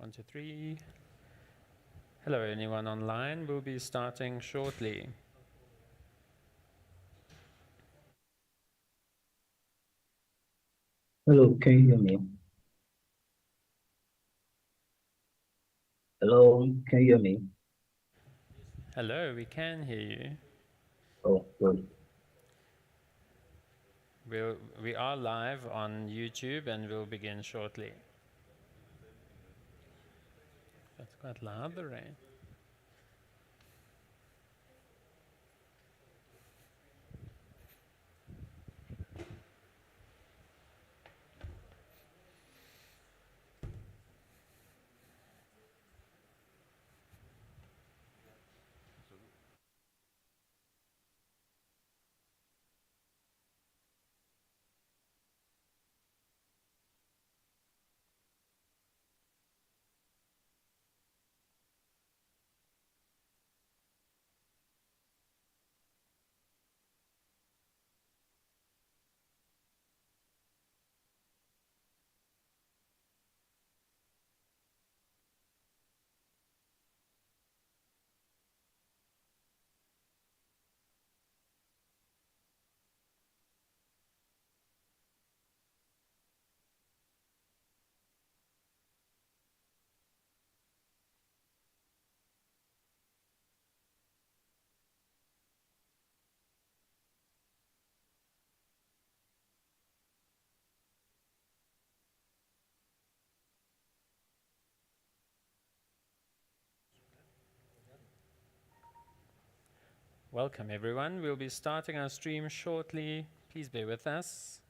One, two, three. Hello, anyone online? We'll be starting shortly. Hello, can you hear me? Hello, can you hear me? Hello, we can hear you. Oh, good. We are live on YouTube and we'll begin shortly. That's quite loud, the rain. Welcome everyone. We'll be starting our stream shortly. Please bear with us.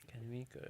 Can we go?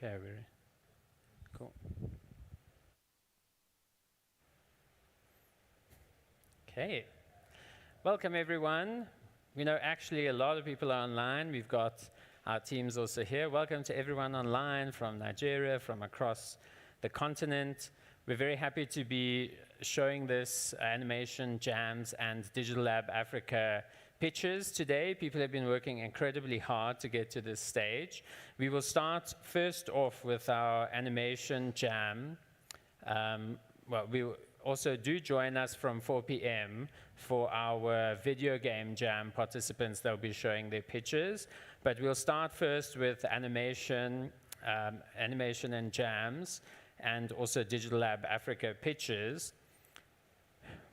Okay, very cool. Okay. Welcome everyone. We know actually a lot of people are online. We've got our teams also here. Welcome to everyone online from Nigeria, from across the continent. We're very happy to be showing this animation, Jamz, and Digital Lab Africa pitches today. People have been working incredibly hard to get to this stage. We will start first off with our animation jam. We also do join us from 4 p.m. for our video game jam participants. They'll be showing their pitches. But we'll start first with animation and jams, and also Digital Lab Africa pitches.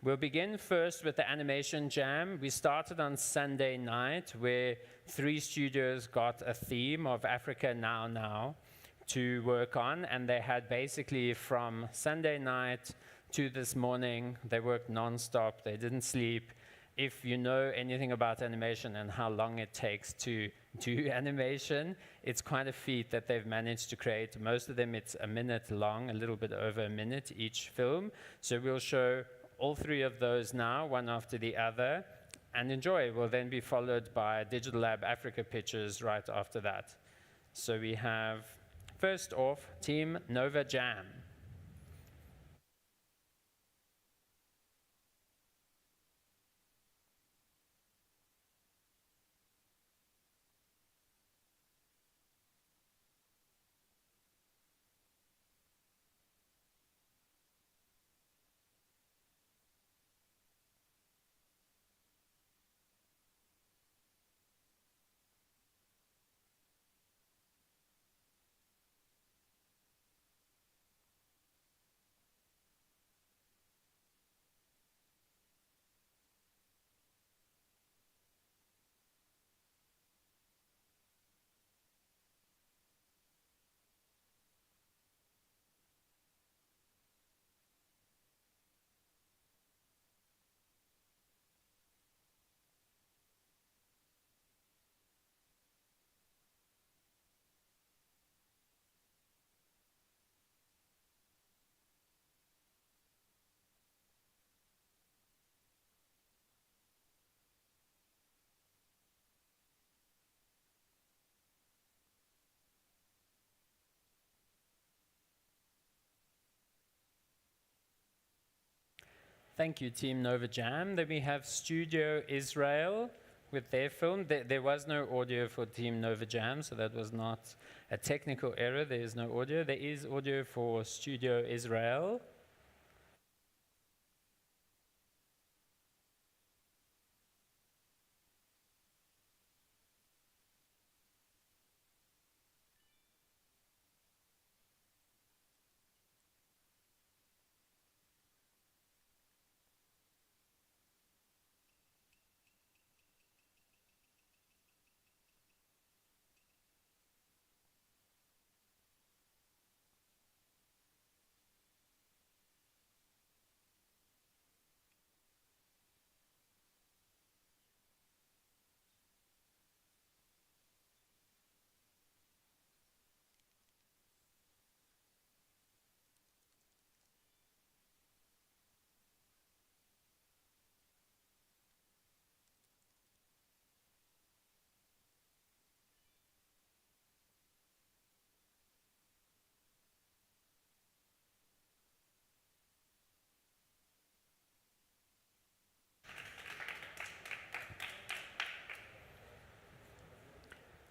We'll begin first with the animation jam. We started on Sunday night, where 3 studios got a theme of Africa Now to work on, and they had basically from Sunday night to this morning, they worked non-stop, they didn't sleep. If you know anything about animation and how long it takes to do animation, it's quite a feat that they've managed to create. Most of them, it's a minute long, a little bit over a minute each film. So we'll show all 3 of those now, one after the other, and enjoy. Will then be followed by Digital Lab Africa pitches right after that. So we have, first off, Team Nova Jam. Thank you, Team Nova Jam. Then we have Studio Israel with their film. There was no audio for Team Nova Jam, so that was not a technical error. There is no audio. There is audio for Studio Israel.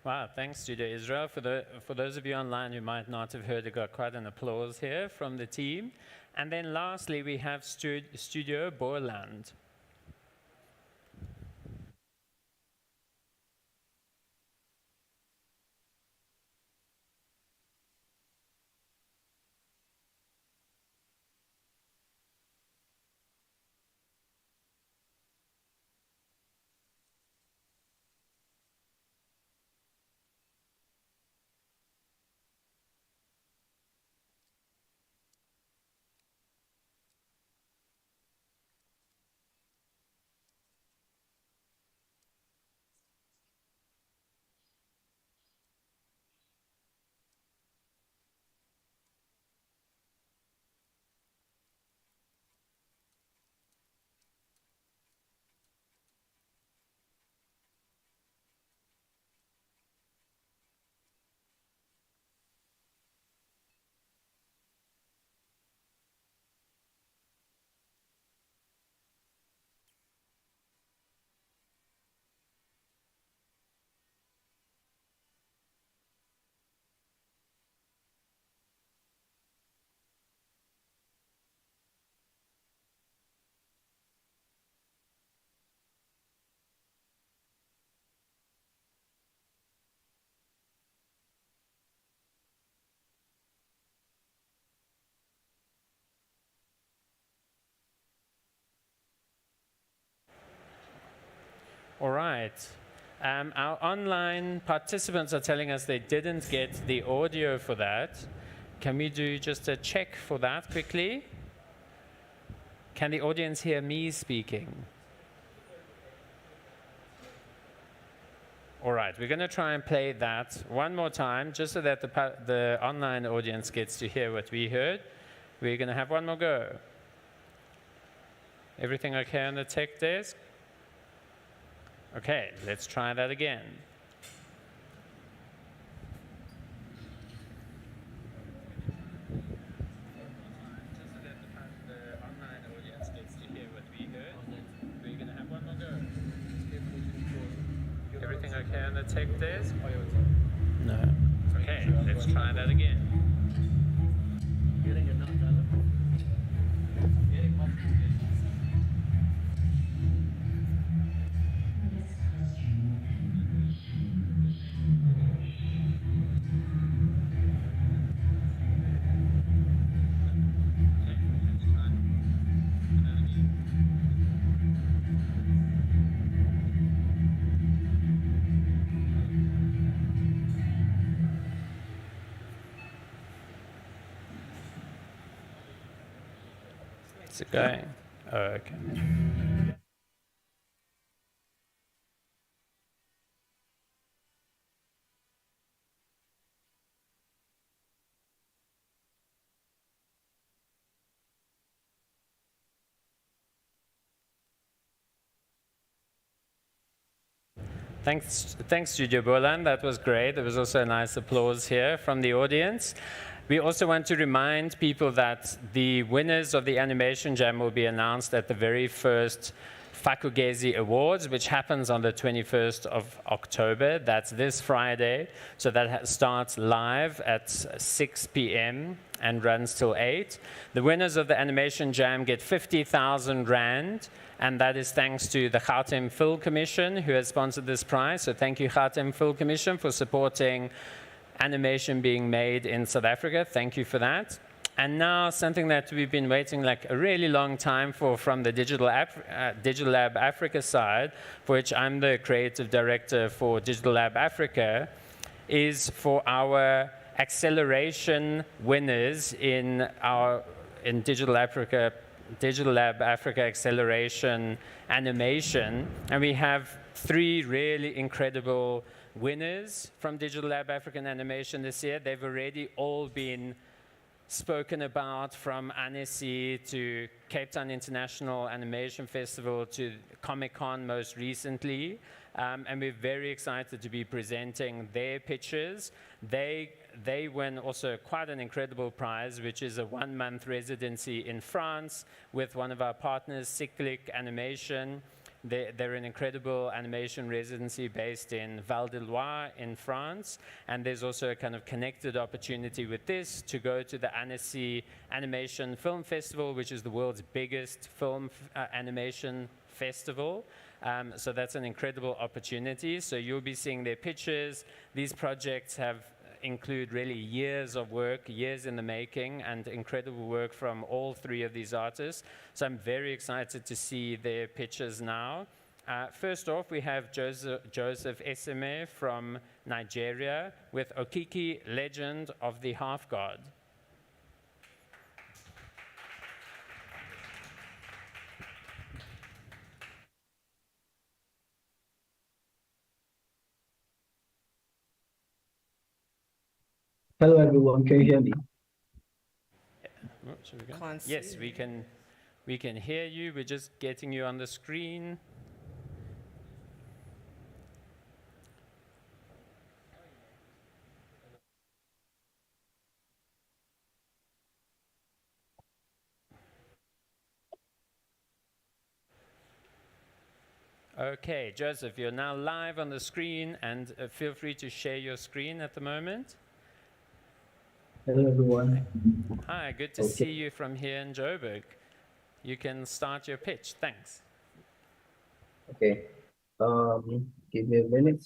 Wow, thanks, Studio Israel. For those of you online who might not have heard, it got quite an applause here from the team. And then lastly, we have Studio Borland. All right. Our online participants are telling us they didn't get the audio for that. Can we do just a check for that quickly? Can the audience hear me speaking? All right, we're going to try and play that one more time, just so that the online audience gets to hear what we heard. We're going to have one more go. Everything okay on the tech desk? Okay, let's try that again. Just so that the online audience gets to hear what we heard. We're going to have one more go. Everything okay on the tech desk? No. Okay, let's try that again. Is it going? Oh, okay. Thanks, Studio Boland. That was great. There was also a nice applause here from the audience. We also want to remind people that the winners of the Animation Jam will be announced at the very first Fakugesi Awards, which happens on the 21st of October. That's this Friday. So that starts live at 6 p.m. and runs till 8. The winners of the Animation Jam get 50,000 Rand, and that is thanks to the Gauteng Film Commission, who has sponsored this prize. So thank you, Gauteng Film Commission, for supporting animation being made in South Africa. Thank you for that. And now something that we've been waiting like a really long time for from the Digital Lab Africa side, for which I'm the creative director for Digital Lab Africa, is for our acceleration winners in Digital Lab Africa Acceleration Animation. And we have 3 really incredible winners from Digital Lab African Animation this year. They've already all been spoken about, from Annecy to Cape Town International Animation Festival to Comic-Con most recently. And we're very excited to be presenting their pictures. They win also quite an incredible prize, which is a 1-month residency in France with one of our partners, Cyclic Animation. They're an incredible animation residency based in Val-de-Loire in France. And there's also a kind of connected opportunity with this to go to the Annecy Animation Film Festival, which is the world's biggest film animation festival. So that's an incredible opportunity. So you'll be seeing their pictures. These projects include really years of work, years in the making, and incredible work from all 3 of these artists. So I'm very excited to see their pictures now. First off, we have Joseph Eseme from Nigeria with Okiki, Legend of the Halfgod. Hello, everyone. Can you hear me? Yes, we can hear you. We're just getting you on the screen. Okay, Joseph, you're now live on the screen, and feel free to share your screen at the moment. Hello, everyone. Hi, good to see you from here in Joburg. You can start your pitch. Thanks. Okay. Give me a minute.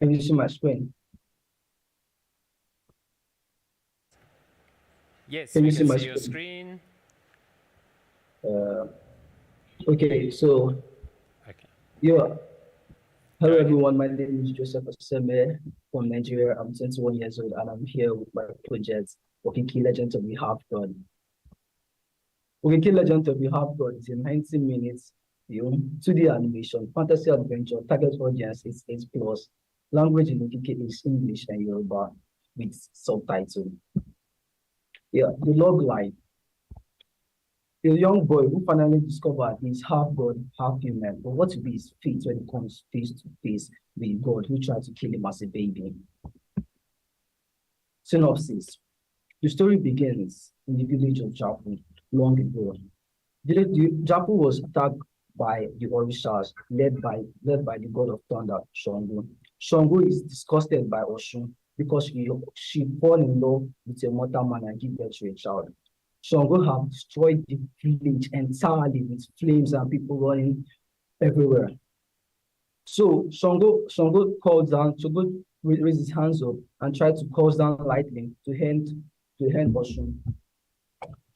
Can you see my screen? Yes, can we you can see see your screen. Okay, so yeah. Hello everyone, my name is Joseph Eseme from Nigeria. I'm 21 years old and I'm here with my project, Okiki, Legend of the Halfgod. Okiki, Legend of the Halfgod is a 90 minutes 2D animation, fantasy adventure, target audience is 8+. Language in Okiki is English and Yoruba with subtitle. Yeah, the log line. A young boy who finally discovered he's half God, half human, but what will be his fate when he comes face to face with God who tried to kill him as a baby? Synopsis. The story begins in the village of Japu long ago. Japu was attacked by the Orishas, led by the god of thunder, Shango. Shango is disgusted by Oshun because she fall in love with a mortal man and give birth to a child. Shango have destroyed the village entirely with flames and people running everywhere. So Shango calls down, Shango raises his hands up and tries to cause down lightning to end Oshun.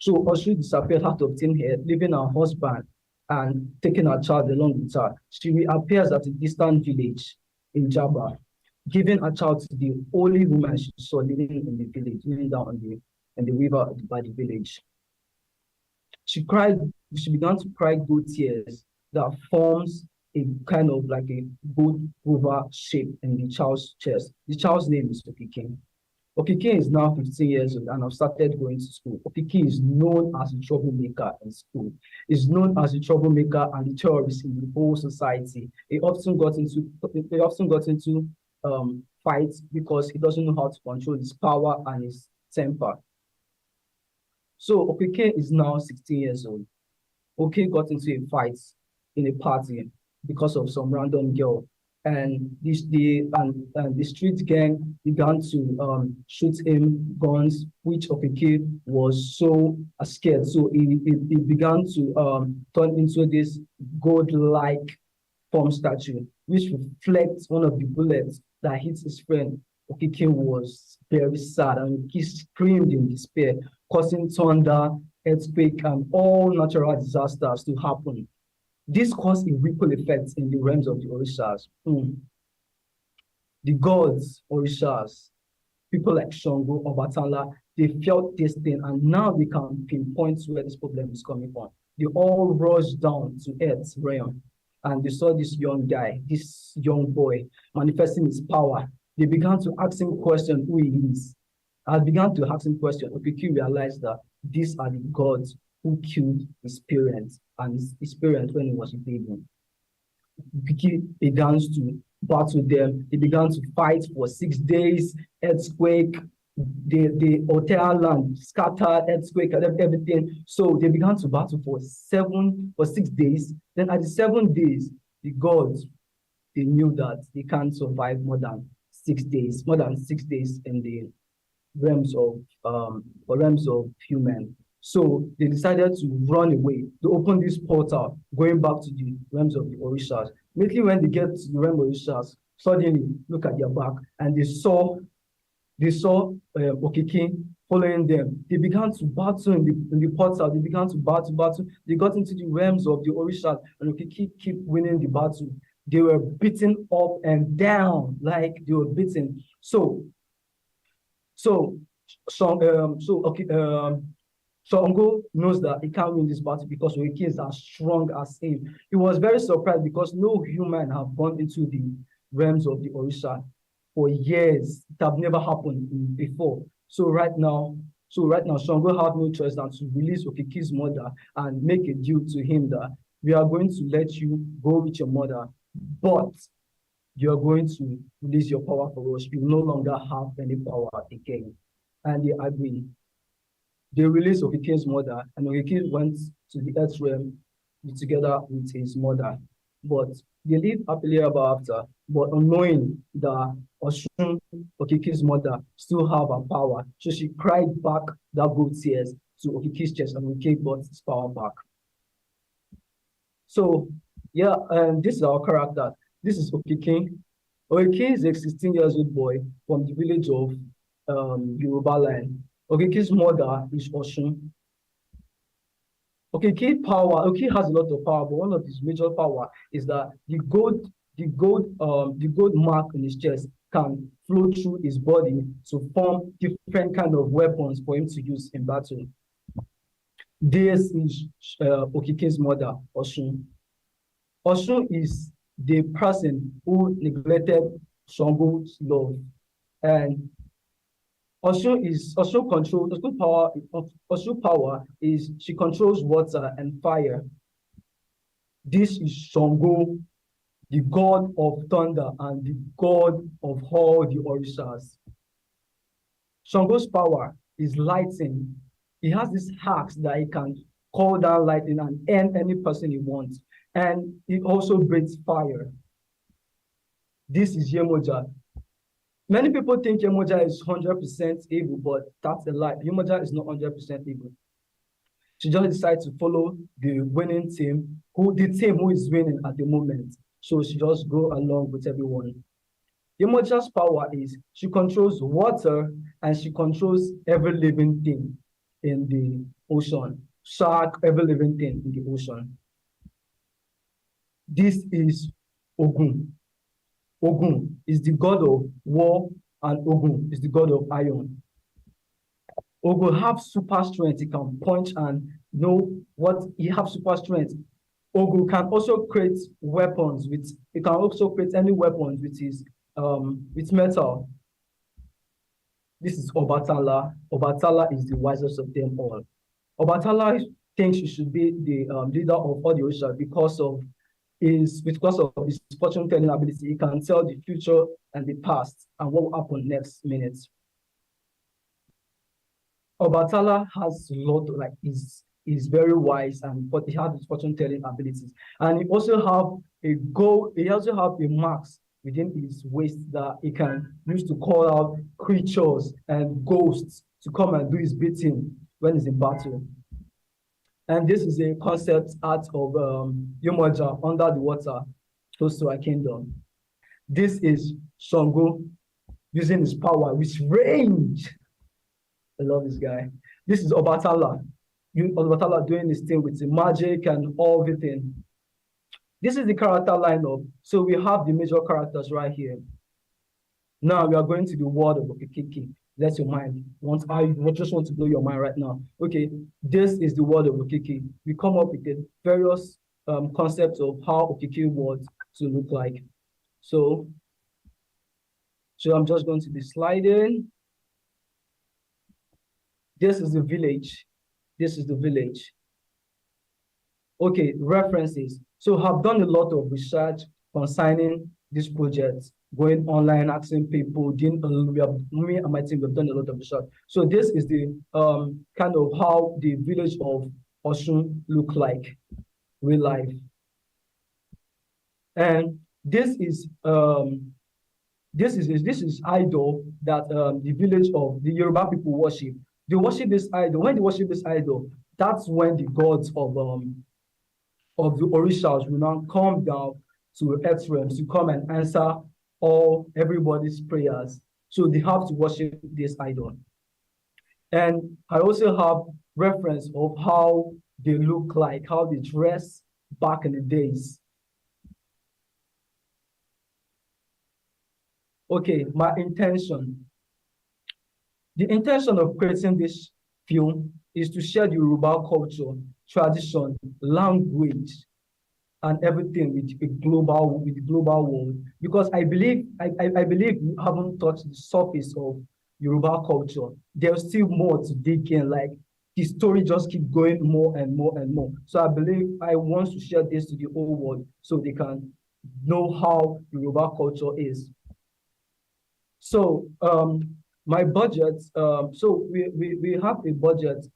So Oshun disappeared out of thin air, leaving her husband and taking her child along with her. She reappears at a distant village in Jaba, giving her child to the only woman she saw living in the village, living down on the river by the village. She began to cry good tears that forms a kind of like a good over shape in the child's chest. The child's name is Okiki. Okiki is now 15 years old and I've started going to school. Okiki is known as a troublemaker in school. He's known as a troublemaker and the terrorist in the whole society. He often got into fights because he doesn't know how to control his power and his temper. So Okiki is now 16 years old. Okiki got into a fight in a party because of some random girl, and the street gang began to shoot him guns, which Okiki was so scared. So he began to turn into this god-like form statue, which reflects one of the bullets that hit his friend. Okiki was very sad and he screamed in despair, causing thunder, earthquake, and all natural disasters to happen. This caused a ripple effect in the realms of the Orishas. The gods, Orishas, people like Shango, Obatala, they felt this thing and now they can pinpoint where this problem is coming from. They all rushed down to Earth's realm and they saw this young guy, this young boy manifesting his power. They began to ask him questions who he is. I began to ask him questions. Okiki realized that these are the gods who killed his parents and his parents when he was a baby. Okiki began to battle them. He began to fight for 6 days, earthquake, the entire land scattered, earthquake, and everything. So they began to battle for 6 days. Then at the 7 days, the gods, they knew that they can't survive more than 6 days, in the realms of human. So they decided to run away. They opened this portal going back to the realms of the Orishas. Immediately when they get to the realm of Orishas, suddenly look at their back and they saw Okiki following them. They began to battle in the portal. They began to battle. They got into the realms of the Orishas and Okiki keep winning the battle. They were beaten up and down like they were beaten. Songo knows that he can't win this battle because Okiki is as strong as him. He was very surprised because no human have gone into the realms of the Orisha for years. It have never happened before. So right now, Songo have no choice than to release Okiki's mother and make a deal to him that we are going to let you go with your mother, but you're going to release your power for us. You no longer have any power again. And they agree. They released Okiki's mother, and Okiki went to the earth realm together with his mother. But they lived happily ever after, but unknowing that Oshun, Okiki's mother, still have her power. So she cried back that good tears to Okiki's chest, and Okiki got his power back. So, yeah, and this is our character. This is Okiki. Okiki is a 16 years old boy from the village of Yoruba land. Okiki's mother is Oshun. Okiki has a lot of power, but one of his major power is that the gold mark in his chest can flow through his body to form different kind of weapons for him to use in battle. This is Okiki's mother, Oshun. Oshun is the person who neglected Shango's love, and Oshun power is she controls water and fire. This is Shango, the god of thunder and the god of all the Orishas. Shango's power is lightning. He has this axe that he can call down lightning and end any person he wants. And he also breathes fire. This is Yemoja. Many people think Yemoja is 100% evil, but that's a lie. Yemoja is not 100% evil. She just decided to follow the winning team, who is winning at the moment. So she just go along with everyone. Yemoja's power is she controls water and she controls every living thing in the ocean. Shark, every living thing in the ocean. This is Ogun. Ogun is the god of war, and Ogun is the god of iron. Ogun have super strength. He can punch and know what he have super strength. Ogun can also create weapons with. He can also create any weapons with his with metal. This is Obatala. Obatala is the wisest of them all. Obatala thinks he should be the leader of all the Orishas because of his fortune telling ability. He can tell the future and the past and what will happen next minute. Obatala has a lot, like is very wise, but he has his fortune telling abilities. And he also have a goal, he also have a max within his waist that he can use to call out creatures and ghosts to come and do his bidding when he's in battle. And this is a concept art of Yomoja under the water, close to our kingdom. This is Songo using his power with range. I love this guy. This is Obatala. Obatala doing this thing with the magic and everything. This is the character lineup. So we have the major characters right here. Now we are going to the world of Okiki. That's your mind. I just want to blow your mind right now. Okay, this is the world of Okiki. We come up with the various concepts of how Okiki world to look like. So I'm just going to be sliding. This is the village. This is the village. Okay, references. So I've done a lot of research concerning this project, going online, asking people. Me and my team have done a lot of research. So this is the kind of how the village of Osun look like, real life. And this is idol that the village of the Yoruba people worship. They worship this idol. When they worship this idol, that's when the gods of the Orishas will now come down to earth realms to come and answer everybody's prayers. So they have to worship this idol. And I also have reference of how they look like, how they dress back in the days. Okay, my intention. The intention of creating this film is to share the Yoruba culture, tradition, language, and everything with the global world. Because I believe we haven't touched the surface of Yoruba culture. There's still more to dig in. Like the story just keeps going more and more and more. So I believe I want to share this to the whole world so they can know how Yoruba culture is. So my budget. So we have a budget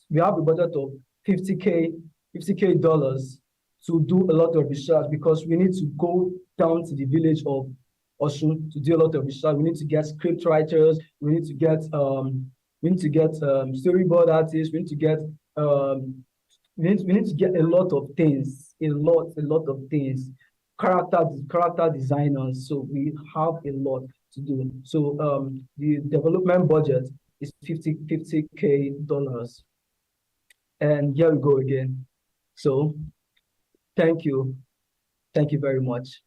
we have a budget of $50K to do a lot of research because we need to go down to the village of Osun to do a lot of research. We need to get script writers. We need to get storyboard artists. We need to get we need to get a lot of things, a lot of things. Character designers. So we have a lot to do. So the development budget is $50K. And here we go again. So thank you very much.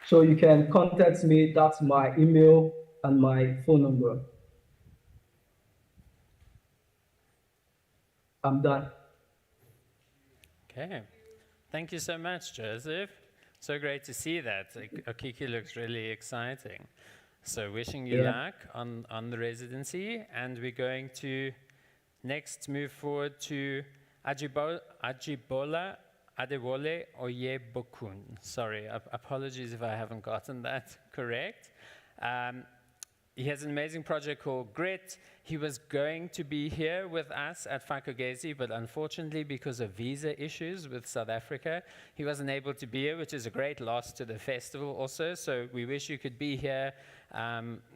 So you can contact me. That's my email and my phone number. I'm done. Okay. Thank you so much, Joseph. So great to see that. Okiki looks really exciting. So wishing you luck on the residency. And we're going to next move forward to Ajibola Adewole Oyeboku. Sorry, apologies if I haven't gotten that correct. He has an amazing project called Grit. He was going to be here with us at Fakugesi, but unfortunately, because of visa issues with South Africa, he wasn't able to be here, which is a great loss to the festival also. So we wish you could be here.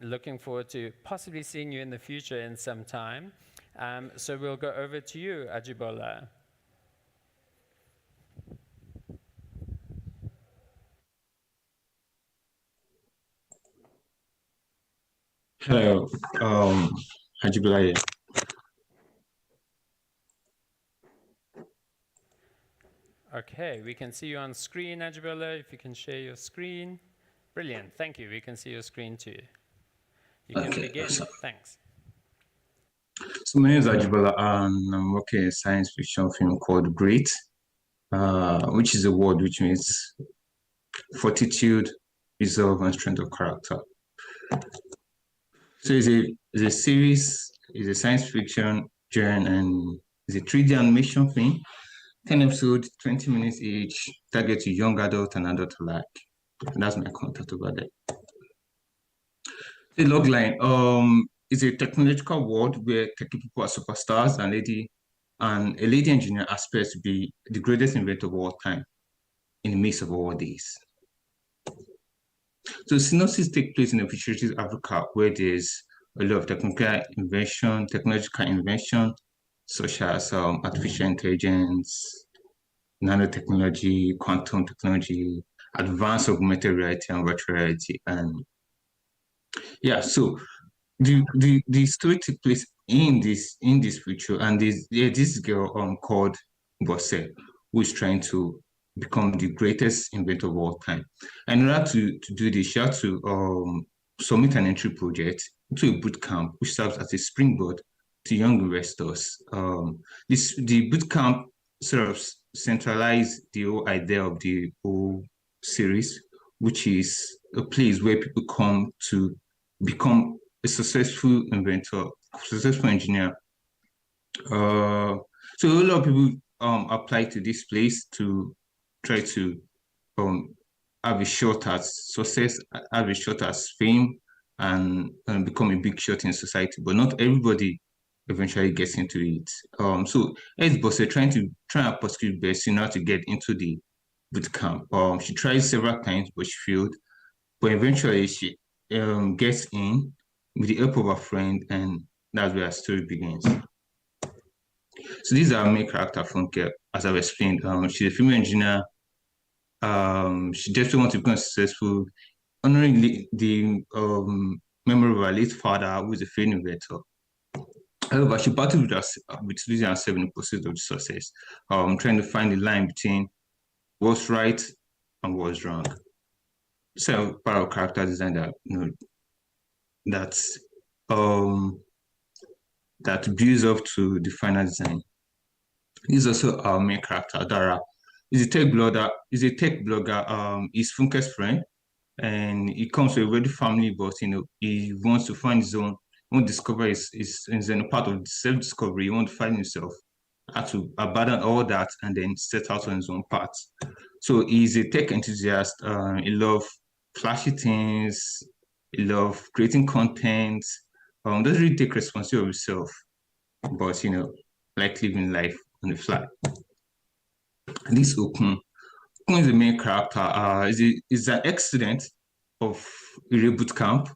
Looking forward to possibly seeing you in the future in some time. So we'll go over to you, Ajibola. Hello, Ajibola. Okay, we can see you on screen, Ajibola, if you can share your screen. Brilliant, thank you. We can see your screen too. You can begin, thanks. So my name is Ajibola and I'm working a science fiction film called Great, which is a word which means fortitude, resolve, and strength of character. So it's a series, it's a science fiction genre, and it's a 3D animation thing. 10 episodes, 20 minutes each, target to young adult and adult alike. And that's my contact over there. The logline is a technological world where techie people are superstars and a lady engineer aspires to be the greatest inventor of all time in the midst of all these. So synopsis take place in a futuristic Africa where there's a lot of technological invention, such as artificial intelligence, nanotechnology, quantum technology, advanced augmented reality and virtual reality. And yeah, so the story takes place in this future, and this girl called Bosse, who is trying to become the greatest inventor of all time. And in order to do this, she had to submit an entry project to a boot camp, which serves as a springboard to young investors. The boot camp sort of centralized the whole idea of the whole series, which is a place where people come to become a successful inventor, successful engineer. So a lot of people apply to this place to try to have a shot at success, have a shot at fame, and become a big shot in society. But not everybody eventually gets into it. So Bosse trying and pursue best in order to get into the boot camp. She tried several times, but she failed. But eventually she gets in with the help of a friend, and that's where our story begins. So these are our main character, Funke, as I've explained. She's a female engineer. She just wants to become successful, honoring the memory of her late father, who is a failed inventor. However, she battled with losing herself in the pursuit of success, trying to find the line between what's right and what's wrong. So part of character design that that builds up to the final design. This is also our main character, Dara. He's a tech blogger. He's He's Funke's friend, and he comes from a very family, but he wants to find his own. He wants to discover his part of self-discovery. He wants to find himself, how to abandon all that and then set out on his own path. So he's a tech enthusiast. He loves flashy things. He loves creating content. Doesn't really take responsibility of himself, but like living life on the fly. And this Okun is the main character. Is an ex-student of a boot camp,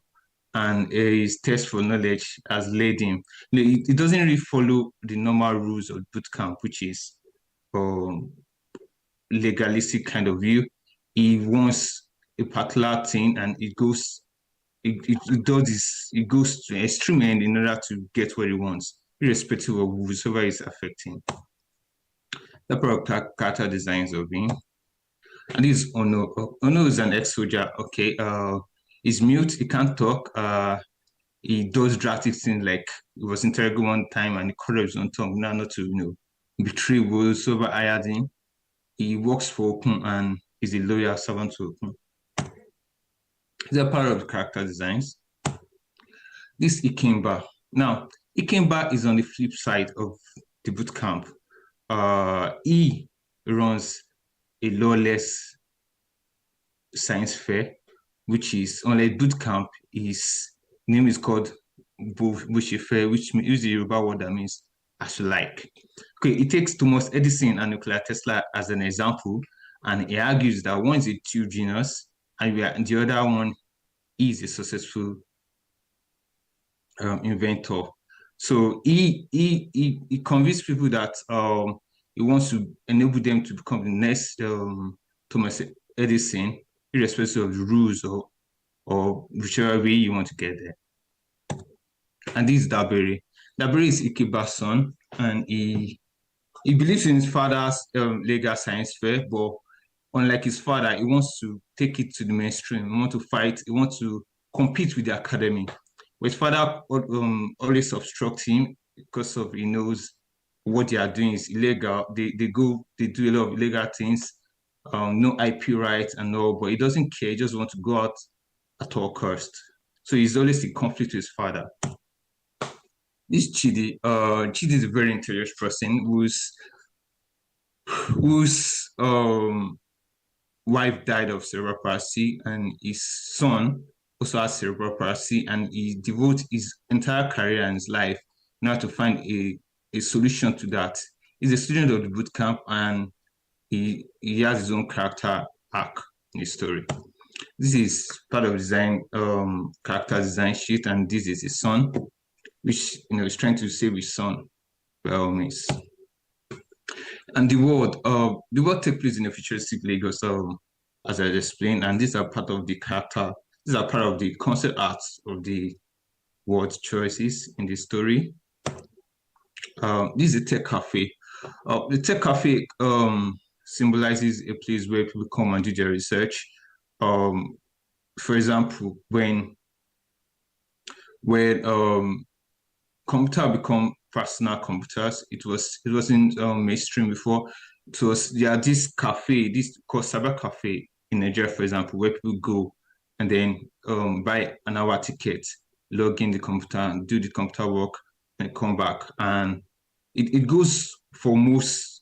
and his thirst for knowledge has led him. He doesn't really follow the normal rules of boot camp, which is legalistic kind of view. He wants a particular thing, and it goes to an extreme end in order to get what he wants, irrespective of whoever is affecting. The product character designs of him. And this is Ono. Ono is an ex-soldier. Okay, he's mute, he can't talk. He does drastic things, like he was interrogated one time and he cut his own tongue, not to betray whoever hired him. He works for Okun and is a loyal servant to Okun. These are part of the character designs. This Ikemba. Now, Ikemba is on the flip side of the boot camp. He runs a lawless science fair, which is unlike boot camp. His name is called Bushi Fair, which is the Yoruba word that means as you like. Okay, it takes Thomas Edison and Nikola Tesla as an example, and he argues that one is a true genius and the other one is a successful inventor. So he convinced people that he wants to enable them to become the next Thomas Edison, irrespective of the rules or whichever way you want to get there. And this is Dabere. Dabere is Ikeba's son, and he believes in his father's legal science fair, but unlike his father, he wants to take it to the mainstream. He wants to fight. He wants to compete with the academy. But his father always obstructs him because he knows what they are doing is illegal. They do a lot of illegal things, no IP rights and all, but he doesn't care. He just wants to go out at all cost. So he's always in conflict with his father. This Chidi is a very intelligent person whose wife died of cerebral palsy, and his son also has cerebral palsy, and he devotes his entire career and his life now to find a solution to that. He's a student of the boot camp, and he has his own character arc in the story. This is part of design character design sheet, and this is his son, which is trying to save his son by all means. And the world takes place in a futuristic Lagos, as I explained, and these are part of the character. These are part of the concept arts of the word choices in the story. This is a tech cafe. The tech cafe symbolizes a place where people come and do their research. For example, when computer become personal computers, it wasn't mainstream before. This cafe, this called cyber cafe in Nigeria, for example, where people go and then buy an hour ticket, log in the computer and do the computer work and come back. And it goes for most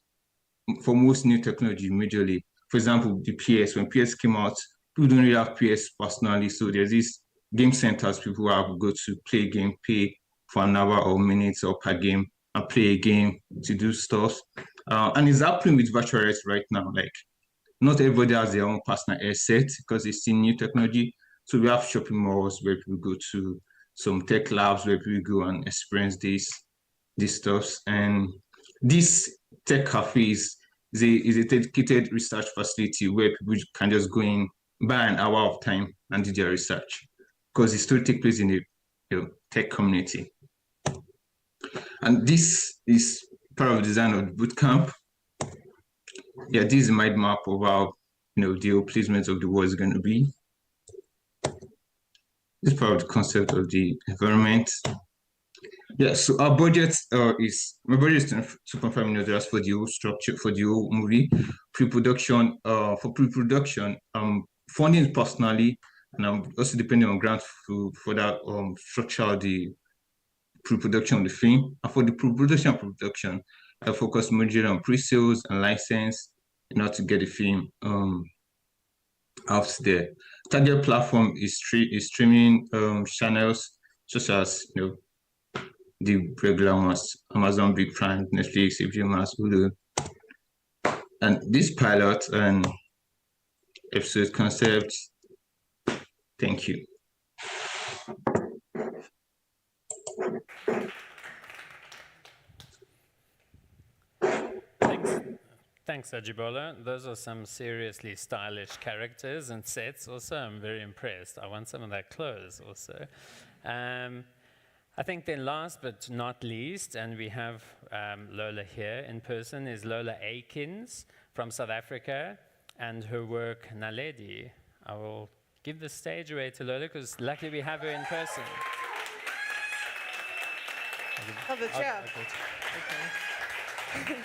new technology majorly. For example, the PS, when PS came out, people don't really have PS personally. So there's these game centers people have go to play a game, pay for an hour or minutes or per game and play a game to do stuff. And it's happening with virtual reality right now. Like, not everybody has their own personal headset because it's still new technology. So we have shopping malls where people go to, some tech labs where people go and experience these stuffs. And this tech cafe is a dedicated research facility where people can just go in, buy an hour of time and do their research, because it still takes place in the tech community. And this is part of the design of the bootcamp. Yeah, this is a mind map of how the placement of the world is going to be. This is part of the concept of the environment. Yeah, so our budget is 2.5 million dollars for the whole structure, for the whole movie. Pre-production, funding personally, and I'm also depending on grants for that structure the pre-production of the film. And for the pre-production, I focus majorly on pre-sales and license in order to get the film out there. Target platform is streaming channels such as the regular ones: Amazon, Big Prime, Netflix, HBO Max, Hulu. And this pilot and episode concept. Thank you. Thanks, Ajibola. Those are some seriously stylish characters and sets. Also, I'm very impressed. I want some of that clothes also. I think then last but not least, and we have Lola here in person, is Lola Aikins from South Africa and her work Naledi. I will give the stage away to Lola because luckily we have her in person. Oh, the chair. Okay.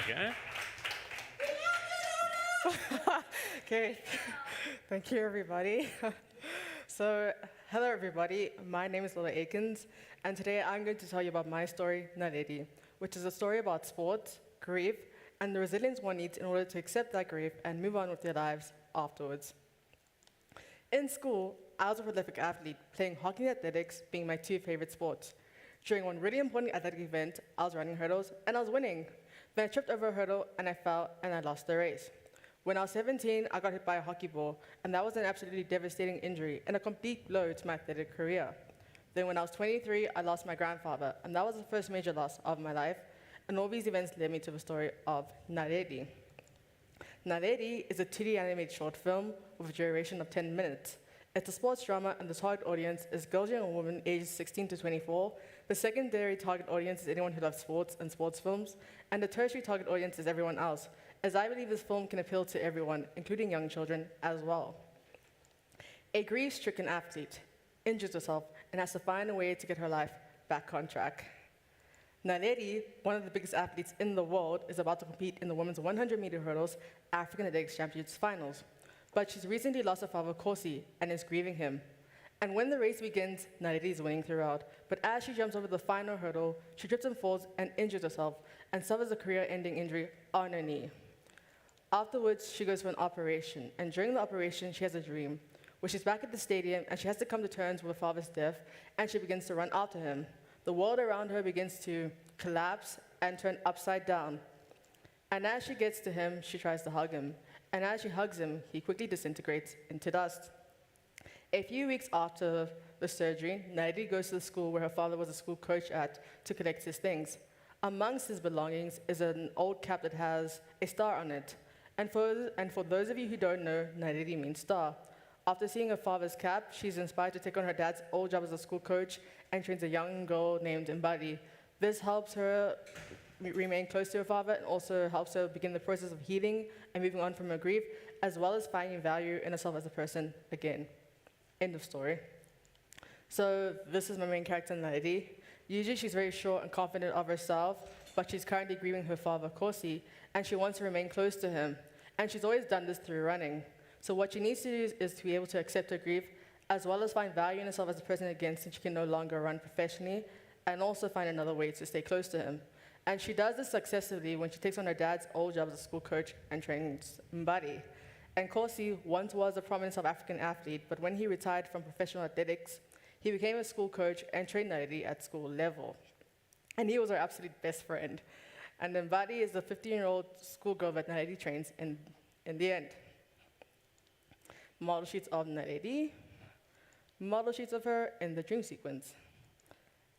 Okay. Okay. Thank you, everybody. So, hello, everybody. My name is Lola Aikins, and today I'm going to tell you about my story, Naledi, which is a story about sports, grief, and the resilience one needs in order to accept that grief and move on with their lives afterwards. In school, I was a prolific athlete, playing hockey and athletics being my two favorite sports. During one really important athletic event, I was running hurdles, and I was winning. Then I tripped over a hurdle, and I fell, and I lost the race. When I was 17, I got hit by a hockey ball, and that was an absolutely devastating injury and a complete blow to my athletic career. Then when I was 23, I lost my grandfather, and that was the first major loss of my life, and all these events led me to the story of Naledi. Naledi is a 2D animated short film with a duration of 10 minutes. It's a sports drama, and the target audience is girls, young women ages 16 to 24. The secondary target audience is anyone who loves sports and sports films, and the tertiary target audience is everyone else, as I believe this film can appeal to everyone, including young children as well. A grief-stricken athlete injures herself and has to find a way to get her life back on track. Naledi, one of the biggest athletes in the world, is about to compete in the women's 100-meter hurdles African Athletics Championships finals. But she's recently lost her father, Makhosi, and is grieving him. And when the race begins, Naledi is winning throughout. But as she jumps over the final hurdle, she trips and falls and injures herself and suffers a career-ending injury on her knee. Afterwards, she goes for an operation. And during the operation, she has a dream where she's back at the stadium and she has to come to terms with her father's death, and she begins to run after him. The world around her begins to collapse and turn upside down. And as she gets to him, she tries to hug him. And as she hugs him, he quickly disintegrates into dust. A few weeks after the surgery, Naledi goes to the school where her father was a school coach at to collect his things. Amongst his belongings is an old cap that has a star on it. And for those of you who don't know, Naledi means star. After seeing her father's cap, she's inspired to take on her dad's old job as a school coach and trains a young girl named Ndebele. This helps her remain close to her father and also helps her begin the process of healing and moving on from her grief, as well as finding value in herself as a person again. End of story. So this is my main character, Naledi. Usually she's very sure and confident of herself, but she's currently grieving her father, Makhosi, and she wants to remain close to him. And she's always done this through running. So what she needs to do is to be able to accept her grief, as well as find value in herself as a person again, since she can no longer run professionally, and also find another way to stay close to him. And she does this successfully when she takes on her dad's old job as a school coach and trains Ndebele. And Makhosi once was a prominent South African athlete, but when he retired from professional athletics, he became a school coach and trained Naledi at school level. And he was her absolute best friend. And Ndebele is the 15-year-old schoolgirl that Naledi trains in the end. Model sheets of Naledi, model sheets of her in the dream sequence.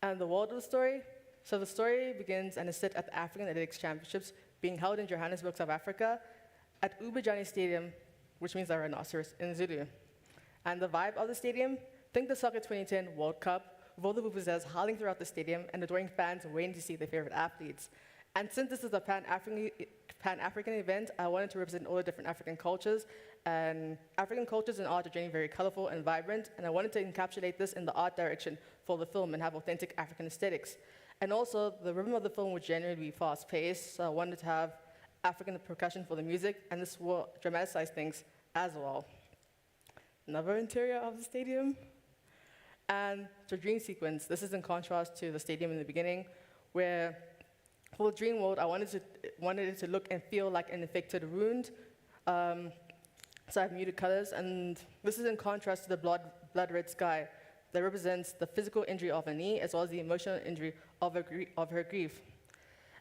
And the world of the story? So the story begins and is set at the African Athletics Championships being held in Johannesburg, South Africa, at Ubajani Stadium, which means the rhinoceros in Zulu. And the vibe of the stadium? Think the Soccer 2010 World Cup, with all the vuvuzelas howling throughout the stadium and adoring fans waiting to see their favorite athletes. And since this is a Pan-African event, I wanted to represent all the different African cultures. And African cultures and art are generally very colorful and vibrant, and I wanted to encapsulate this in the art direction for the film and have authentic African aesthetics. And also, the rhythm of the film would generally be fast-paced, so I wanted to have African percussion for the music, and this will dramatize things as well. Another interior of the stadium. And the dream sequence, this is in contrast to the stadium in the beginning, where for the dream world, I wanted it to look and feel like an infected wound. So I have muted colors, and this is in contrast to the blood red sky that represents the physical injury of her knee, as well as the emotional injury of her grief.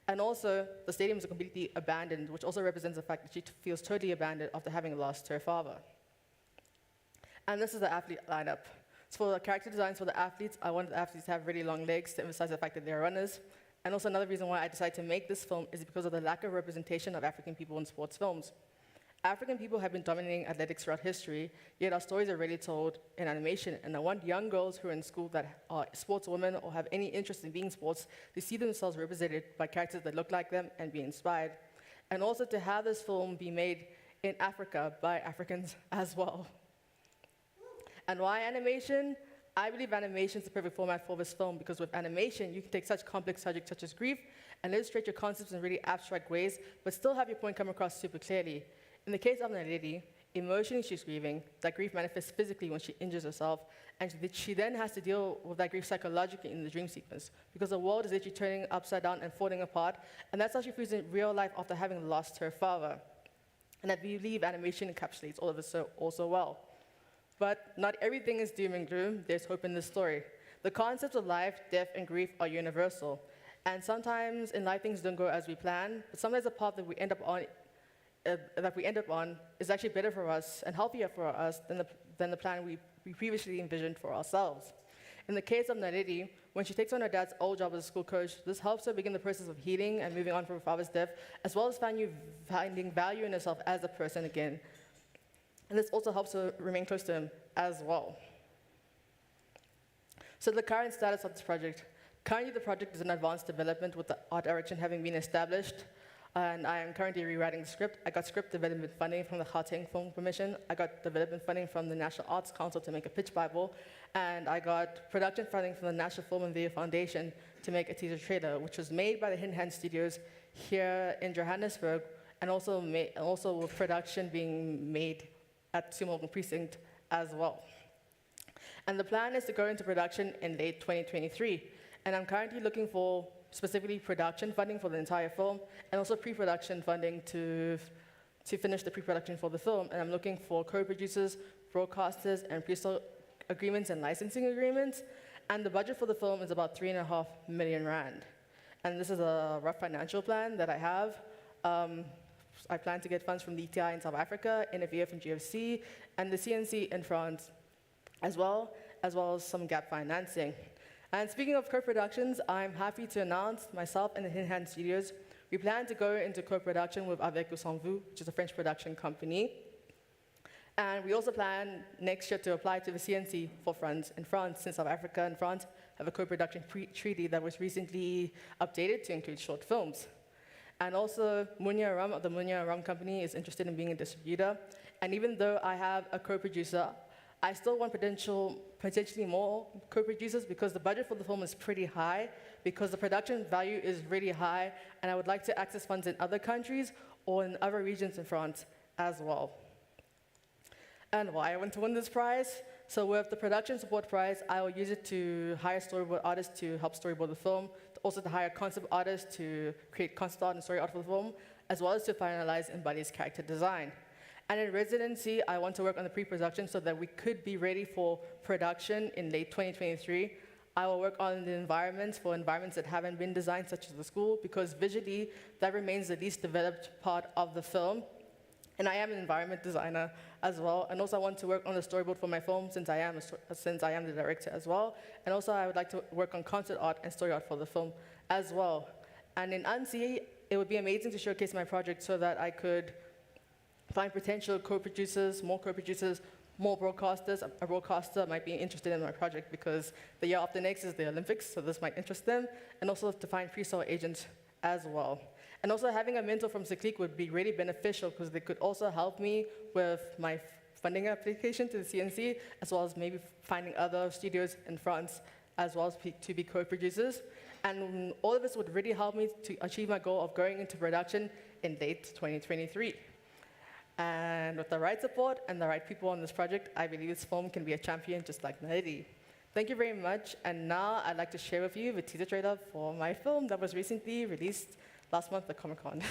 And also, the stadium is completely abandoned, which also represents the fact that she feels totally abandoned after having lost her father. And this is the athlete lineup. So for the character designs for the athletes, I wanted the athletes to have really long legs to emphasize the fact that they're runners. And also another reason why I decided to make this film is because of the lack of representation of African people in sports films. African people have been dominating athletics throughout history, yet our stories are rarely told in animation, and I want young girls who are in school that are sportswomen or have any interest in being sports to see themselves represented by characters that look like them and be inspired. And also to have this film be made in Africa by Africans as well. And why animation? I believe animation is the perfect format for this film because with animation, you can take such complex subjects such as grief and illustrate your concepts in really abstract ways, but still have your point come across super clearly. In the case of Naledi, emotionally she's grieving. That grief manifests physically when she injures herself, and she then has to deal with that grief psychologically in the dream sequence, because the world is literally turning upside down and falling apart, and that's how she feels in real life after having lost her father. And I believe animation encapsulates all of this also well. But not everything is doom and gloom. There's hope in this story. The concepts of life, death, and grief are universal. And sometimes in life things don't go as we plan, but sometimes the path that we end up on is actually better for us and healthier for us than the plan we previously envisioned for ourselves. In the case of Naledi, when she takes on her dad's old job as a school coach, this helps her begin the process of healing and moving on from her father's death, as well as finding value in herself as a person again. And this also helps her remain close to him as well. So the current status of this project. Currently, the project is in advanced development with the art direction having been established. and I am currently rewriting the script. I got script development funding from the Gauteng Film Commission. I got development funding from the National Arts Council to make a pitch Bible, and I got production funding from the National Film and Video Foundation to make a teaser trailer, which was made by the Hidden Hand Studios here in Johannesburg, and also with production being made at Tshomo Precinct as well. And the plan is to go into production in late 2023. And I'm currently looking for specifically production funding for the entire film, and also pre-production funding to finish the pre-production for the film. And I'm looking for co-producers, broadcasters, and pre-sale agreements and licensing agreements. And the budget for the film is about 3.5 million rand. And this is a rough financial plan that I have. I plan to get funds from the ETI in South Africa, NFVF and GFC, and the CNC in France as well as some gap financing. And speaking of co-productions, I'm happy to announce myself and the Hidden Hand Studios, we plan to go into co-production with Avec Sans Vous, which is a French production company. And we also plan next year to apply to the CNC for France in France, since South Africa and France have a co-production treaty that was recently updated to include short films. And also, Munya Rum, the Munya Rum company, is interested in being a distributor. And even though I have a co-producer, I still want potentially more co-producers, because the budget for the film is pretty high, because the production value is really high, and I would like to access funds in other countries or in other regions in France as well. And why I want to win this prize? So with the production support prize, I will use it to hire storyboard artists to help storyboard the film, also to hire concept artists to create concept art and story art for the film, as well as to finalize Mbali's character design. And in residency, I want to work on the pre-production so that we could be ready for production in late 2023. I will work on the environments that haven't been designed, such as the school, because visually, that remains the least developed part of the film. And I am an environment designer as well. And also I want to work on the storyboard for my film, since I am the director as well. And also I would like to work on concept art and story art for the film as well. And in ANSI, it would be amazing to showcase my project so that I could find potential co-producers, more broadcasters. A broadcaster might be interested in my project because the year after next is the Olympics, so this might interest them. And also to find pre-sale agents as well. And also having a mentor from Cyclique would be really beneficial, because they could also help me with my funding application to the CNC, as well as maybe finding other studios in France, as well as to be co-producers. And all of this would really help me to achieve my goal of going into production in late 2023. And with the right support and the right people on this project, I believe this film can be a champion just like Naledi. Thank you very much. And now I'd like to share with you the teaser trailer for my film that was recently released last month at Comic-Con.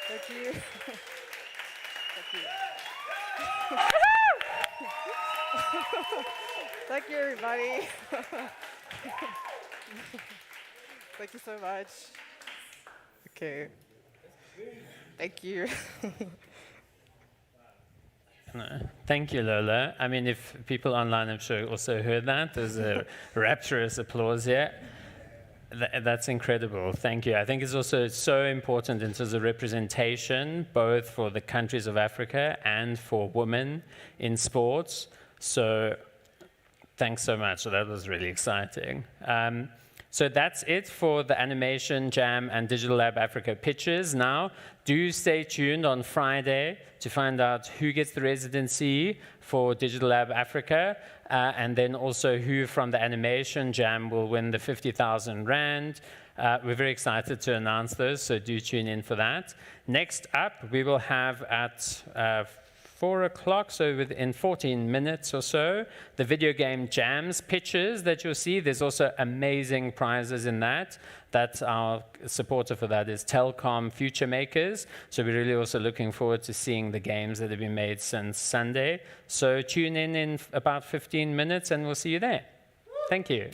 Thank you. Thank you. Thank you, everybody. Thank you so much. Okay. Thank you. Thank you, Lola. I mean, if people online, I'm sure, also heard that. There's a rapturous applause here. That's incredible. Thank you. I think it's also so important in terms of representation, both for the countries of Africa and for women in sports. So thanks so much. So that was really exciting. So that's it for the Animation Jam and Digital Lab Africa pitches. Now, do stay tuned on Friday to find out who gets the residency for Digital Lab Africa, and then also who from the Animation Jam will win the 50,000 Rand. We're very excited to announce those, so do tune in for that. Next up, we will have at 4 o'clock, so within 14 minutes or so, the video game Jamz pitches that you'll see. There's also amazing prizes in that. That's our supporter for that is Telkom Future Makers. So we're really also looking forward to seeing the games that have been made since Sunday. So tune in about 15 minutes and we'll see you there. Thank you.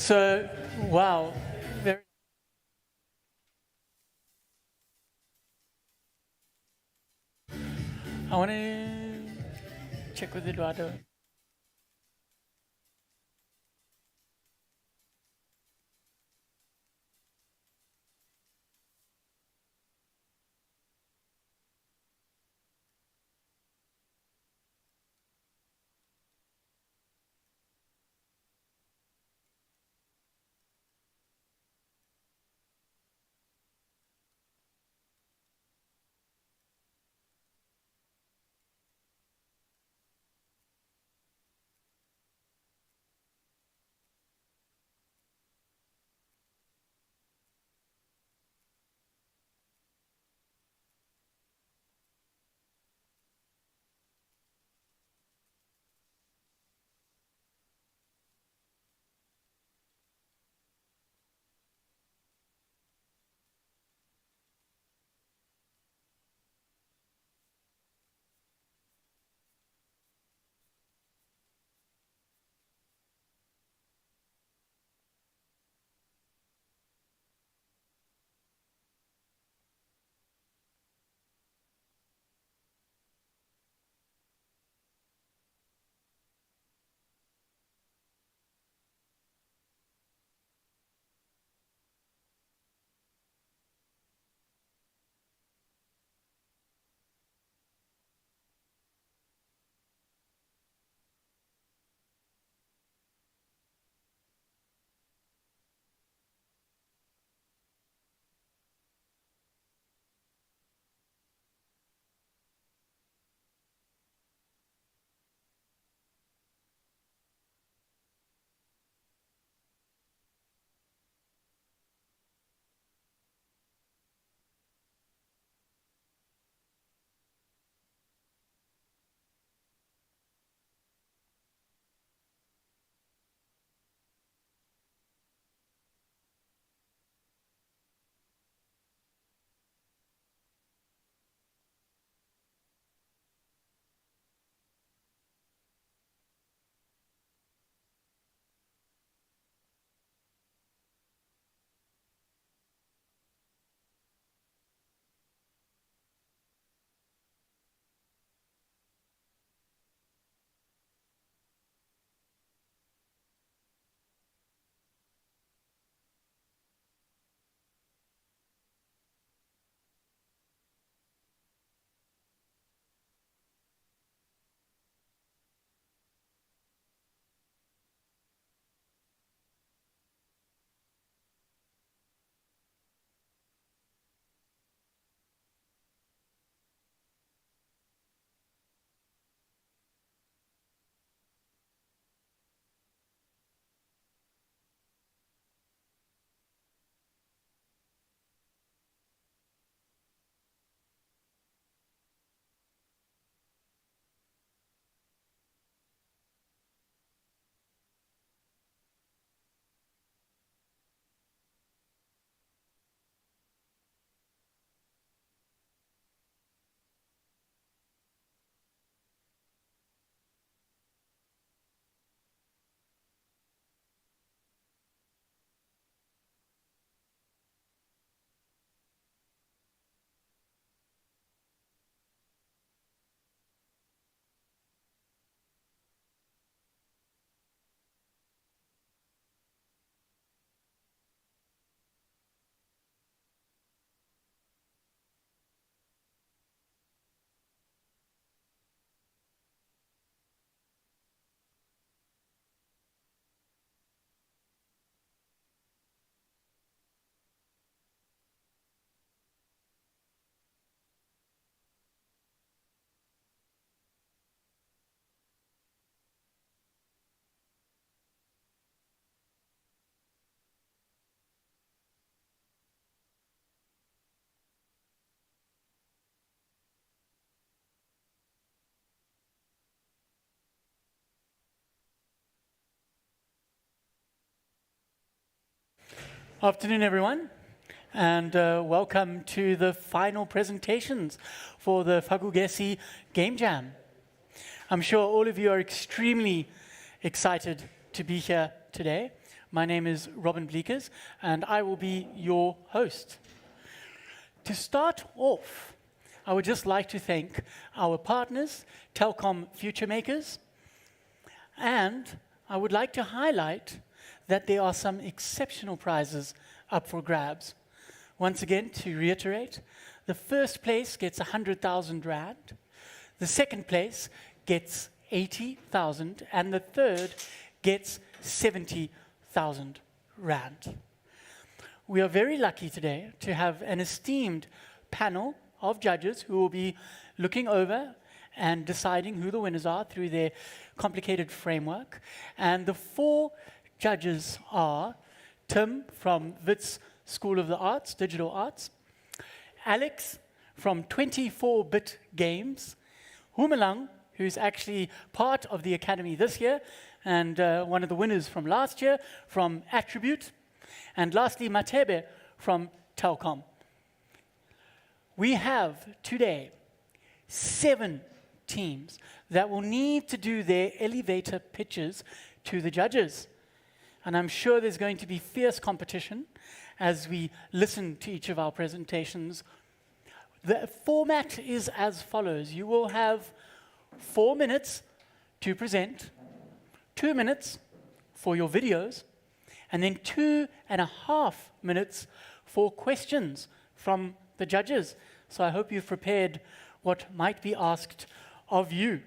So, wow. Very I want to check with Eduardo. Afternoon, everyone, and welcome to the final presentations for the Fakugesi Game Jam. I'm sure all of you are extremely excited to be here today. My name is Robin Bleekers, and I will be your host. To start off, I would just like to thank our partners, Telkom Future Makers, and I would like to highlight that there are some exceptional prizes up for grabs. Once again, to reiterate, the first place gets 100,000 Rand, the second place gets 80,000, and the third gets 70,000 Rand. We are very lucky today to have an esteemed panel of judges who will be looking over and deciding who the winners are through their complicated framework. And the 4 judges are Tim from Wits School of the Arts, Digital Arts, Alex from 24-Bit Games, Humelang, who's actually part of the Academy this year, and one of the winners from last year from Attribute, and lastly, Matebe from Telkom. We have today 7 teams that will need to do their elevator pitches to the judges. And I'm sure there's going to be fierce competition as we listen to each of our presentations. The format is as follows. You will have 4 minutes to present, 2 minutes for your videos, and then 2.5 minutes for questions from the judges. So I hope you've prepared what might be asked of you.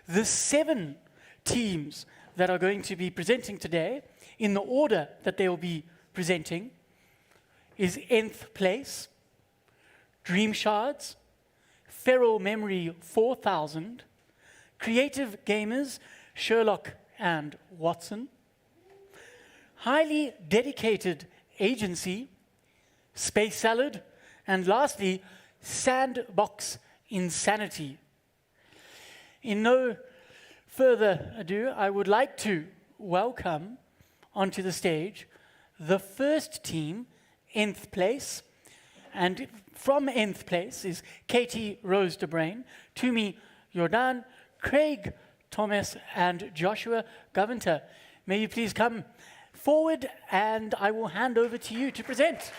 The 7 teams that are going to be presenting today, in the order that they will be presenting, is Nth Place, Dream Shards, Feral Memory 4000, Creative Gamers, Sherlock and Watson, Highly Dedicated Agency, Space Salad, and lastly, Sandbox Insanity. In no further ado, I would like to welcome onto the stage the first team, Nth Place. And from Nth Place is Katie Rose de Brain, Tumi Jordan, Craig Thomas, and Joshua Goventer. May you please come forward, and I will hand over to you to present.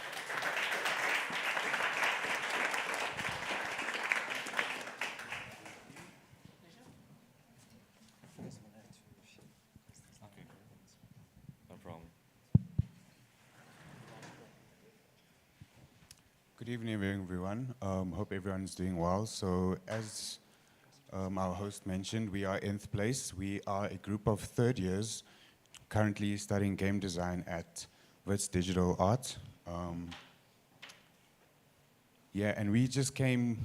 Good evening, everyone. Hope everyone's doing well. So as our host mentioned, we are Nth Place. We are a group of 3rd years currently studying game design at Wits Digital Art. And we just came,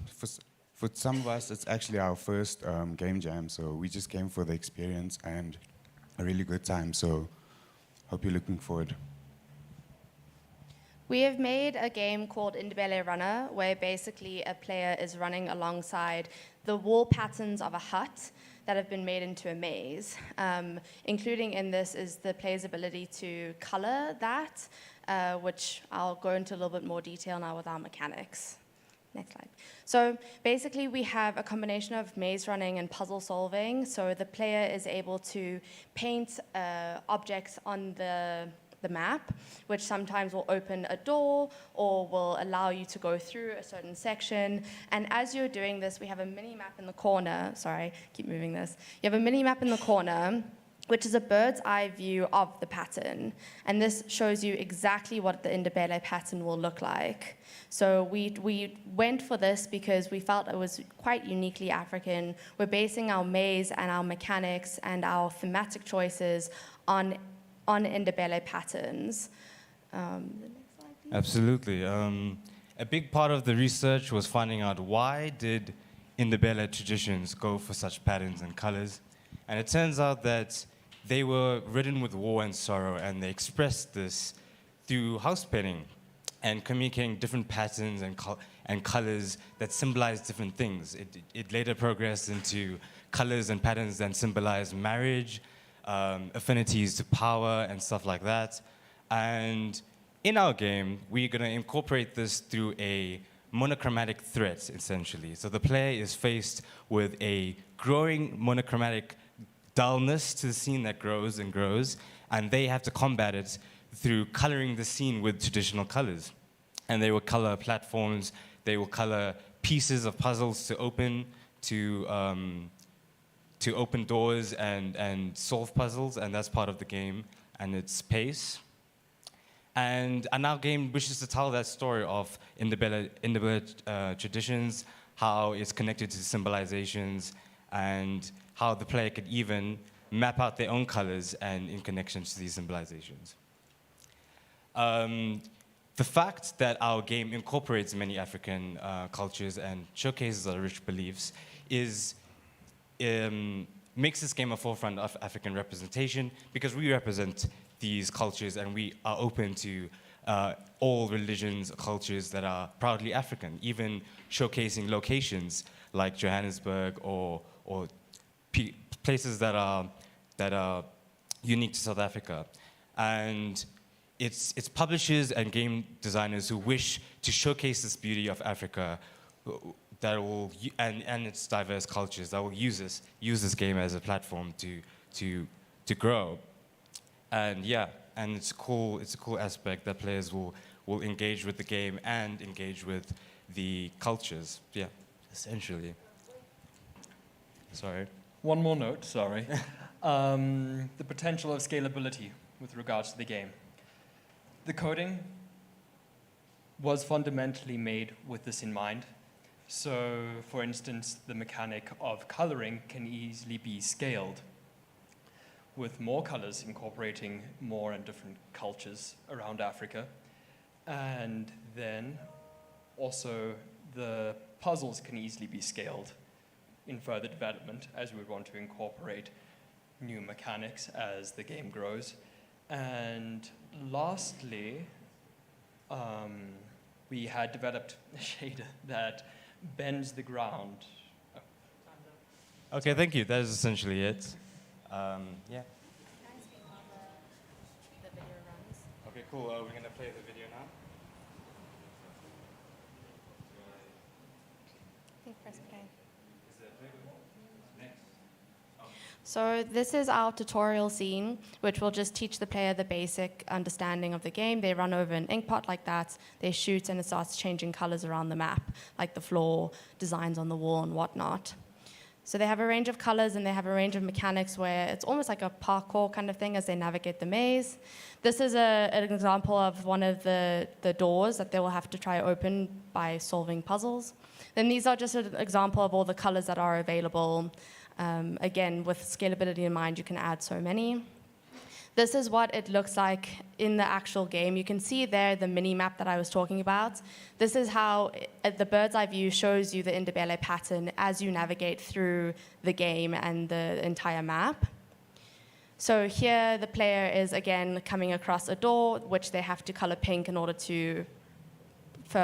for some of us, it's actually our first game jam. So we just came for the experience and a really good time. So hope you're looking forward. We have made a game called Ndebele Runner, where basically a player is running alongside the wall patterns of a hut that have been made into a maze. Including in this is the player's ability to color that, which I'll go into a little bit more detail now with our mechanics. Next slide. So basically we have a combination of maze running and puzzle solving. So the player is able to paint objects on the map, which sometimes will open a door or will allow you to go through a certain section. And as you're doing this, we have a mini map in the corner. Sorry, keep moving this. You have a mini map in the corner, which is a bird's eye view of the pattern. And this shows you exactly what the Ndebele pattern will look like. So we went for this because we felt it was quite uniquely African. We're basing our maze and our mechanics and our thematic choices on Ndebele patterns. The next slide, please. Absolutely. A big part of the research was finding out why did Ndebele traditions go for such patterns and colors. And it turns out that they were ridden with war and sorrow, and they expressed this through house painting and communicating different patterns and colors that symbolize different things. It later progressed into colors and patterns that symbolize marriage, affinities to power and stuff like that. And in our game, we're going to incorporate this through a monochromatic threat, essentially. So the player is faced with a growing monochromatic dullness to the scene that grows and grows, and they have to combat it through coloring the scene with traditional colors. And they will color platforms, they will color pieces of puzzles to open doors and solve puzzles, and that's part of the game and its pace. And our game wishes to tell that story of Ndebele traditions, how it's connected to symbolizations, and how the player could even map out their own colors and in connection to these symbolizations. The fact that our game incorporates many African cultures and showcases our rich beliefs makes this game a forefront of African representation, because we represent these cultures and we are open to all religions, cultures that are proudly African, even showcasing locations like Johannesburg or places that are unique to South Africa. And it's publishers and game designers who wish to showcase this beauty of Africa and its diverse cultures that will use this game as a platform to grow. And yeah, and it's a cool aspect that players will engage with the game and engage with the cultures. Yeah, essentially. Sorry. One more note, sorry. The potential of scalability with regards to the game. The coding was fundamentally made with this in mind. So, for instance, the mechanic of coloring can easily be scaled with more colors incorporating more and different cultures around Africa. And then also the puzzles can easily be scaled in further development as we want to incorporate new mechanics as the game grows. And lastly, we had developed a shader that bends the ground. Okay, thank you. That is essentially it. Yeah. Okay, cool. We're going to play the video now. I think press play. So this is our tutorial scene, which will just teach the player the basic understanding of the game. They run over an ink pot like that, they shoot, and it starts changing colors around the map, like the floor, designs on the wall, and whatnot. So they have a range of colors and they have a range of mechanics where it's almost like a parkour kind of thing as they navigate the maze. This is an example of one of the doors that they will have to try open by solving puzzles. Then these are just an example of all the colors that are available. Again, with scalability in mind, you can add so many. This is what it looks like in the actual game. You can see there the mini-map that I was talking about. This is how the bird's eye view shows you the Ndebele pattern as you navigate through the game and the entire map. So here the player is, again, coming across a door, which they have to color pink in order to go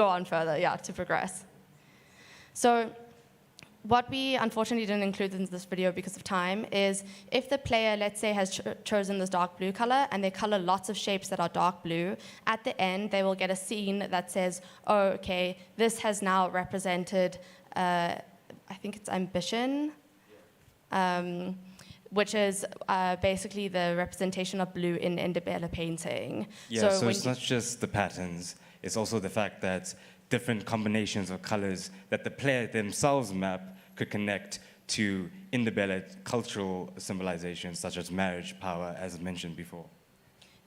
on further, to progress. So what we unfortunately didn't include in this video because of time is if the player, let's say, has chosen this dark blue color and they color lots of shapes that are dark blue, at the end they will get a scene that says, oh, okay, this has now represented, I think it's ambition, which is basically the representation of blue in Ndebele painting. Yeah, so it's not just the patterns, it's also the fact that different combinations of colors that the player themselves map could connect to Ndebele cultural symbolizations such as marriage, power, as mentioned before.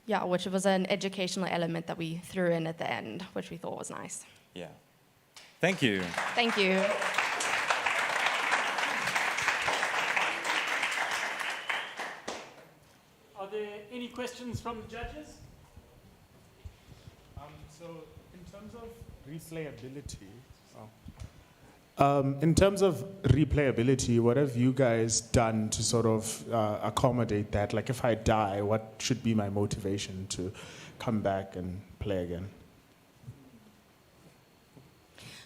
Yeah, which was an educational element that we threw in at the end, which we thought was nice. Yeah. Thank you. Thank you. Are there any questions from the judges? So in terms of replayability, what have you guys done to sort of accommodate that? Like if I die, what should be my motivation to come back and play again?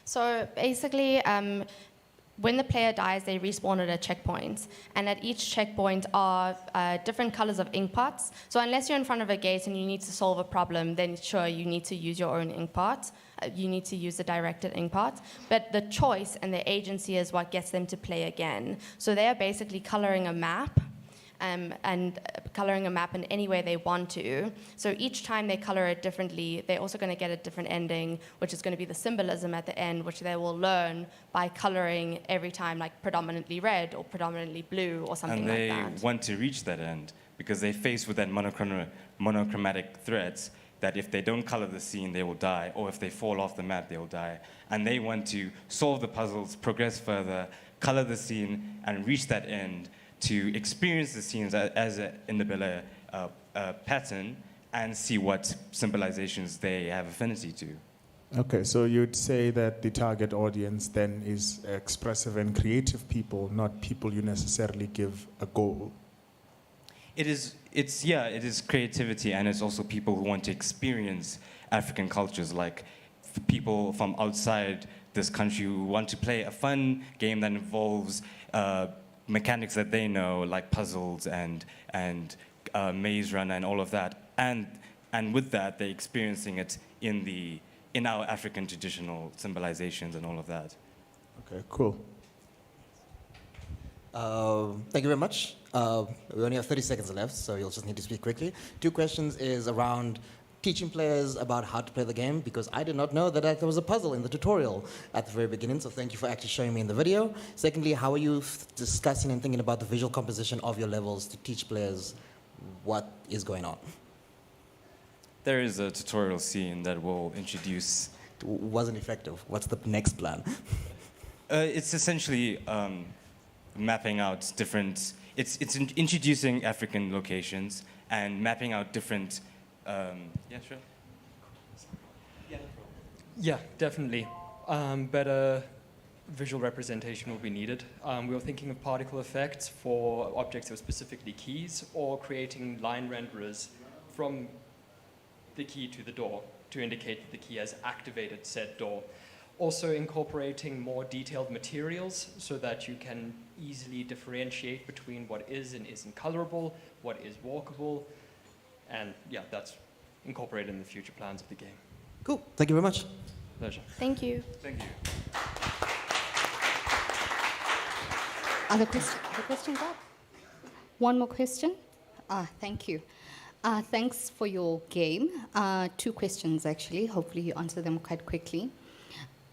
So basically, when the player dies, they respawn at a checkpoint. And at each checkpoint are different colors of ink pots. So unless you're in front of a gate and you need to solve a problem, then sure, you need to use your own ink pot. You need to use the directed ink pot. But the choice and the agency is what gets them to play again. So they are basically coloring a map. And coloring a map in any way they want to. So each time they color it differently, they're also going to get a different ending, which is going to be the symbolism at the end, which they will learn by coloring every time, like predominantly red or predominantly blue or something like that. And they want to reach that end because they're faced with that monochromatic threat that if they don't color the scene, they will die, or if they fall off the map, they will die. And they want to solve the puzzles, progress further, color the scene, and reach that end, to experience the scenes as an Ndebele pattern and see what symbolizations they have affinity to. Okay, so you'd say that the target audience then is expressive and creative people, not people you necessarily give a goal. It is creativity, and it's also people who want to experience African cultures, like people from outside this country who want to play a fun game that involves mechanics that they know, like puzzles and maze runner and all of that, and with that they're experiencing it in our African traditional symbolizations and all of that. Okay, cool. Thank you very much. We only have 30 seconds left, so you'll just need to speak quickly. 2 questions is around teaching players about how to play the game, because I did not know that there was a puzzle in the tutorial at the very beginning, so thank you for actually showing me in the video. Secondly, how are you discussing and thinking about the visual composition of your levels to teach players what is going on? There is a tutorial scene that will introduce... Wasn't effective. What's the next plan? It's essentially mapping out different... It's introducing African locations and mapping out different... yeah, sure. Yeah, definitely. Better visual representation will be needed. We were thinking of particle effects for objects that were specifically keys, or creating line renderers from the key to the door to indicate that the key has activated said door. Also incorporating more detailed materials so that you can easily differentiate between what is and isn't colorable, what is walkable, and yeah, that's incorporated in the future plans of the game. Cool. Thank you very much. Pleasure. Thank you. Thank you. Other questions up? One more question? Thank you. Thanks for your game. 2 questions, actually. Hopefully you answer them quite quickly.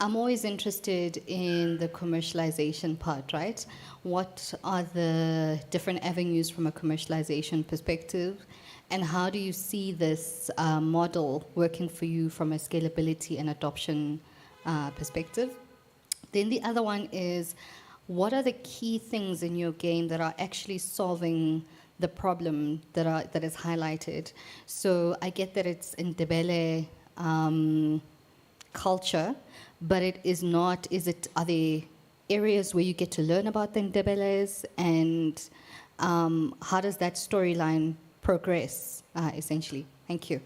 I'm always interested in the commercialization part, right? What are the different avenues from a commercialization perspective? And how do you see this model working for you from a scalability and adoption perspective? Then the other one is, what are the key things in your game that are actually solving the problem that is highlighted? So I get that it's Ndebele culture, but it is not, are there areas where you get to learn about the Ndebeles, and how does that storyline progress, essentially? Thank you.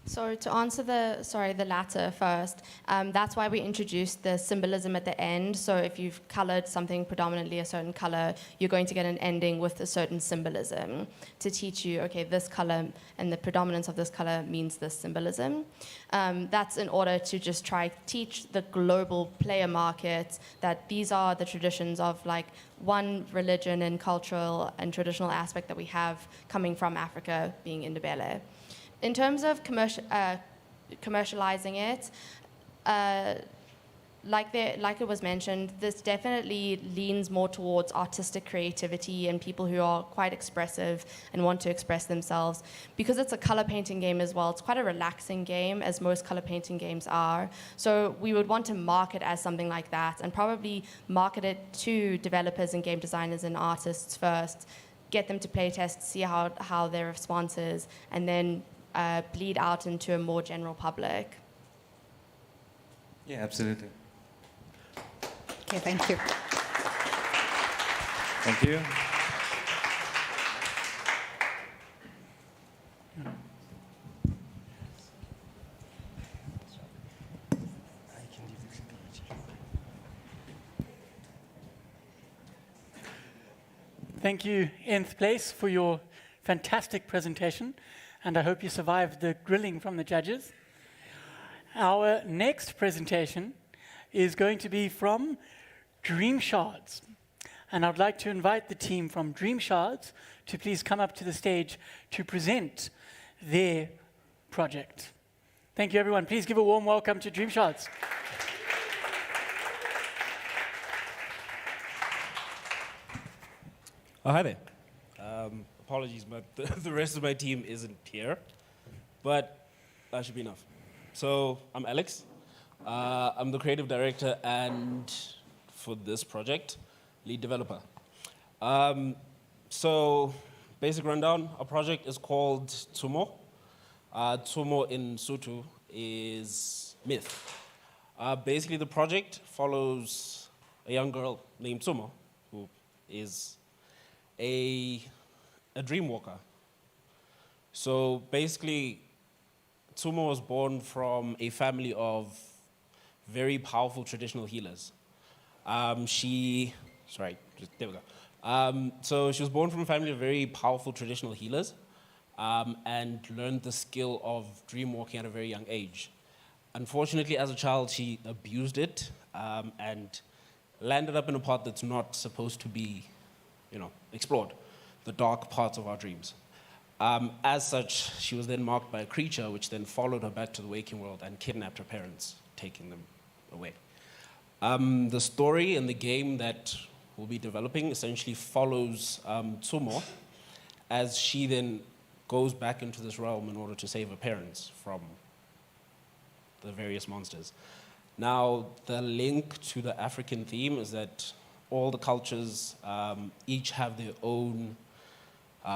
So to answer the latter first, that's why we introduced the symbolism at the end. So if you've colored something predominantly a certain color, you're going to get an ending with a certain symbolism to teach you, okay, this color and the predominance of this color means this symbolism. That's in order to just try to teach the global player market that these are the traditions of like one religion and cultural and traditional aspect that we have coming from Africa, being Ndebele. In terms of commercializing it, like it was mentioned, this definitely leans more towards artistic creativity and people who are quite expressive and want to express themselves. Because it's a color painting game as well, it's quite a relaxing game, as most color painting games are. So we would want to market as something like that, and probably market it to developers and game designers and artists first, get them to play test, see how their response is, and then bleed out into a more general public. Yeah, absolutely. Okay, thank you. Thank you. Thank you, Nth Place, for your fantastic presentation, and I hope you survived the grilling from the judges. Our next presentation is going to be from Shards. And I'd like to invite the team from Shards to please come up to the stage to present their project. Thank you, everyone. Please give a warm welcome to Shards. Oh, hi there. Apologies, but the rest of my team isn't here, but that should be enough. So I'm Alex. I'm the creative director and, for this project, lead developer. So basic rundown, our project is called Tshomo. Tshomo in Sotho is myth. Basically, the project follows a young girl named Tshomo, who is a dream walker. So basically, Tshomo was born from a family of very powerful traditional healers. So she was born from a family of very powerful traditional healers and learned the skill of dream walking at a very young age. Unfortunately, as a child, she abused it and landed up in a path that's not supposed to be, explored, the dark parts of our dreams. As such, she was then marked by a creature which then followed her back to the waking world and kidnapped her parents, taking them away. The story and the game that we'll be developing essentially follows Tshomo as she then goes back into this realm in order to save her parents from the various monsters. Now, the link to the African theme is that all the cultures each have their own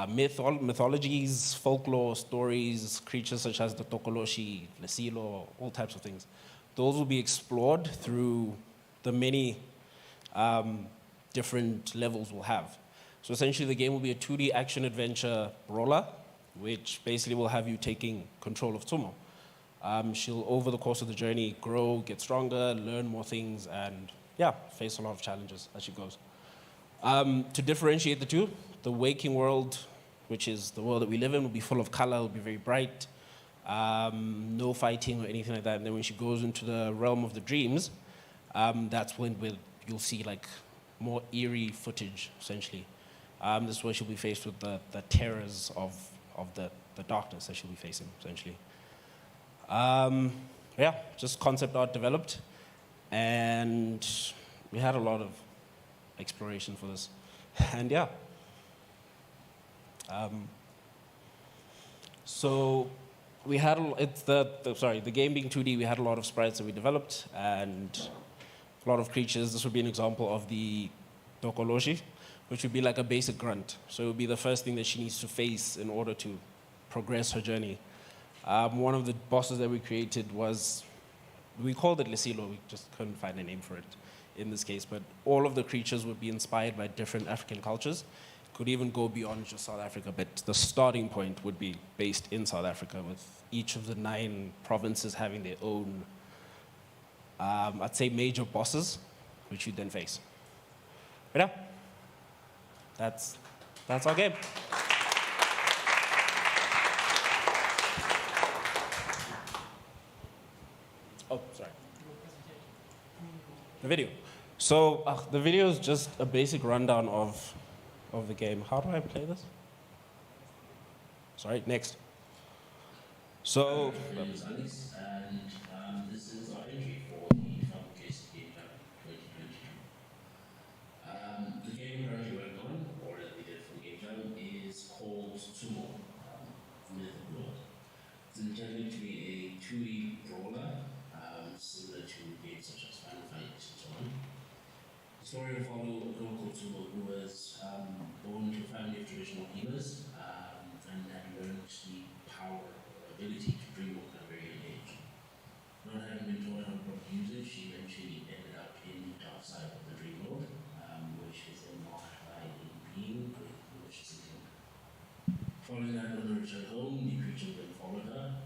mythologies, folklore, stories, creatures such as the tokoloshi, lesilo, all types of things. Those will be explored through the many different levels we'll have. So essentially the game will be a 2D action adventure brawler, which basically will have you taking control of Tshomo. She'll, over the course of the journey, grow, get stronger, learn more things, and face a lot of challenges as she goes. To differentiate the two, the waking world, which is the world that we live in, will be full of color, will be very bright, no fighting or anything like that. And then when she goes into the realm of the dreams, that's when you'll see like more eerie footage, essentially. This is where she'll be faced with the terrors of the darkness that she'll be facing, essentially. Just concept art developed, and we had a lot of exploration for this. And so we had the game being 2D, we had a lot of sprites that we developed and a lot of creatures. This would be an example of the tokoloshi, which would be like a basic grunt. So it would be the first thing that she needs to face in order to progress her journey. One of the bosses that we created we called it Lesilo, we just couldn't find a name for it in this case, but all of the creatures would be inspired by different African cultures. Could even go beyond just South Africa, but the starting point would be based in South Africa, with each of the 9 provinces having their own, I'd say, major bosses, which you then face. But that's our game. Oh, sorry. The video. So the video is just a basic rundown of the game. How do I play this? Sorry, next. So. My name is Alex, and this is our entry for the Fakugesi game 2022. The game we're currently working on, or that we did for the game jam, is called Tshomo, Myth of Blood. It's intended to be a 2D brawler, similar to games such as Final Fight and so on. The story will follow a girl called Tshomo who was born to a family of traditional healers and had learned the power or ability to dream walk at a very young age. Not having been taught how to properly use it, she eventually ended up in the dark side of the dream world, which is then marked by a being with malicious intent. Following that, on her return home, the creature then followed her,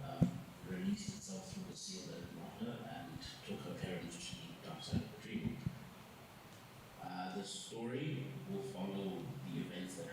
released itself through the seal that had marked her, and took her parents to the dark side of the dream. The story will follow the events that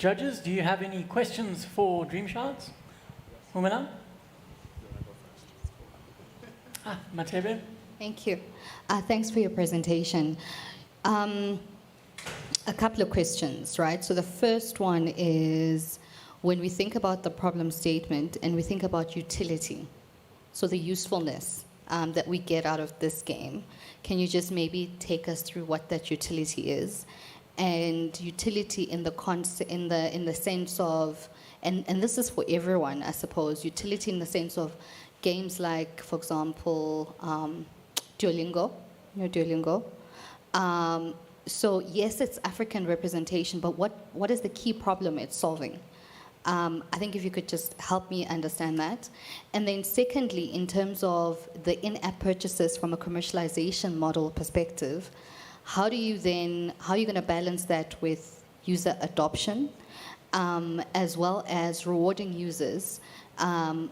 Judges, do you have any questions for Dream Shards? Umela? Matebe? Thank you. Thanks for your presentation. A couple of questions, right? So the first one is, when we think about the problem statement and we think about utility, so the usefulness that we get out of this game, can you just maybe take us through what that utility is? And utility in the sense of, and this is for everyone, I suppose, utility in the sense of games like, for example, Duolingo, Duolingo. So yes, it's African representation, but what is the key problem it's solving? I think if you could just help me understand that. And then secondly, in terms of the in-app purchases from a commercialization model perspective, how are you going to balance that with user adoption, as well as rewarding users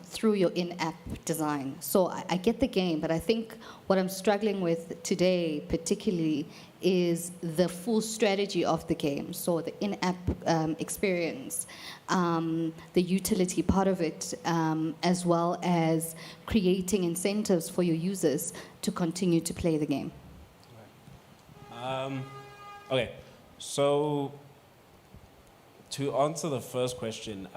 through your in-app design? So I get the game, but I think what I'm struggling with today particularly is the full strategy of the game. So the in-app experience, the utility part of it, as well as creating incentives for your users to continue to play the game. Okay, so to answer the first question,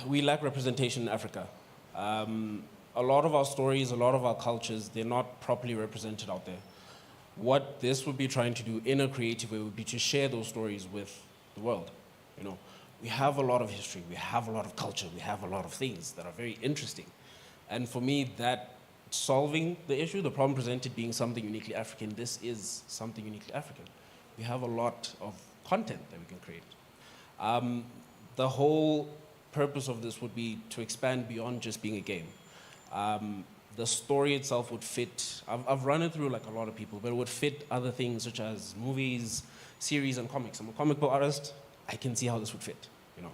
we lack representation in Africa. A lot of our stories, a lot of our cultures, they're not properly represented out there. What this would be trying to do in a creative way would be to share those stories with the world. You know, we have a lot of history, we have a lot of culture, we have a lot of things that are very interesting. And for me, that solving the issue, the problem presented being something uniquely African, this is something uniquely African. We have a lot of content that we can create. The whole purpose of this would be to expand beyond just being a game. The story itself would fit, I've run it through like a lot of people, but it would fit other things such as movies, series, and comics. I'm a comic book artist, I can see how this would fit, you know.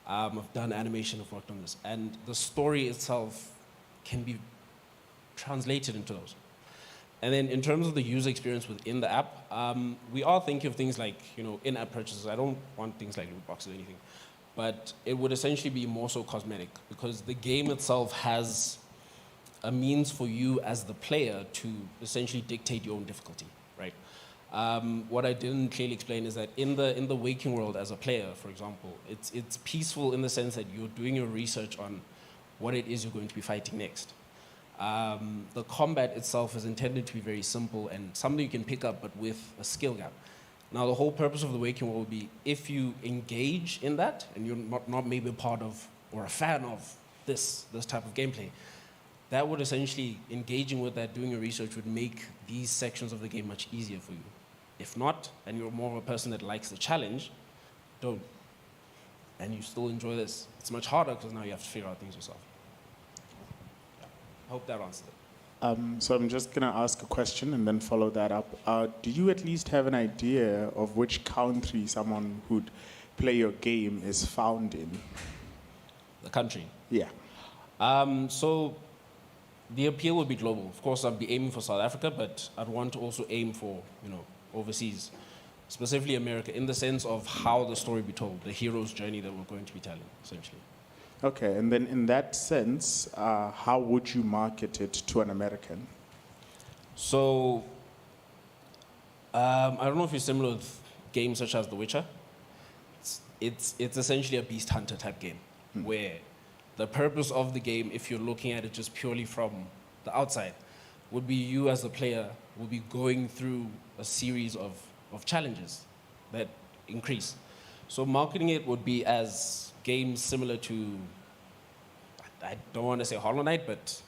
I've done animation, I've worked on this, and the story itself can be translated into those. And then in terms of the user experience within the app, we are thinking of things like, you know, in-app purchases. I don't want things like loot boxes or anything, but it would essentially be more so cosmetic, because the game itself has a means for you as the player to essentially dictate your own difficulty, right? What I didn't clearly explain is that in the waking world as a player, for example, it's peaceful in the sense that you're doing your research on what it is you're going to be fighting next. The combat itself is intended to be very simple and something you can pick up, but with a skill gap. Now, the whole purpose of the waking world will be if you engage in that and you're not maybe a part of or a fan of this type of gameplay, that would essentially, engaging with that, doing your research would make these sections of the game much easier for you. If not, and you're more of a person that likes the challenge, don't. And you still enjoy this. It's much harder because now you have to figure out things yourself. I hope that answered it. So I'm just going to ask a question and then follow that up. Do you at least have an idea of which country someone who'd play your game is found in? The country? Yeah. So the appeal would be global. Of course, I'd be aiming for South Africa, but I'd want to also aim for, you know, overseas, specifically America, in the sense of how the story be told, the hero's journey that we're going to be telling, essentially. Okay, and then in that sense, how would you market it to an American? So, I don't know if you're similar with games such as The Witcher. It's essentially a beast hunter type game, where the purpose of the game, if you're looking at it just purely from the outside, would be you as a player will be going through a series of challenges that increase. So marketing it would be as games similar to, I don't want to say Hollow Knight, but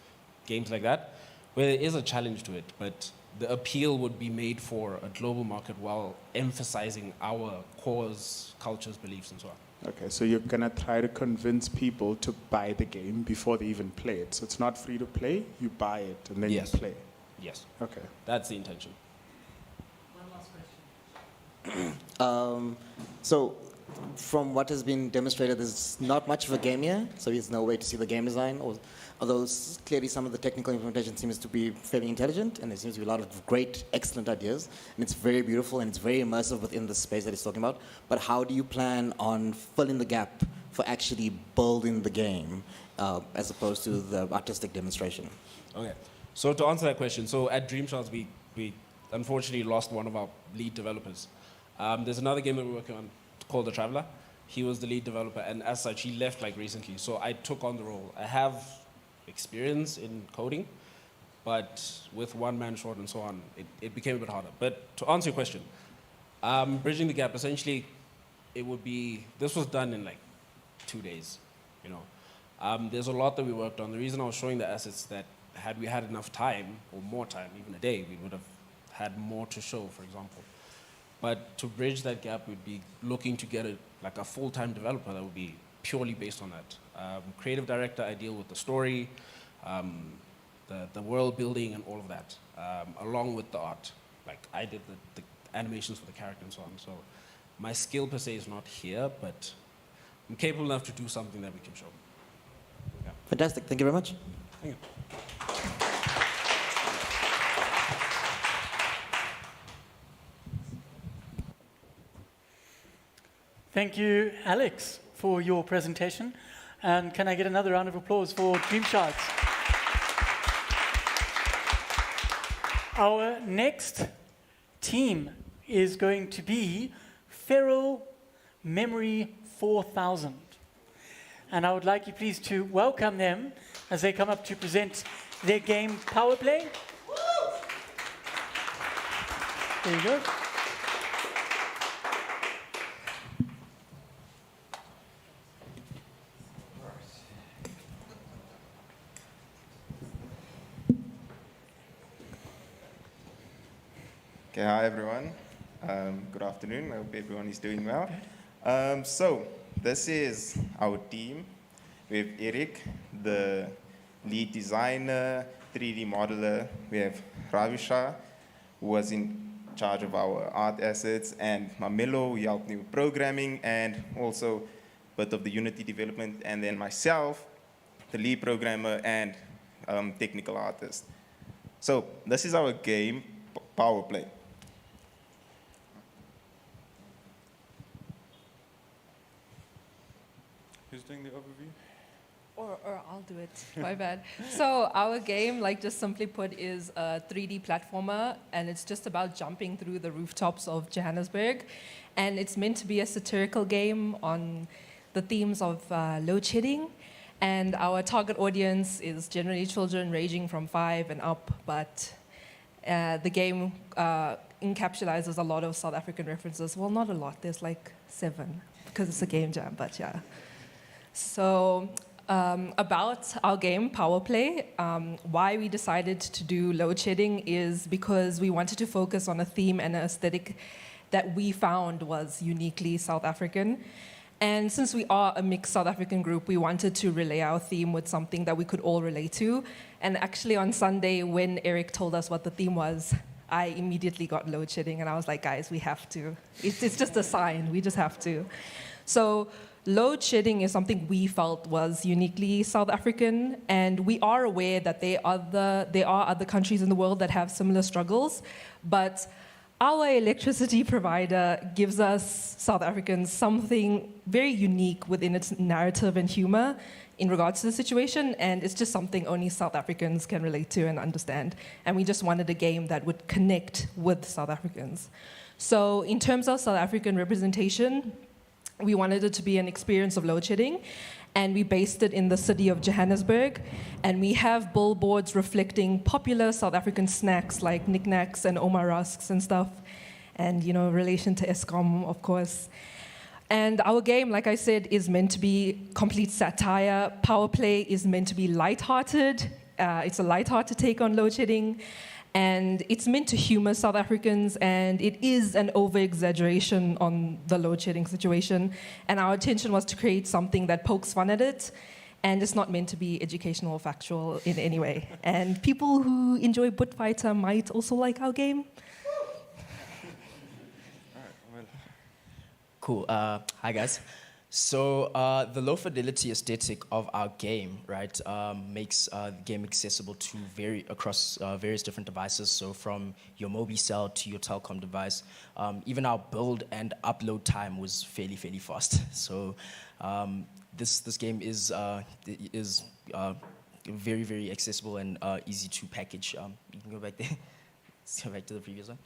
games like that, where there is a challenge to it, but the appeal would be made for a global market while emphasizing our cores, cultures, beliefs, and so on. Okay, so you're going to try to convince people to buy the game before they even play it. So it's not free to play, you buy it and then Yes. you play. Yes. Okay. That's the intention. So from what has been demonstrated, there's not much of a game here, so there's no way to see the game design, although clearly some of the technical implementation seems to be fairly intelligent, and there seems to be a lot of great, excellent ideas, and it's very beautiful, and it's very immersive within the space that he's talking about. But how do you plan on filling the gap for actually building the game, as opposed to the artistic demonstration? Okay, so to answer that question, so at Shards, we unfortunately lost one of our lead developers. There's another game that we're working on called The Traveler. He was the lead developer, and as such, he left like recently. So I took on the role. I have experience in coding, but with one man short and so on, it became a bit harder. But to answer your question, bridging the gap, essentially, it would be, this was done in like 2 days, you know. There's a lot that we worked on. The reason I was showing the assets that had we had enough time, or more time, even a day, we would have had more to show, for example. But to bridge that gap, we'd be looking to get a full-time developer that would be purely based on that. Creative director, I deal with the story, the world building and all of that, along with the art. Like I did the animations for the character and so on. So my skill per se is not here, but I'm capable enough to do something that we can show. Yeah. Fantastic, thank you very much. Thank you. Thank you, Alex, for your presentation. And can I get another round of applause for Shards? Our next team is going to be Feral Memory 4000. And I would like you please to welcome them as they come up to present their game Power Play. There you go. Okay, hi everyone. Good afternoon. I hope everyone is doing well. So this is our team. We have Eric, the lead designer, 3D modeler. We have Ravisha, who was in charge of our art assets, and Mamelo, who helped me with programming and also a bit of the Unity development, and then myself, the lead programmer and technical artist. So this is our game, Power Play. Who's doing the overview? Or I'll do it, my bad. So our game, like just simply put, is a 3D platformer, and it's just about jumping through the rooftops of Johannesburg. And it's meant to be a satirical game on the themes of load shedding. And our target audience is generally children ranging from 5 and up, but the game encapsulates a lot of South African references. Well, not a lot, there's like 7, because it's a game jam, but yeah. So about our game, Power Play, why we decided to do load shedding is because we wanted to focus on a theme and an aesthetic that we found was uniquely South African. And since we are a mixed South African group, we wanted to relay our theme with something that we could all relate to. And actually on Sunday, when Eric told us what the theme was, I immediately got load shedding, and I was like, guys, we have to. It's just a sign, we just have to. So load shedding is something we felt was uniquely South African, and we are aware that there are other countries in the world that have similar struggles, but our electricity provider gives us, South Africans, something very unique within its narrative and humor in regards to the situation, and it's just something only South Africans can relate to and understand. And we just wanted a game that would connect with South Africans. So in terms of South African representation, we wanted it to be an experience of load shedding, and we based it in the city of Johannesburg. And we have billboards reflecting popular South African snacks like knickknacks and Omar rusks and stuff, and relation to Eskom, of course. And our game, like I said, is meant to be complete satire. Power Play is meant to be lighthearted. It's a lighthearted take on load shedding. And it's meant to humor South Africans, and it is an over-exaggeration on the load shedding situation. And our intention was to create something that pokes fun at it, and it's not meant to be educational or factual in any way. And people who enjoy Boot Fighter might also like our game. Cool. Hi, guys. So the low fidelity aesthetic of our game, right, makes the game accessible to across various different devices. So from your Mobicell to your Telkom device, even our build and upload time was fairly fast. So this game is very accessible and easy to package. You can go back there. Let's go back to the previous one.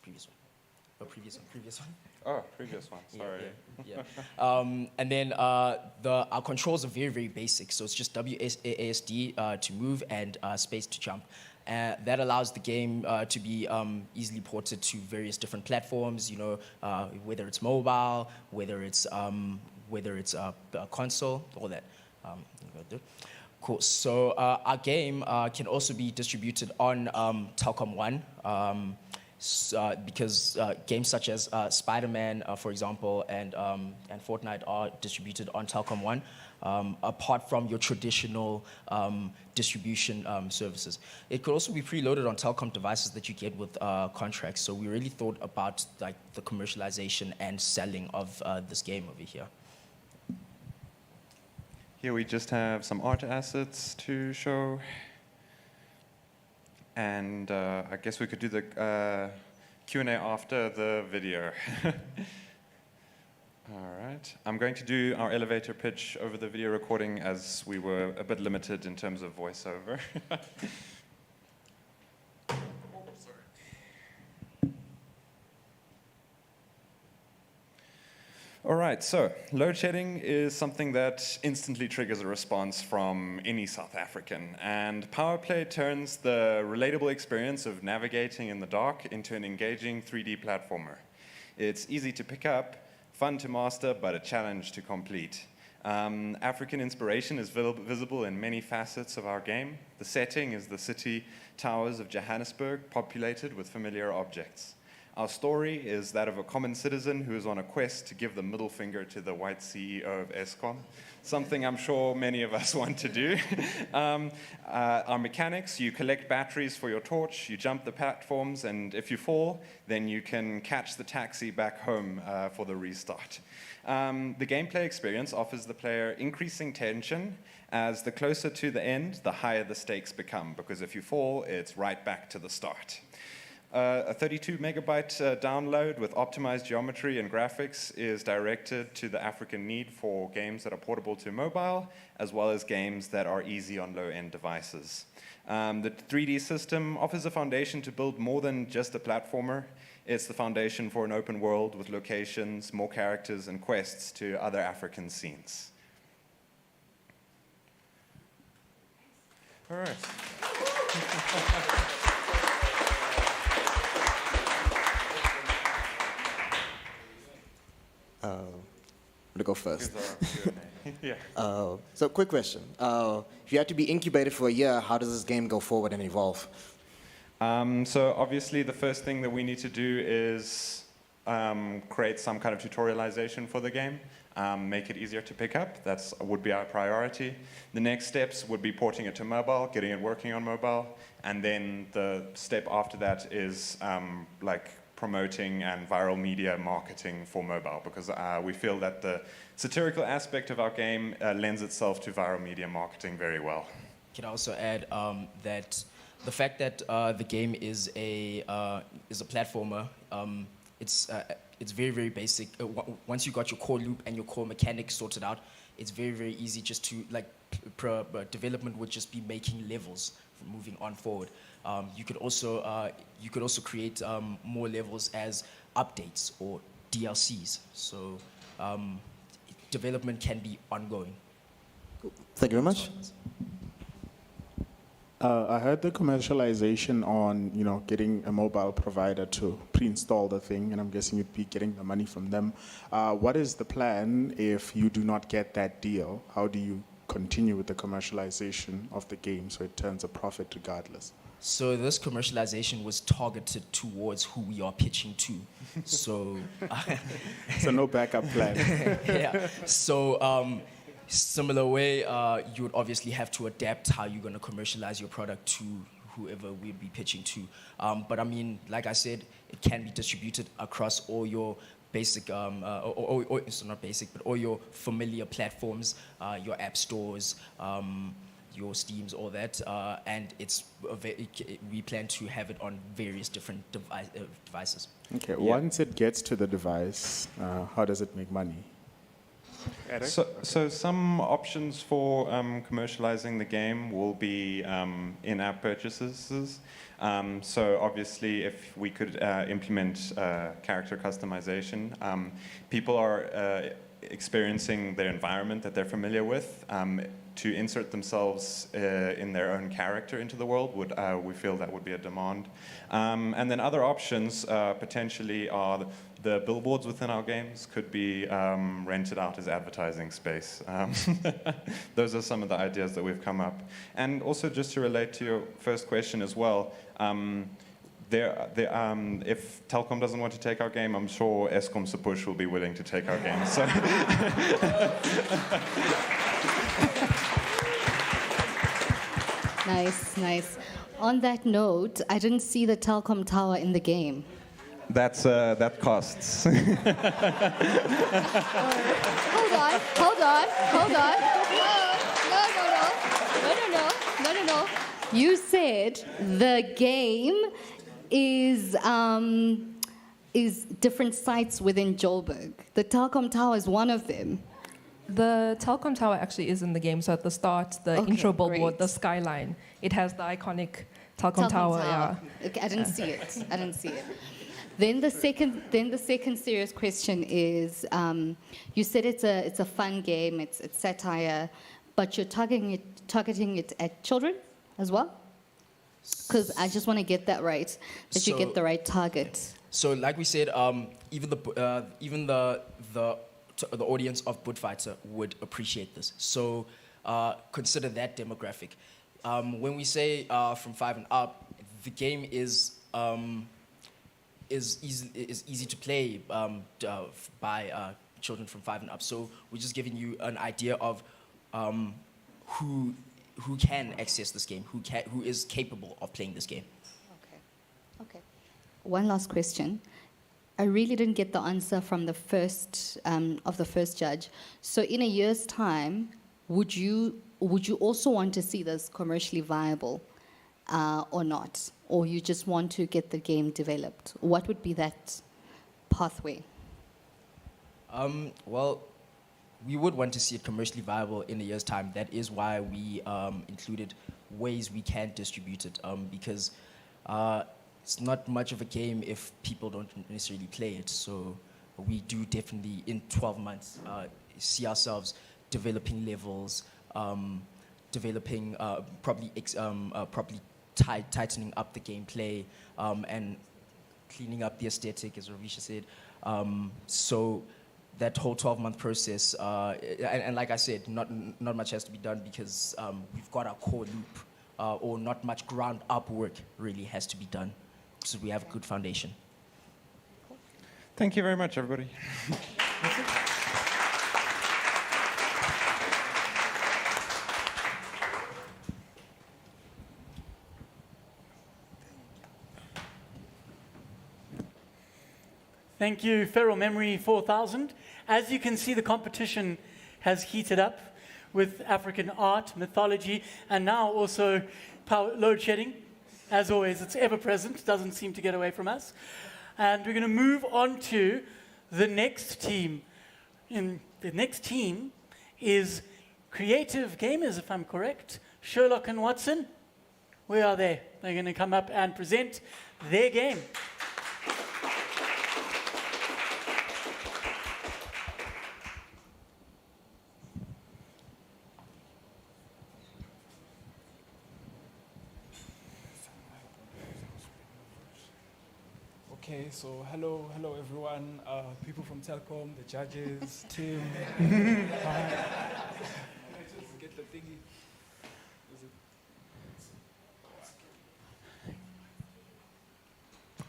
Previous one. Oh, previous one. Sorry. Yeah. And then our controls are very basic. So it's just WASD to move and space to jump. That allows the game to be easily ported to various different platforms. You know, whether it's mobile, whether it's a console, all that. Cool. So our game can also be distributed on Telkom One. Because games such as Spider-Man, for example, and Fortnite are distributed on Telkom One, apart from your traditional distribution services. It could also be preloaded on Telkom devices that you get with contracts. So we really thought about like the commercialization and selling of this game over here. Here we just have some art assets to show. And I guess we could do the Q&A after the video. All right. I'm going to do our elevator pitch over the video recording as we were a bit limited in terms of voiceover. All right, so load shedding is something that instantly triggers a response from any South African, and Power Play turns the relatable experience of navigating in the dark into an engaging 3D platformer. It's easy to pick up, fun to master, but a challenge to complete. African inspiration is visible in many facets of our game. The setting is the city towers of Johannesburg, populated with familiar objects. Our story is that of a common citizen who is on a quest to give the middle finger to the white CEO of Eskom, something I'm sure many of us want to do. Our mechanics, you collect batteries for your torch, you jump the platforms, and if you fall, then you can catch the taxi back home for the restart. The gameplay experience offers the player increasing tension, as the closer to the end, the higher the stakes become, because if you fall, it's right back to the start. A 32 megabyte download with optimized geometry and graphics is directed to the African need for games that are portable to mobile, as well as games that are easy on low-end devices. The 3D system offers a foundation to build more than just a platformer. It's the foundation for an open world with locations, more characters, and quests to other African scenes. All right. I'm going to go first. Yeah. So quick question. If you had to be incubated for a year, how does this game go forward and evolve? So obviously the first thing that we need to do is create some kind of tutorialization for the game, make it easier to pick up. That would be our priority. The next steps would be porting it to mobile, getting it working on mobile, and then the step after that is like promoting and viral media marketing for mobile, because we feel that the satirical aspect of our game lends itself to viral media marketing very well. Can I also add that the fact that the game is a platformer, it's very basic. Once you got your core loop and your core mechanics sorted out, it's very easy just to development would just be making levels from moving on forward. You could also create more levels as updates or DLCs. So development can be ongoing. Thank you very much. I heard the commercialization on, getting a mobile provider to pre-install the thing, and I'm guessing you'd be getting the money from them. What is the plan if you do not get that deal? How do you continue with the commercialization of the game so it turns a profit regardless? So this commercialization was targeted towards who we are pitching to. So, so no backup plan. Yeah. So similar way, you would obviously have to adapt how you're going to commercialize your product to whoever we'll be pitching to. But I mean, like I said, it can be distributed across all your basic, so not basic, but all your familiar platforms, your app stores, your Steams, all that, and we plan to have it on various different devices. Okay, once it gets to the device, how does it make money? So some options for commercializing the game will be in-app purchases. So obviously, if we could implement character customization, people are experiencing their environment that they're familiar with. To insert themselves in their own character into the world, we feel that would be a demand. And then other options potentially are the billboards within our games could be rented out as advertising space. Those are some of the ideas that we've come up. And also just to relate to your first question as well, if Telkom doesn't want to take our game, I'm sure Eskom Sepush will be willing to take our game. So Nice, nice. On that note, I didn't see the Telkom tower in the game. that costs. Hold on. No. You said the game is different sites within Joburg. The Telkom tower is one of them. The Telkom tower actually is in the game. So at the start, the intro billboard, great. the skyline, it has the iconic Telkom tower. Yeah. Okay, I didn't see it. Then the second serious question is, you said it's a fun game, it's satire, but you're targeting it at children as well? Because I just want to get that right, that you get the right target. So, like we said, even the audience of Budfighter would appreciate this. So, consider that demographic. When we say from 5 and up, the game is easy to play by children from 5 and up. So we're just giving you an idea of who can access this game, who is capable of playing this game. Okay. One last question. I really didn't get the answer from the first judge. So in a year's time, would you also want to see this commercially viable or not? Or you just want to get the game developed? What would be that pathway? Well, we would want to see it commercially viable in a year's time. That is why we included ways we can distribute it, because it's not much of a game if people don't necessarily play it. So we do definitely, in 12 months, see ourselves developing levels, developing, probably tightening up the gameplay, and cleaning up the aesthetic, as Ravisha said. So that whole 12-month process, and like I said, not much has to be done because we've got our core loop, or not much ground up work really has to be done, so we have a good foundation. Thank you very much, everybody. Thank you, Feral Memory 4000. As you can see, the competition has heated up with African art, mythology, and now also load shedding. As always, it's ever present, doesn't seem to get away from us. And we're going to move on to the next team. The next team is Creative Gamers, if I'm correct. Sherlock and Watson, where are they? They're going to come up and present their game. Okay, so hello everyone, people from Telkom, the judges, team. Hi. Just get the thingy.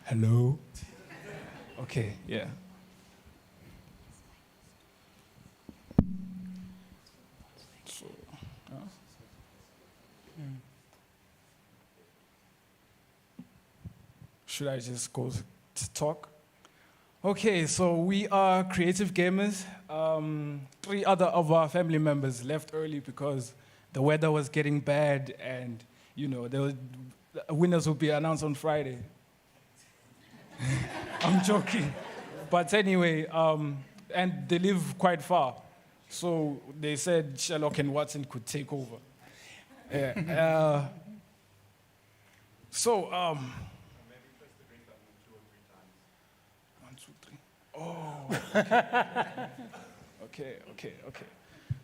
Hello. Okay, yeah. So, should I just go to talk? Okay, so we are creative gamers. 3 other of our family members left early because the weather was getting bad, and the winners will be announced on Friday. I'm joking, but anyway, and they live quite far, so they said Sherlock and Watson could take over. Yeah. Okay.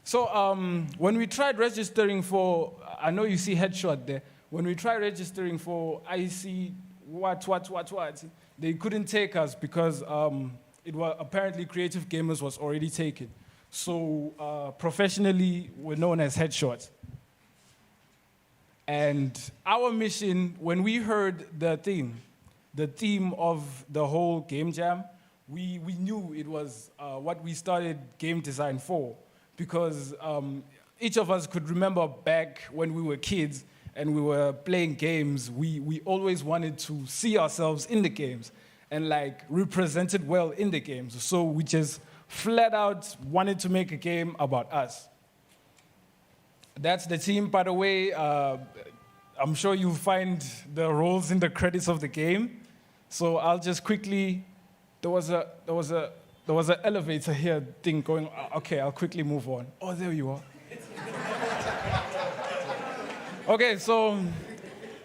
So when we tried registering for, I know you see headshot there. When we tried registering for IC what, they couldn't take us because it was apparently Creative Gamers was already taken. So professionally, we're known as headshots. And our mission, when we heard the theme of the whole game jam, we knew it was what we started game design for, because each of us could remember back when we were kids and we were playing games, we always wanted to see ourselves in the games and represented well in the games. So we just flat out wanted to make a game about us. That's the team, by the way. I'm sure you'll find the roles in the credits of the game. So I'll just quickly, there was an elevator here thing going. Okay, I'll quickly move on. Oh, there you are. Okay, so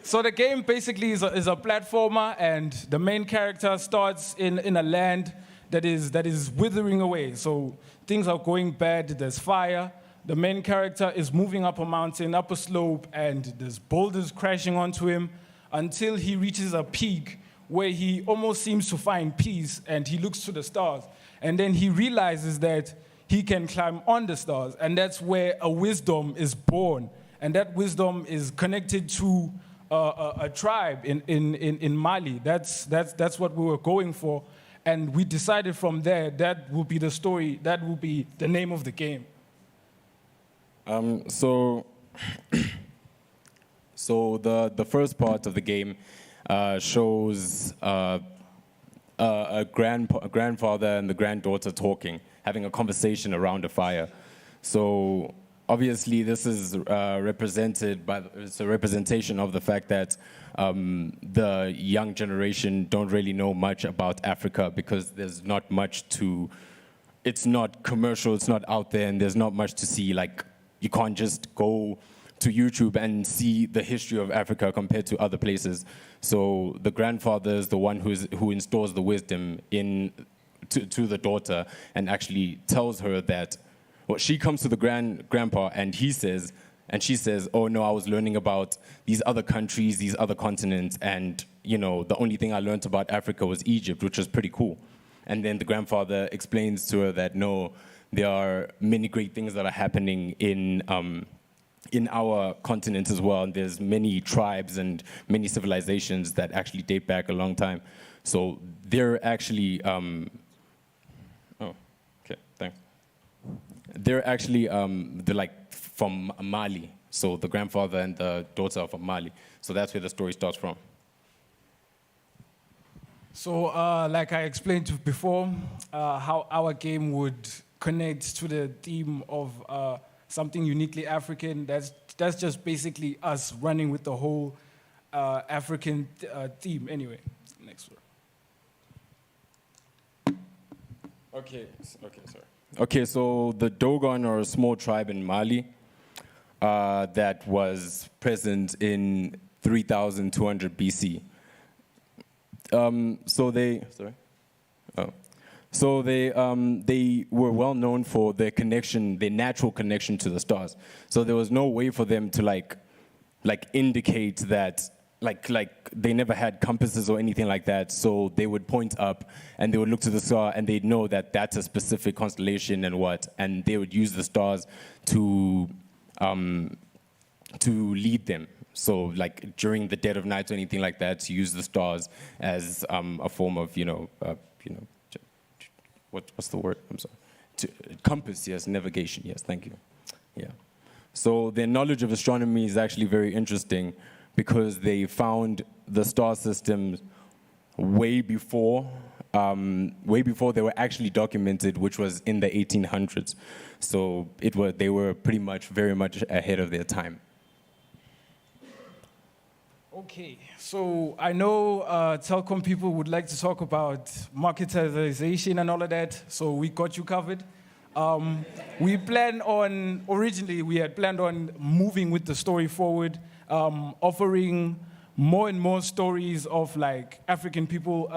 the game basically is a platformer, and the main character starts in a land that is withering away. So things are going bad. There's fire. The main character is moving up a mountain, up a slope, and there's boulders crashing onto him until he reaches a peak where he almost seems to find peace, and he looks to the stars. And then he realizes that he can climb on the stars, and that's where a wisdom is born. And that wisdom is connected to a tribe in Mali. That's what we were going for. And we decided from there that will be the story, that will be the name of the game. So the first part of the game shows a grandfather and the granddaughter talking, having a conversation around a fire. So obviously this is represented by, it's a representation of the fact that the young generation don't really know much about Africa because there's not much to, it's not commercial, it's not out there, and there's not much to see. You can't just go to YouTube and see the history of Africa compared to other places. So the grandfather is the one who installs the wisdom to the daughter and actually tells her that, well, she comes to the grandpa and she says, oh no, I was learning about these other countries, these other continents, and the only thing I learned about Africa was Egypt, which was pretty cool. And then the grandfather explains to her that no, there are many great things that are happening in our continent as well. And there's many tribes and many civilizations that actually date back a long time. So they're actually, they're actually they're from Mali. So the grandfather and the daughter are from Mali. So that's where the story starts from. So like I explained before, how our game would connect to the theme of something uniquely African. That's just basically us running with the whole African theme. Anyway, next one. Okay, so the Dogon are a small tribe in Mali that was present in 3200 BC. So they were well known for their connection, their natural connection to the stars. So there was no way for them to indicate that, they never had compasses or anything like that. So they would point up and they would look to the star and they'd know that that's a specific constellation and they would use the stars to lead them. So during the dead of night or anything like that, to use the stars as a form of, what's the word? I'm sorry. Compass, yes, navigation, yes, thank you. Yeah. So their knowledge of astronomy is actually very interesting because they found the star system way before way before they were actually documented, which was in the 1800s. So they were pretty much very much ahead of their time. Okay, so I know Telkom people would like to talk about marketization and all of that, so we got you covered. Originally we had planned on moving with the story forward, offering more and more stories of like African people,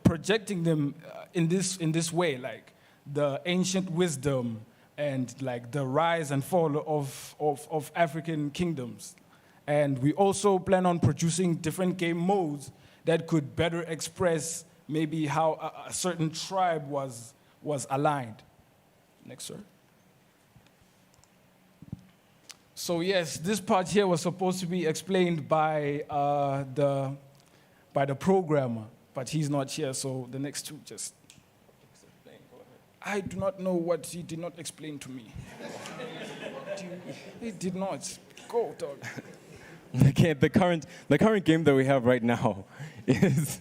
projecting them in this way, like the ancient wisdom and like the rise and fall of African kingdoms. And we also plan on producing different game modes that could better express maybe how a certain tribe was aligned. Next, sir. So yes, this part here was supposed to be explained by the programmer, but he's not here, so the next two just explain. I do not know what he did not explain to me. He did not. Go, dog. Okay, the current game that we have right now is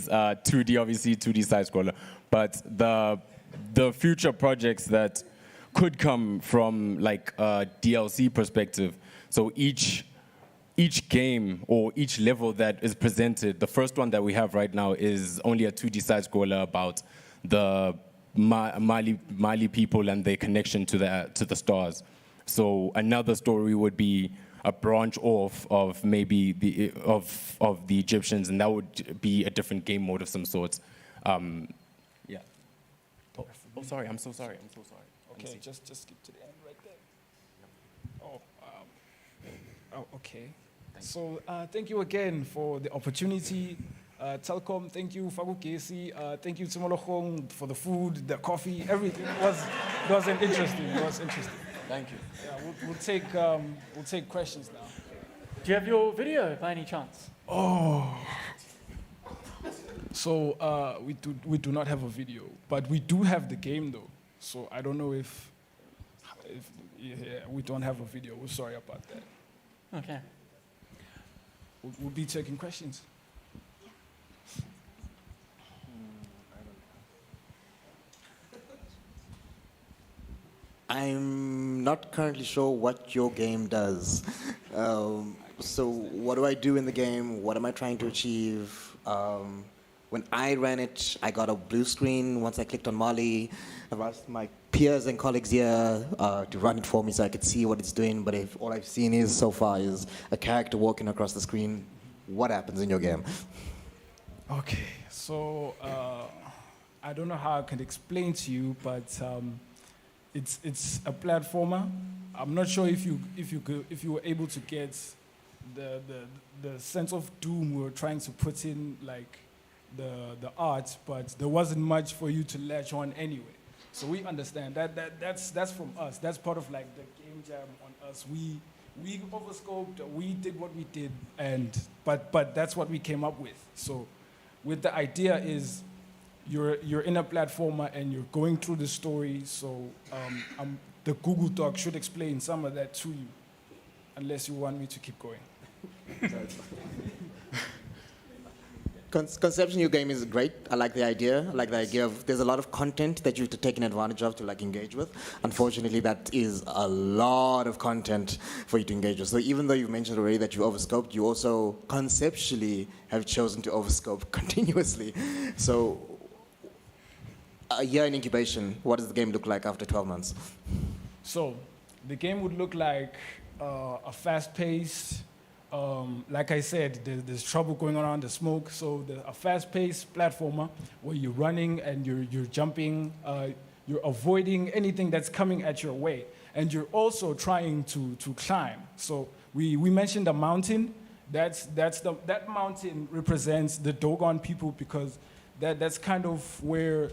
2D, obviously 2D side scroller. But the future projects that could come from like a DLC perspective. So each game or each level that is presented, the first one that we have right now is only a 2D side scroller about the Mali people and their connection to the stars. So another story would be a branch off of maybe the Egyptians, and that would be a different game mode of some sorts. Yeah. Oh, sorry. I'm so sorry. Okay, just skip to the end right there. Okay. So thank you again for the opportunity. Telkom, thank you, Fakugesi, thank you, Tshomo for the food, the coffee, everything. It was interesting. Thank you. Yeah, we'll take questions now. Do you have your video by any chance? Oh. So we do not have a video, but we do have the game though. So I don't know if we don't have a video. We're sorry about that. Okay. We'll be taking questions. I'm not currently sure what your game does. So what do I do in the game? What am I trying to achieve? When I ran it, I got a blue screen once I clicked on Mali. I've asked my peers and colleagues here to run it for me so I could see what it's doing, but if all I've seen so far is a character walking across the screen, what happens in your game? Okay, so I don't know how I can explain to you, but it's a platformer. I'm not sure if you were able to get the sense of doom we were trying to put in, like the art, but there wasn't much for you to latch on anyway. So we understand that's from us. That's part of like the game jam on us. We overscoped. We did what we did, but that's what we came up with. So with the idea is you're in a platformer and you're going through the story. So the Google Doc should explain some of that to you, unless you want me to keep going. Conception, your game is great. I like the idea. I like the idea of there's a lot of content that you have to take advantage of to like engage with. Unfortunately, that is a lot of content for you to engage with. So even though you've mentioned already that you overscoped, you also conceptually have chosen to overscope continuously. So a year in incubation, what does the game look like after 12 months? So the game would look like a fast-paced, like I said, there's trouble going around the smoke. So a fast-paced platformer where you're running and you're jumping, you're avoiding anything that's coming at your way, and you're also trying to climb. So we mentioned a mountain. That mountain represents the Dogon people because that's kind of where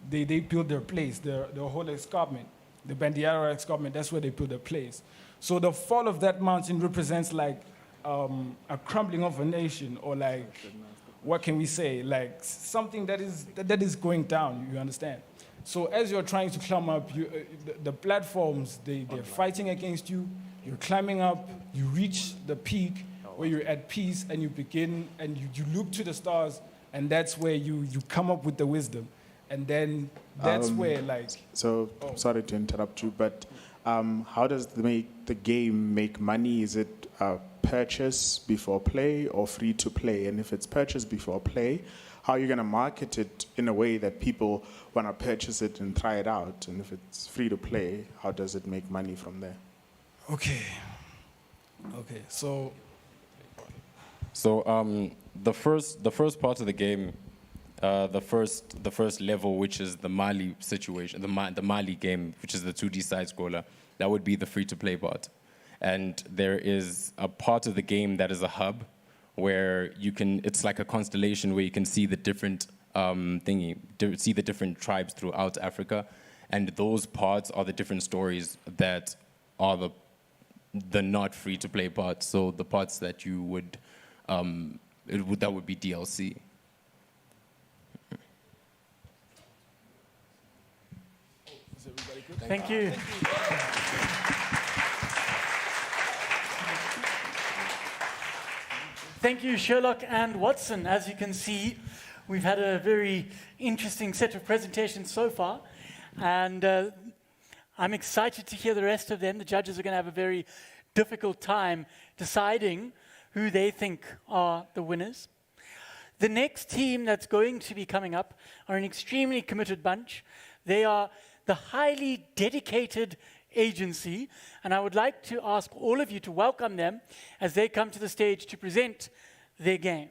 they build their place, their whole escarpment, the Bandiara escarpment. That's where they build their place. So the fall of that mountain represents like a crumbling of a nation, or like, what can we say? Like something that is going down, you understand? So as you're trying to climb up, the platforms, they're fighting against you, you're climbing up, you reach the peak, where you're at peace and you begin and you look to the stars, and that's where you come up with the wisdom. And then that's where, like... So, sorry to interrupt you, but how does the game make money? Is it purchase before play or free to play? And if it's purchase before play, how are you going to market it in a way that people want to purchase it and try it out? And if it's free to play, how does it make money from there? Okay, so the first part of the game, the first level, which is the Mali situation, the Mali game, which is the 2D side scroller, that would be the free to play part. And there is a part of the game that is a hub, where it's like a constellation where you can see the different see the different tribes throughout Africa, and those parts are the different stories that are the not free to play parts. So the parts that you would that would be DLC. Thank you. Thank you, Sherlock and Watson. As you can see, we've had a very interesting set of presentations so far, and I'm excited to hear the rest of them. The judges are going to have a very difficult time deciding who they think are the winners. The next team that's going to be coming up are an extremely committed bunch. They are the highly dedicated agency, and I would like to ask all of you to welcome them as they come to the stage to present their game.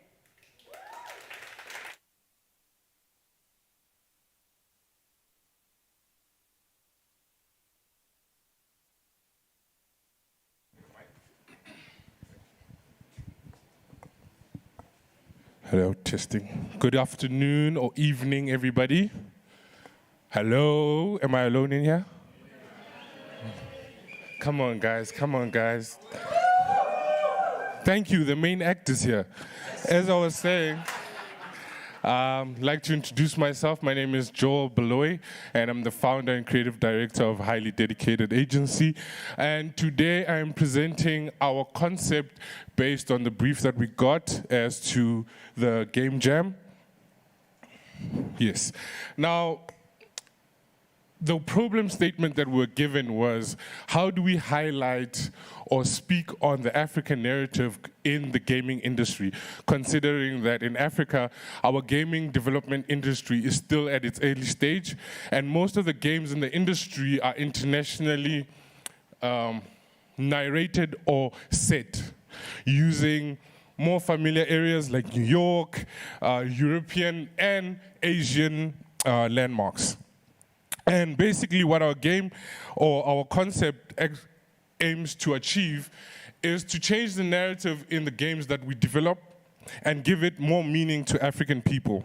Hello, testing. Good afternoon or evening, everybody. Hello, am I alone in here? Come on, guys, come on, guys. Thank you, the main actors here. As I was saying, I'd like to introduce myself. My name is Joel Beloy, and I'm the founder and creative director of Highly Dedicated Agency. And today I am presenting our concept based on the brief that we got as to the game jam. Yes. Now, the problem statement that we're given was, how do we highlight or speak on the African narrative in the gaming industry, considering that in Africa, our gaming development industry is still at its early stage, and most of the games in the industry are internationally narrated or set using more familiar areas like New York, European and Asian landmarks. And basically what our game or our concept aims to achieve is to change the narrative in the games that we develop and give it more meaning to African people.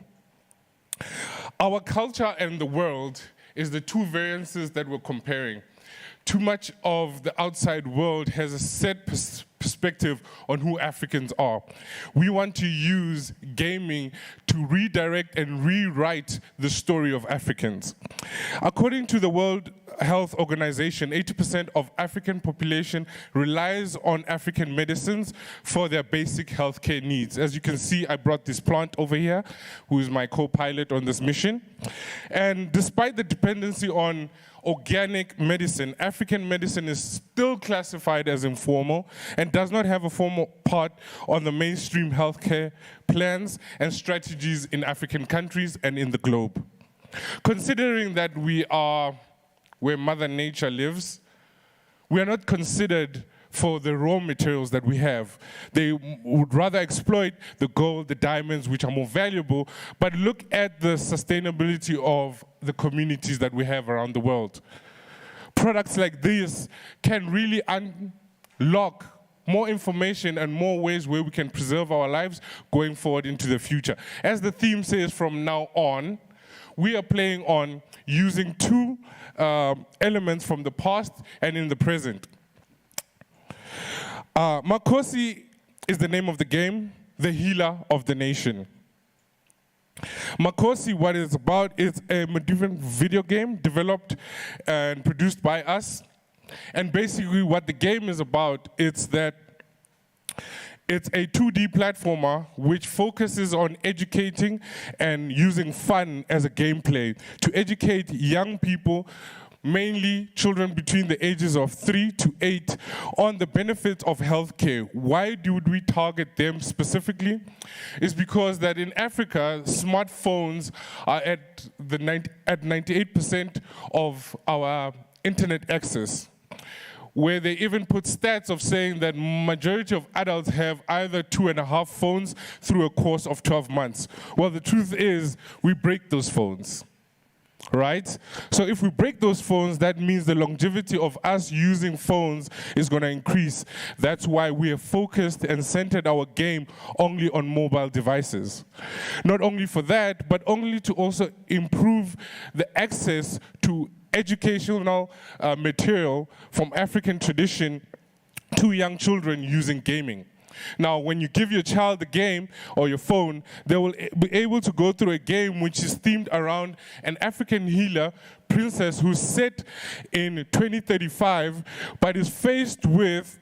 Our culture and the world is the two variances that we're comparing. Too much of the outside world has a set perspective on who Africans are. We want to use gaming to redirect and rewrite the story of Africans. According to the World Health Organization, 80% of African population relies on African medicines for their basic healthcare needs. As you can see, I brought this plant over here, who is my co-pilot on this mission. And despite the dependency on organic medicine, African medicine is still classified as informal and does not have a formal part on the mainstream healthcare plans and strategies in African countries and in the globe. Considering that we are where Mother Nature lives, we are not considered for the raw materials that we have. They would rather exploit the gold, the diamonds, which are more valuable, but look at the sustainability of the communities that we have around the world. Products like this can really unlock more information and more ways where we can preserve our lives going forward into the future. As the theme says, from now on, we are playing on using two elements from the past and in the present. Makhosi is the name of the game, the healer of the nation. Makhosi, what it's about, is a medieval video game developed and produced by us. And basically what the game is about, it's that It's a 2D platformer which focuses on educating and using fun as a gameplay to educate young people, mainly children between the ages of 3 to 8, on the benefits of healthcare. Why do we target them specifically? It's because that in Africa, smartphones are at 98% of our internet access, where they even put stats of saying that majority of adults have either 2.5 phones through a course of 12 months. Well, the truth is, we break those phones, right? So if we break those phones, that means the longevity of us using phones is going to increase. That's why we have focused and centered our game only on mobile devices. Not only for that, but only to also improve the access to educational material from African tradition to young children using gaming. Now, when you give your child a game or your phone, they will be able to go through a game which is themed around an African healer, princess, who's set in 2035, but is faced with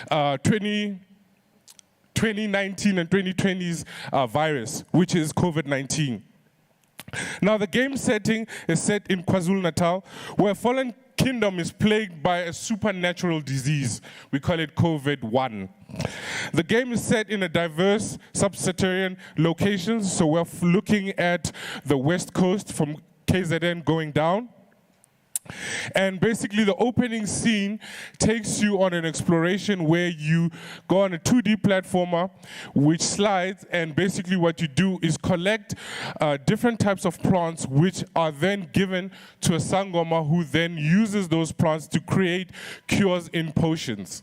2019 and 2020's virus, which is COVID-19. Now, the game setting is set in KwaZulu-Natal, where Fallen Kingdom is plagued by a supernatural disease. We call it COVID-1. The game is set in a diverse sub-Saharan locations, so we're looking at the west coast from KZN going down. And basically the opening scene takes you on an exploration where you go on a 2D platformer which slides, and basically what you do is collect different types of plants which are then given to a sangoma who then uses those plants to create cures in potions.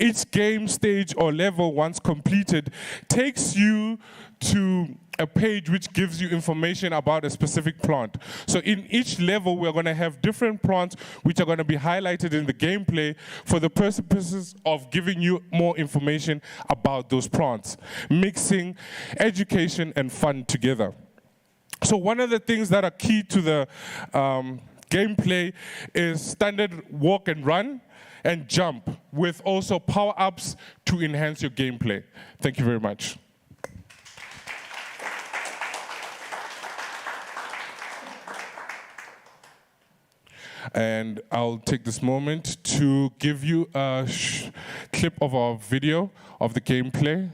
Each game stage or level, once completed, takes you to a page which gives you information about a specific plant. So in each level, we're going to have different plants which are going to be highlighted in the gameplay for the purposes of giving you more information about those plants, mixing education and fun together. So one of the things that are key to the gameplay is standard walk and run and jump, with also power-ups to enhance your gameplay. Thank you very much. And I'll take this moment to give you a clip of our video of the gameplay.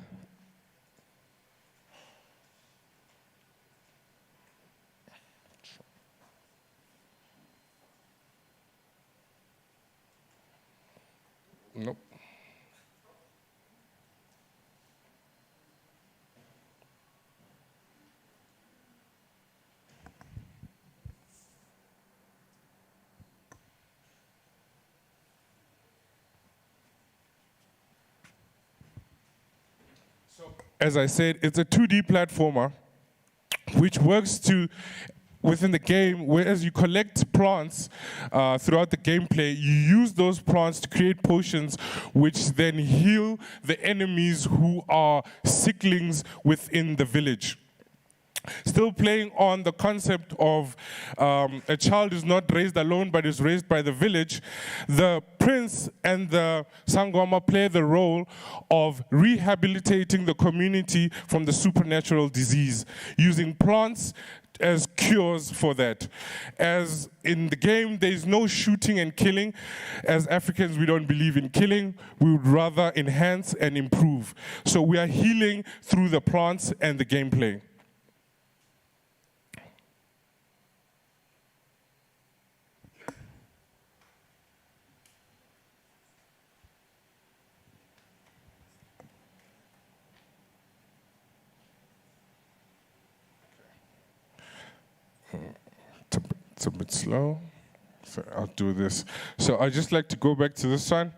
Nope. As I said, it's a 2D platformer which works within the game, whereas you collect plants throughout the gameplay, you use those plants to create potions which then heal the enemies who are sicklings within the village. Still playing on the concept of a child is not raised alone but is raised by the village, the prince and the sangoma play the role of rehabilitating the community from the supernatural disease, using plants as cures for that. As in the game, there is no shooting and killing. As Africans, we don't believe in killing. We would rather enhance and improve. So we are healing through the plants and the gameplay. It's a bit slow, so I'll do this. So I'd just like to go back to this one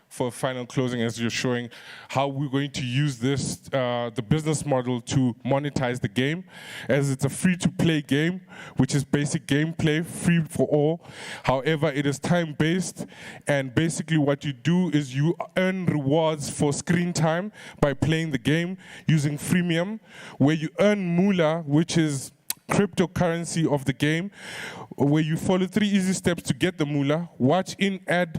for final closing, as you're showing how we're going to use this, the business model to monetize the game, as it's a free-to-play game, which is basic gameplay, free for all. However, it is time-based, and basically what you do is you earn rewards for screen time by playing the game using freemium, where you earn moolah, which is cryptocurrency of the game, where you follow 3 easy steps to get the moolah, watch in-app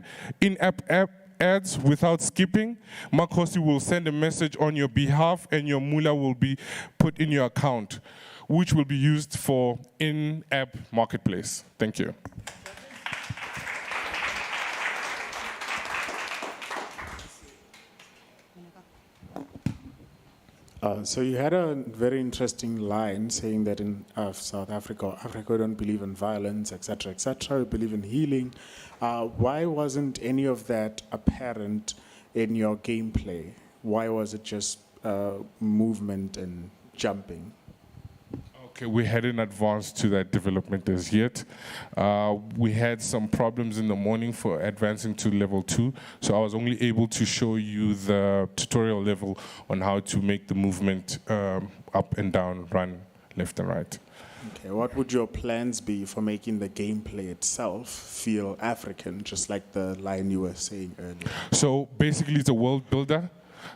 ads without skipping, Makhosi will send a message on your behalf and your moolah will be put in your account, which will be used for in-app marketplace. Thank you. So you had a very interesting line saying that in South Africa, Africa don't believe in violence, etc., we believe in healing. Why wasn't any of that apparent in your gameplay? Why was it just movement and jumping? Okay, we hadn't advanced to that development as yet. We had some problems in the morning for advancing to level 2, so I was only able to show you the tutorial level on how to make the movement up and down, run left and right. Okay, what would your plans be for making the gameplay itself feel African, just like the line you were saying earlier? So basically it's a world builder.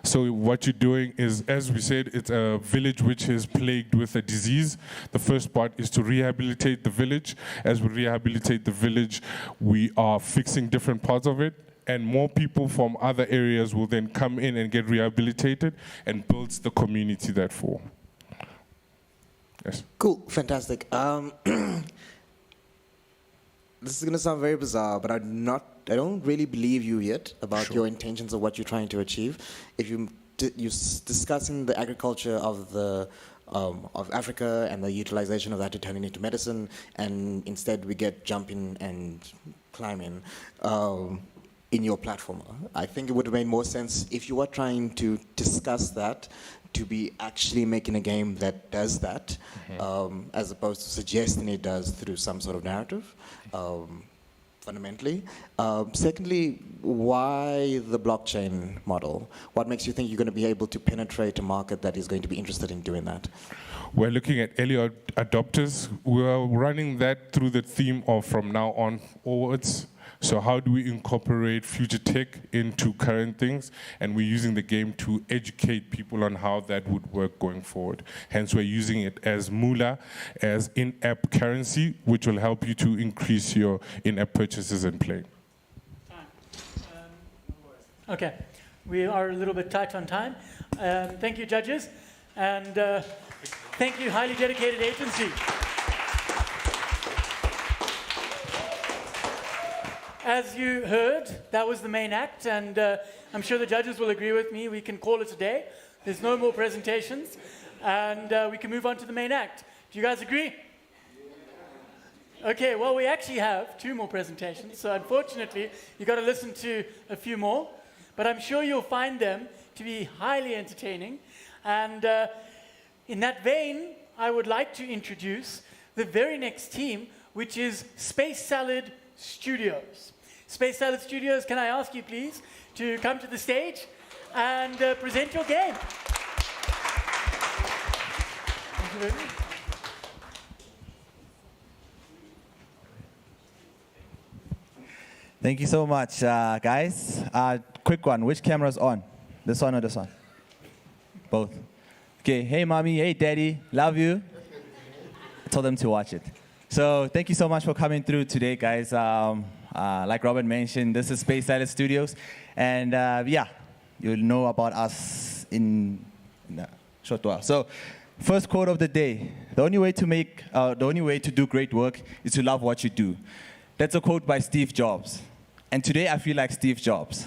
So what you're doing is, as we said, it's a village which is plagued with a disease. The first part is to rehabilitate the village. As we rehabilitate the village, we are fixing different parts of it, and more people from other areas will then come in and get rehabilitated and builds the community that for. Yes. Cool, fantastic. This is going to sound very bizarre, but I don't really believe you yet about your intentions of what you're trying to achieve. If you're discussing the agriculture of Africa and the utilization of that to turn it into medicine, and instead we get jumping and climbing in your platformer. I think it would have made more sense if you were trying to discuss that to be actually making a game that does that, as opposed to suggesting it does through some sort of narrative. Fundamentally. Secondly, why the blockchain model? What makes you think you're going to be able to penetrate a market that is going to be interested in doing that? We're looking at early adopters. We're running that through the theme of from now on onwards. So how do we incorporate future tech into current things? And we're using the game to educate people on how that would work going forward. Hence, we're using it as moolah, as in-app currency, which will help you to increase your in-app purchases and play. Okay, we are a little bit tight on time. Thank you, judges, and thank you, highly dedicated agency. As you heard, that was the main act, and I'm sure the judges will agree with me. We can call it a day. There's no more presentations, and we can move on to the main act. Do you guys agree? Okay, well, we actually have 2 more presentations, so unfortunately, you've got to listen to a few more, but I'm sure you'll find them to be highly entertaining. And in that vein, I would like to introduce the very next team, which is Space Salad Studios. Space Salad Studios, can I ask you please to come to the stage and present your game? Thank you very much. Thank you so much, guys. Quick one, which camera's on? This one or this one? Both. Okay, hey mommy, hey daddy, love you. I told them to watch it. So thank you so much for coming through today, guys. Like Robert mentioned, this is Space Salad Studios, and yeah, you'll know about us in a short while. So, first quote of the day: the only way to do great work is to love what you do. That's a quote by Steve Jobs, and today I feel like Steve Jobs.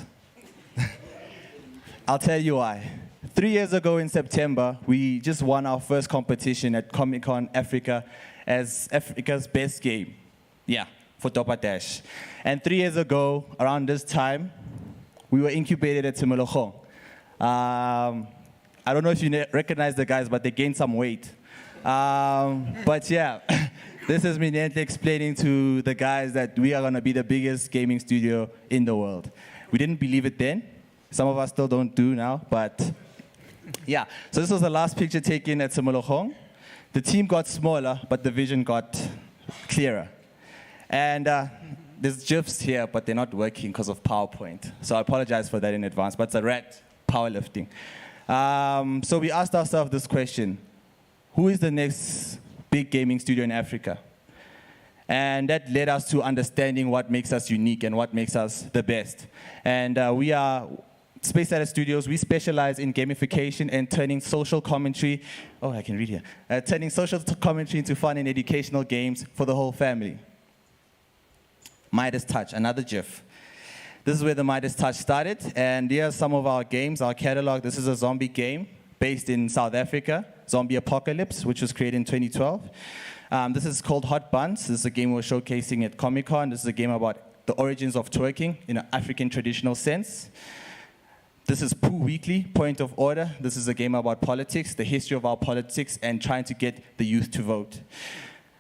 I'll tell you why. 3 years ago in September, we just won our first competition at Comic-Con Africa as Africa's best game. Yeah, for Topa Dash. And 3 years ago, around this time, we were incubated at Tshomo. I don't know if you recognize the guys, but they gained some weight. But yeah, this is me explaining to the guys that we are going to be the biggest gaming studio in the world. We didn't believe it then. Some of us still don't do now, but yeah. So this was the last picture taken at Tshomo. The team got smaller, but the vision got clearer. And there's GIFs here, but they're not working because of PowerPoint. So I apologize for that in advance, but it's a red powerlifting. So we asked ourselves this question: who is the next big gaming studio in Africa? And that led us to understanding what makes us unique and what makes us the best. And we are Space Data Studios. We specialize in gamification and turning social commentary, oh, I can read here, turning social commentary into fun and educational games for the whole family. Midas Touch, another GIF. This is where the Midas Touch started, and here are some of our games, our catalog. This is a zombie game based in South Africa, Zombie Apocalypse, which was created in 2012. This is called Hot Buns. This is a game we're showcasing at Comic-Con. This is a game about the origins of twerking in an African traditional sense. This is Pooh Weekly, Point of Order. This is a game about politics, the history of our politics, and trying to get the youth to vote.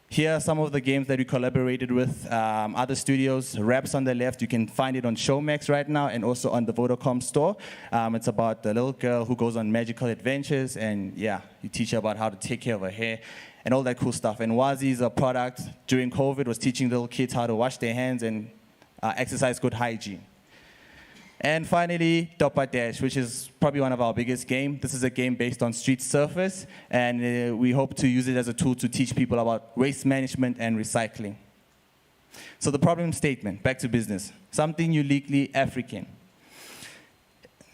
Here are some of the games that we collaborated with other studios. Raps on the left, you can find it on Showmax right now and also on the Vodacom store. It's about the little girl who goes on magical adventures, and yeah, you teach her about how to take care of her hair and all that cool stuff. And Wazi is a product during COVID, was teaching little kids how to wash their hands and exercise good hygiene. And finally, Dopa Dash, which is probably one of our biggest games. This is a game based on Street Surfers, and we hope to use it as a tool to teach people about waste management and recycling. So the problem statement, back to business. Something uniquely African.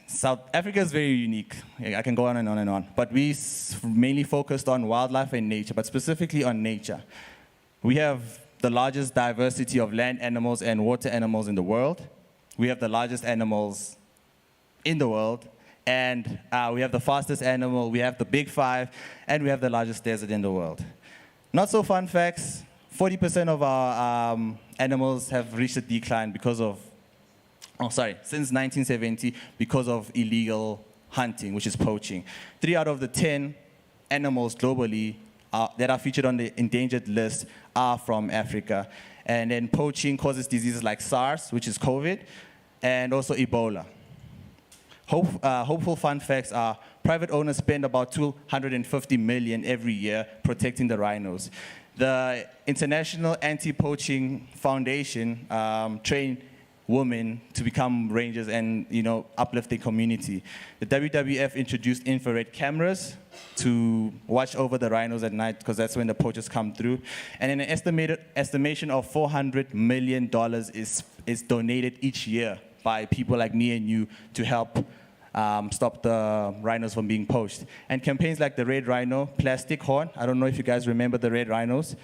South Africa is very unique. I can go on and on and on. But we mainly focused on wildlife and nature, but specifically on nature. We have the largest diversity of land animals and water animals in the world. We have the largest animals in the world, and we have the fastest animal, we have the big five, and we have the largest desert in the world. Not so fun facts, 40% of our animals have reached a decline because of, since 1970, because of illegal hunting, which is poaching. 3 out of the 10 animals globally that are featured on the endangered list are from Africa. And then poaching causes diseases like SARS, which is COVID, and also Ebola. Hopeful fun facts are private owners spend about 250 million every year protecting the rhinos. The International Anti-Poaching Foundation train women to become rangers and uplift their community. The WWF introduced infrared cameras to watch over the rhinos at night because that's when the poachers come through. And an estimation of $400 million is donated each year by people like me and you to help stop the rhinos from being poached. And campaigns like the Red Rhino, Plastic Horn, I don't know if you guys remember the Red Rhinos.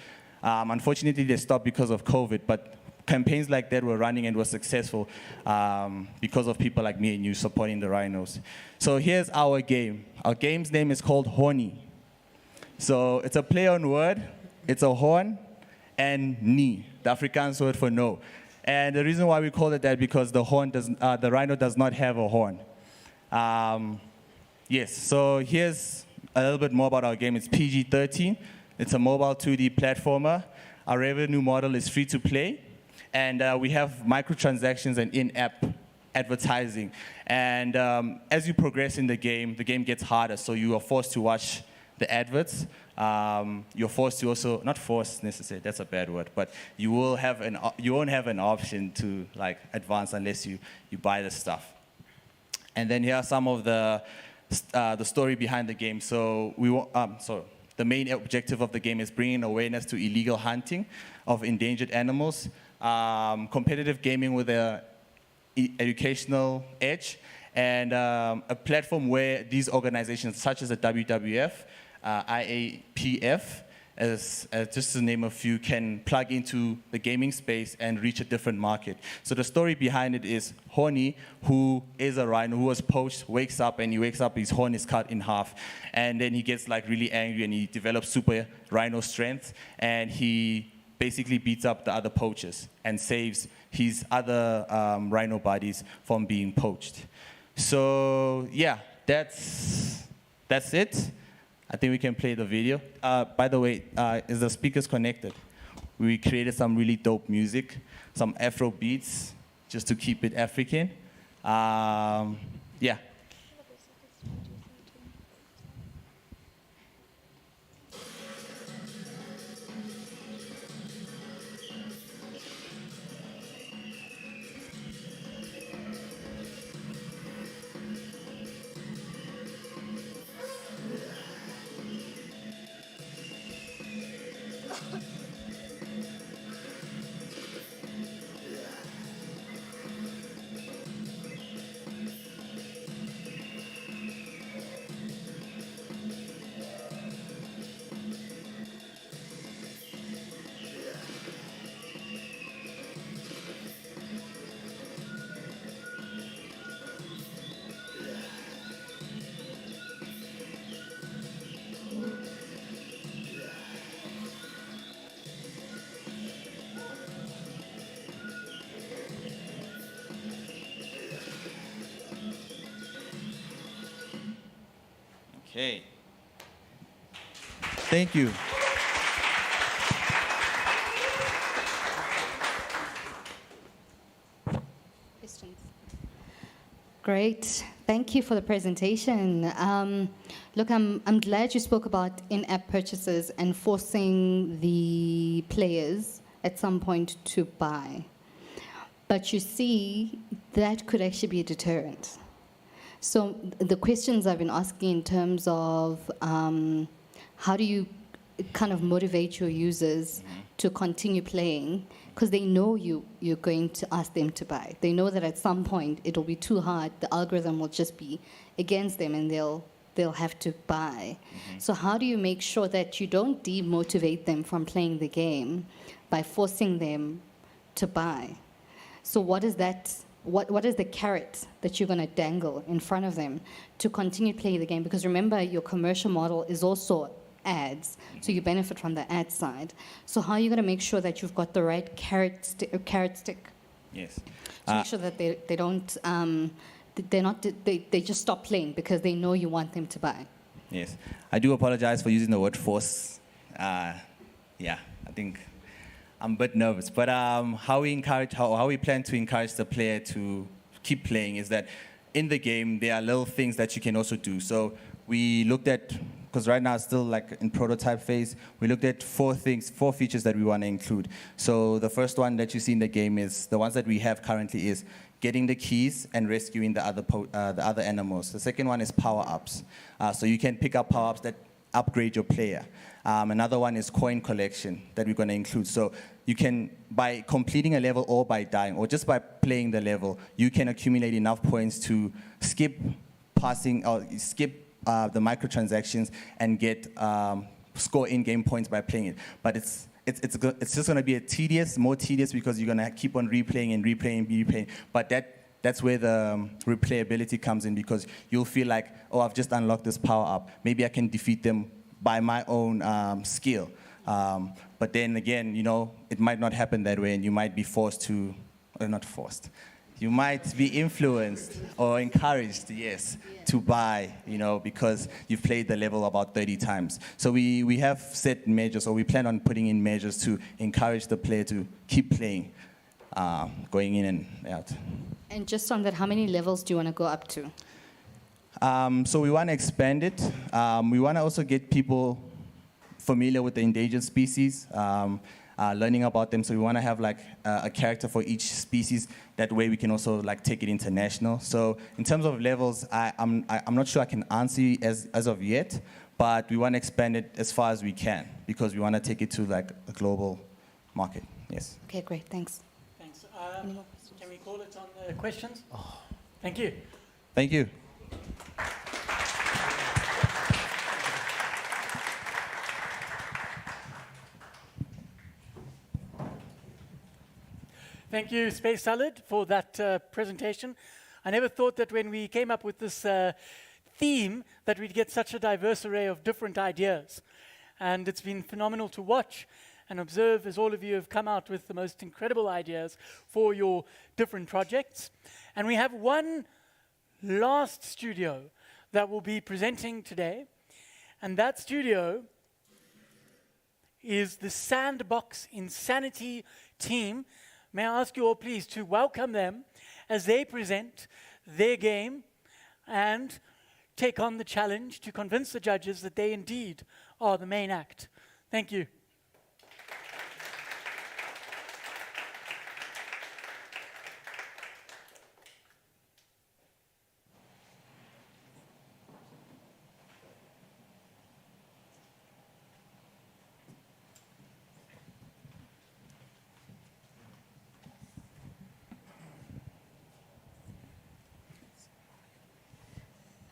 Unfortunately, they stopped because of COVID, but campaigns like that were running and were successful because of people like me and you supporting the rhinos. So here's our game. Our game's name is called Horn-Nie. So it's a play on word. It's a horn and nie, the Afrikaans word for no. And the reason why we call it that because the rhino does not have a horn. Yes, so here's a little bit more about our game. It's PG-13. It's a mobile 2D platformer. Our revenue model is free to play. And we have microtransactions and in-app advertising. And as you progress in the game gets harder. So you are forced to watch the adverts. You're forced to also, not forced necessarily, that's a bad word, but you won't have an option to advance unless you buy the stuff. And then here are some of the story behind the game. So the main objective of the game is bringing awareness to illegal hunting of endangered animals, competitive gaming with an educational edge, and a platform where these organizations such as the WWF, IAPF, just to name a few, can plug into the gaming space and reach a different market. So the story behind it is Horn-Nie, who is a rhino who was poached, wakes up, his horn is cut in half. And then he gets really angry and he develops super rhino strength, and he basically beats up the other poachers and saves his other rhino buddies from being poached. So yeah, that's it. I think we can play the video. By the way, is the speakers connected? We created some really dope music, some Afro beats, just to keep it African. Yeah. Okay. Thank you. Questions? Great. Thank you for the presentation. Look, I'm glad you spoke about in-app purchases and forcing the players at some point to buy. But you see, that could actually be a deterrent. So the questions I've been asking in terms of how do you kind of motivate your users to continue playing, because they know you're going to ask them to buy. They know that at some point it'll be too hard, the algorithm will just be against them and they'll have to buy. So how do you make sure that you don't demotivate them from playing the game by forcing them to buy? So what is that? What is the carrot that you're going to dangle in front of them to continue playing the game? Because remember, your commercial model is also ads, so you benefit from the ad side. So how are you going to make sure that you've got the right carrot stick? Yes. To make sure that they don't, they just stop playing because they know you want them to buy. Yes. I do apologize for using the word force. Yeah, I think I'm a bit nervous. But how we plan to encourage the player to keep playing is that in the game, there are little things that you can also do. So we looked at, because right now it's still like in prototype phase, we looked at four features that we want to include. So the first one that you see in the game is, the ones that we have currently is getting the keys and rescuing the other animals. The second one is power-ups. So you can pick up power-ups that upgrade your player. Another one is coin collection that we're going to include. So you can, by completing a level or by dying, or just by playing the level, you can accumulate enough points to skip passing, or skip the microtransactions and get score in-game points by playing it. But it's just going to be more tedious because you're going to keep on replaying. But that's where the replayability comes in, because you'll feel like, oh, I've just unlocked this power up. Maybe I can defeat them by my own skill. But then again, it might not happen that way, and you might be forced to, or not forced. You might be influenced or encouraged, yes, to buy, because you've played the level about 30 times. So we have set measures, or we plan on putting in measures to encourage the player to keep playing, going in and out. And just on that, how many levels do you want to go up to? So we want to expand it. We want to also get people familiar with the endangered species, learning about them. So we want to have like a character for each species. That way we can also like take it international. So in terms of levels, I'm not sure I can answer you as of yet, but we want to expand it as far as we can because we want to take it to like a global market. Yes. Okay, great. Thanks. Thanks. Can we call it on the questions? Thank you. Thank you. Thank you, Space Salad, for that presentation. I never thought that when we came up with this theme that we'd get such a diverse array of different ideas. And it's been phenomenal to watch and observe as all of you have come out with the most incredible ideas for your different projects. And we have one last studio that will be presenting today. And that studio is the Sandbox Insanity team. May I ask you all please to welcome them as they present their game and take on the challenge to convince the judges that they indeed are the main act. Thank you.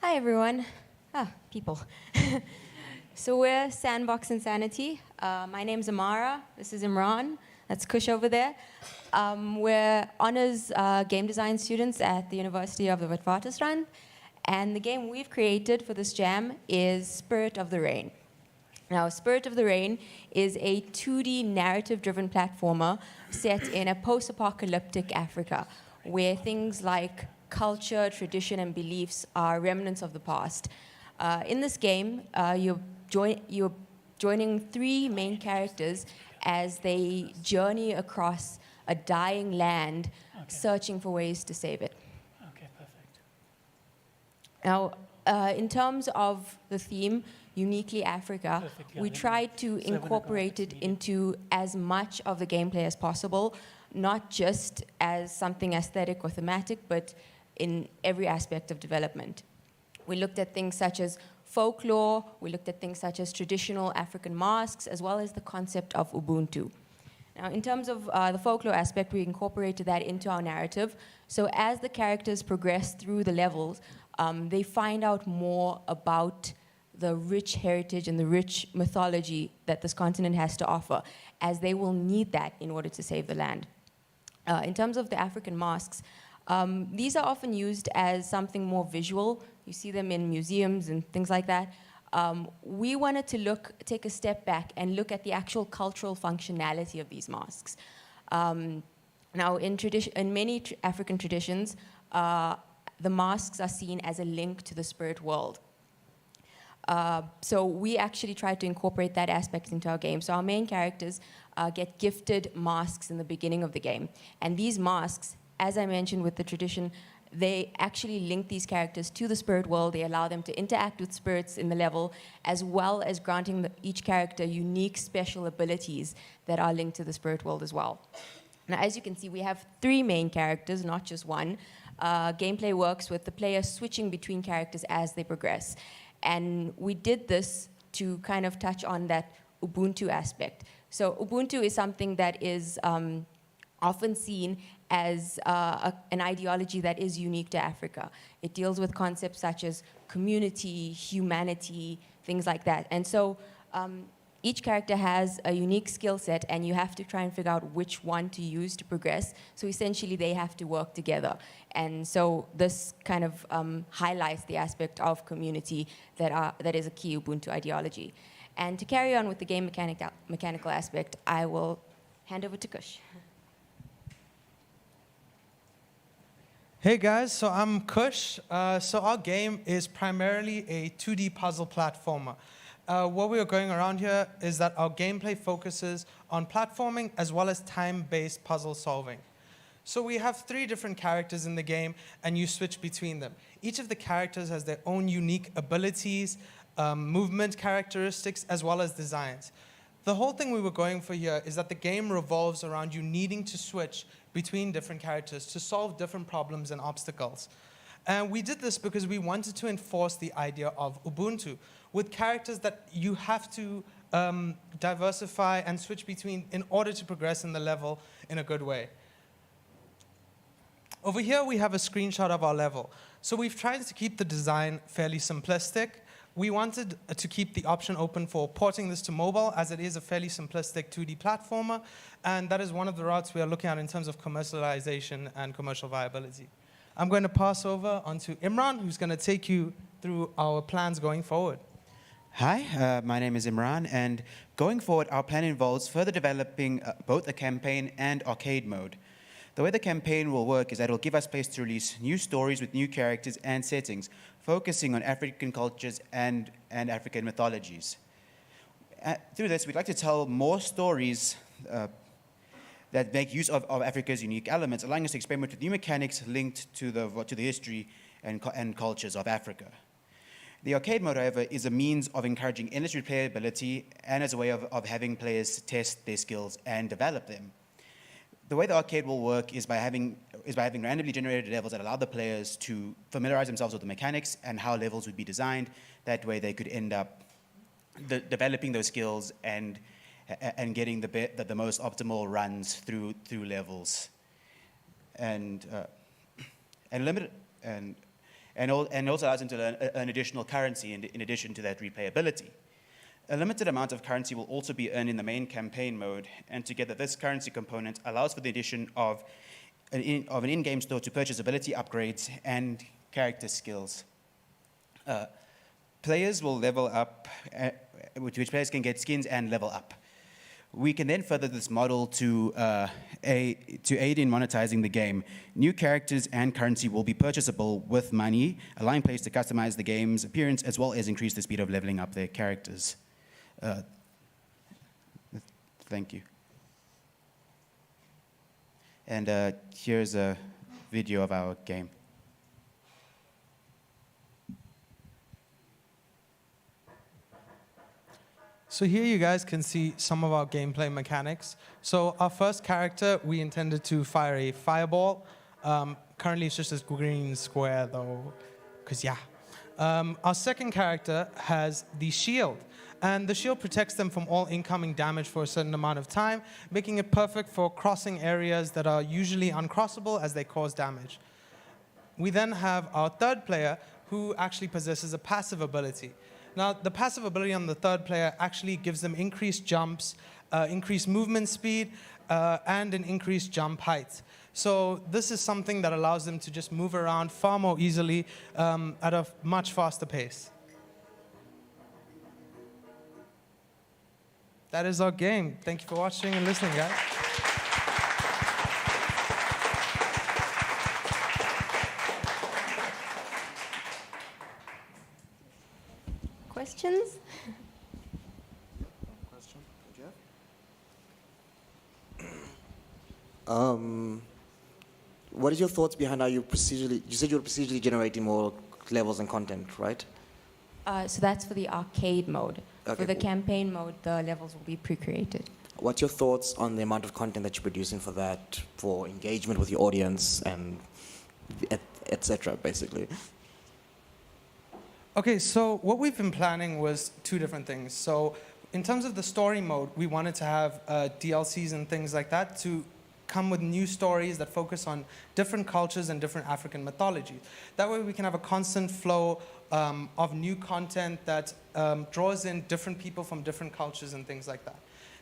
Hi, everyone. People. So we're Sandbox Insanity. My name's Amara. This is Imran. That's Kush over there. We're honors game design students at the University of the Witwatersrand. And the game we've created for this jam is Spirit of the Rain. Now, Spirit of the Rain is a 2D narrative-driven platformer set in a post-apocalyptic Africa, where things like culture, tradition, and beliefs are remnants of the past. In this game, you're joining 3 main characters as they journey across a dying land, searching for ways to save it. Okay, perfect. Now, in terms of the theme, Uniquely Africa, we tried to incorporate it into as much of the gameplay as possible, not just as something aesthetic or thematic, but in every aspect of development. We looked at things such as folklore, we looked at things such as traditional African masks, as well as the concept of Ubuntu. Now, in terms of the folklore aspect, we incorporated that into our narrative. So as the characters progress through the levels, they find out more about the rich heritage and the rich mythology that this continent has to offer, as they will need that in order to save the land. In terms of the African masks, these are often used as something more visual. You see them in museums and things like that. We wanted to take a step back and look at the actual cultural functionality of these masks. Now, in many African traditions, the masks are seen as a link to the spirit world. So we actually tried to incorporate that aspect into our game. So our main characters get gifted masks in the beginning of the game. And these masks, as I mentioned with the tradition, they actually link these characters to the spirit world. They allow them to interact with spirits in the level, as well as granting each character unique special abilities that are linked to the spirit world as well. Now, as you can see, we have 3 main characters, not just one. Gameplay works with the player switching between characters as they progress. And we did this to kind of touch on that Ubuntu aspect. So Ubuntu is something that is often seen as an ideology that is unique to Africa. It deals with concepts such as community, humanity, things like that. And so each character has a unique skill set, and you have to try and figure out which one to use to progress. So essentially, they have to work together. And so this kind of highlights the aspect of community that is a key Ubuntu ideology. And to carry on with the game mechanical aspect, I will hand over to Kush. Hey guys, so I'm Kush. So our game is primarily a 2D puzzle platformer. What we are going around here is that our gameplay focuses on platforming as well as time-based puzzle solving. So we have 3 different characters in the game, and you switch between them. Each of the characters has their own unique abilities, movement characteristics, as well as designs. The whole thing we were going for here is that the game revolves around you needing to switch between different characters to solve different problems and obstacles. And we did this because we wanted to enforce the idea of Ubuntu with characters that you have to diversify and switch between in order to progress in the level in a good way. Over here, we have a screenshot of our level. So we've tried to keep the design fairly simplistic. We wanted to keep the option open for porting this to mobile, as it is a fairly simplistic 2D platformer, and that is one of the routes we are looking at in terms of commercialization and commercial viability. I'm going to pass over onto Imran, who's going to take you through our plans going forward. Hi, my name is Imran, and going forward, our plan involves further developing both a campaign and arcade mode. The way the campaign will work is that it will give us space to release new stories with new characters and settings, focusing on African cultures and African mythologies. Through this, we'd like to tell more stories that make use of Africa's unique elements, allowing us to experiment with new mechanics linked to the history and cultures of Africa. The arcade mode, however, is a means of encouraging endless replayability and as a way of having players test their skills and develop them. The way the arcade will work is by having randomly generated levels that allow the players to familiarize themselves with the mechanics and how levels would be designed. That way they could end up developing those skills and getting the most optimal runs through levels. And also allows them to learn an additional currency in addition to that replayability. A limited amount of currency will also be earned in the main campaign mode, and together this currency component allows for the addition of an in-game store to purchase ability upgrades and character skills. Players will level up, which players can get skins and level up. We can then further this model to aid in monetizing the game. New characters and currency will be purchasable with money, allowing players to customize the game's appearance as well as increase the speed of leveling up their characters. Thank you. And here's a video of our game. So here you guys can see some of our gameplay mechanics. So our first character, we intended to fire a fireball. Currently it's just this green square though, because yeah. Our second character has the shield. And the shield protects them from all incoming damage for a certain amount of time, making it perfect for crossing areas that are usually uncrossable as they cause damage. We then have our third player who actually possesses a passive ability. Now, the passive ability on the third player actually gives them increased jumps, increased movement speed, and an increased jump height. So this is something that allows them to just move around far more easily at a much faster pace. That is our game. Thank you for watching and listening, guys. Questions? What is your thoughts behind how you said you were procedurally generating more levels and content, right? So that's for the arcade mode. Okay, For the cool. campaign mode, the levels will be pre-created. What's your thoughts on the amount of content that you're producing for that, for engagement with your audience and etc. basically? Okay, so what we've been planning was two different things. So in terms of the story mode, we wanted to have DLCs and things like that to come with new stories that focus on different cultures and different African mythologies. That way we can have a constant flow of new content that draws in different people from different cultures and things like that.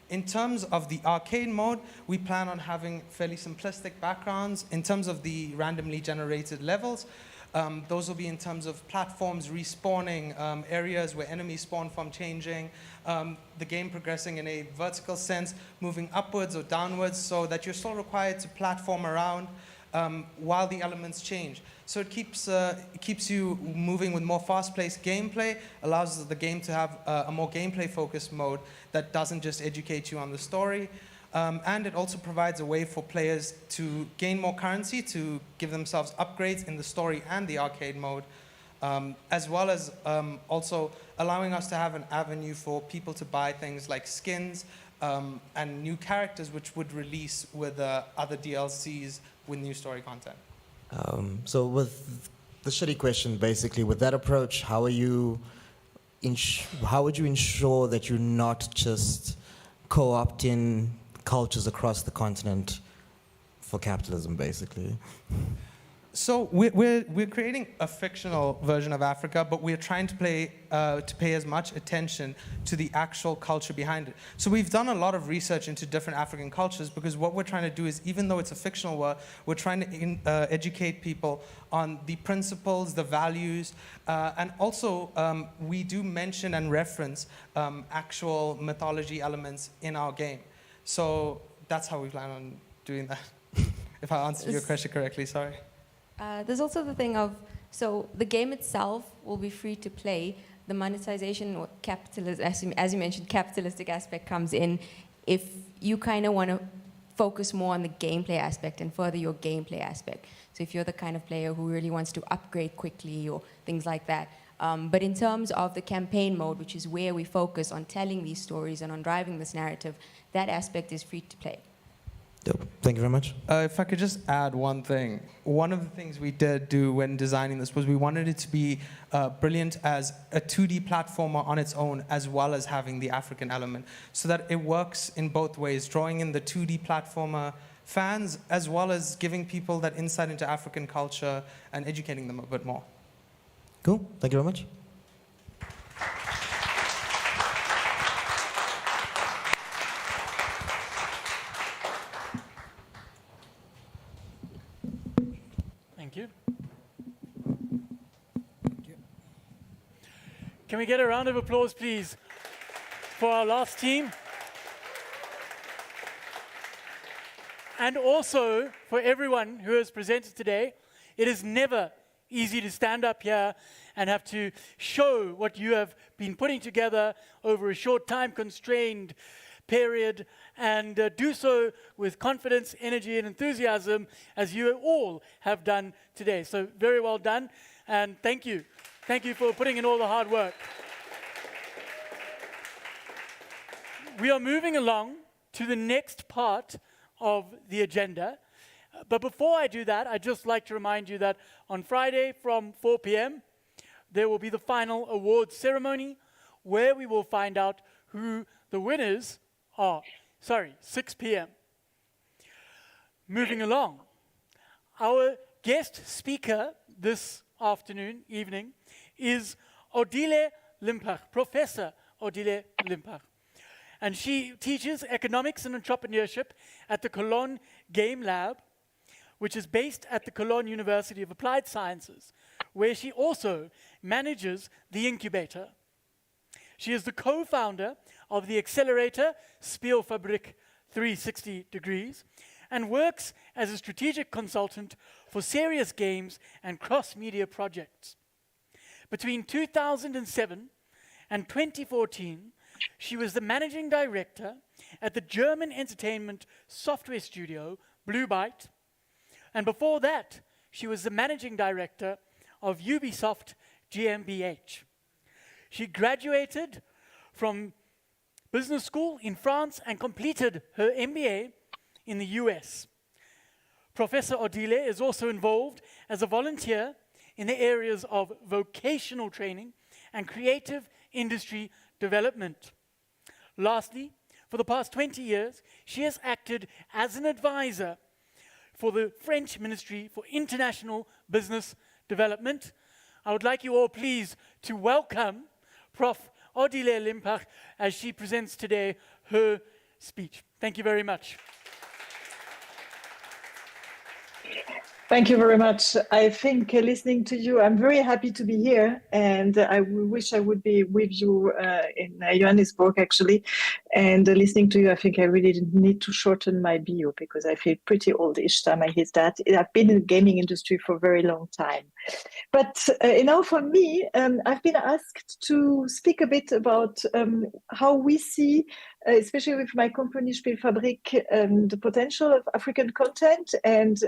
In terms of the arcade mode, we plan on having fairly simplistic backgrounds. In terms of the randomly generated levels, those will be in terms of platforms respawning, areas where enemies spawn from changing, the game progressing in a vertical sense, moving upwards or downwards so that you're still required to platform around while the elements change. So it keeps you moving with more fast-paced gameplay, allows the game to have a more gameplay-focused mode that doesn't just educate you on the story. And it also provides a way for players to gain more currency, to give themselves upgrades in the story and the arcade mode, as well as also allowing us to have an avenue for people to buy things like skins and new characters, which would release with other DLCs with new story content. So with the shitty question, basically, with that approach, how would you ensure that you're not just co-opting cultures across the continent for capitalism, basically? So we're creating a fictional version of Africa, but we're trying to pay as much attention to the actual culture behind it. So we've done a lot of research into different African cultures because what we're trying to do is, even though it's a fictional world, we're trying to educate people on the principles, the values, and also we do mention and reference actual mythology elements in our game. So that's how we plan on doing that. If I answered your question correctly, sorry. There's also the thing of, so the game itself will be free to play. The monetization or as you mentioned, capitalistic aspect comes in if you kind of want to focus more on the gameplay aspect and further your gameplay aspect. So if you're the kind of player who really wants to upgrade quickly or things like that. But in terms of the campaign mode, which is where we focus on telling these stories and on driving this narrative, that aspect is free to play. Dope. Thank you very much. If I could just add one thing. One of the things we did do when designing this was we wanted it to be brilliant as a 2D platformer on its own, as well as having the African element, so that it works in both ways, drawing in the 2D platformer fans, as well as giving people that insight into African culture and educating them a bit more. Cool. Thank you very much. Thank you. Can we get a round of applause, please, for our last team? And also, for everyone who has presented today, it is never easy to stand up here and have to show what you have been putting together over a short time-constrained period and do so with confidence, energy, and enthusiasm as you all have done today. So very well done, and thank you. Thank you for putting in all the hard work. We are moving along to the next part of the agenda. But before I do that, I'd just like to remind you that on Friday from 4 p.m., there will be the final awards ceremony where we will find out who the winners are. Sorry, 6 p.m. Moving along, our guest speaker this evening, is Odile Limpach, Professor Odile Limpach. And she teaches economics and entrepreneurship at the Cologne Game Lab, which is based at the Cologne University of Applied Sciences, where she also manages the incubator. She is the co-founder of the accelerator SpielFabrique 360 Degrees and works as a strategic consultant for serious games and cross-media projects. Between 2007 and 2014, she was the managing director at the German entertainment software studio Blue Byte, and before that, she was the managing director of Ubisoft GmbH. She graduated from business school in France and completed her MBA in the US. Professor Odile is also involved as a volunteer in the areas of vocational training and creative industry development. Lastly, for the past 20 years, she has acted as an advisor for the French Ministry for International Business Development. I would like you all please to welcome Prof. Odile Limpach as she presents today her speech. Thank you very much. Thank you very much. I think listening to you, I'm very happy to be here, and I wish I would be with you in Johannesburg, actually. And listening to you, I think I really need to shorten my bio because I feel pretty old each time I hear that. I've been in the gaming industry for a very long time. But for me, I've been asked to speak a bit about how we see, especially with my company SpielFabrique, the potential of African content, and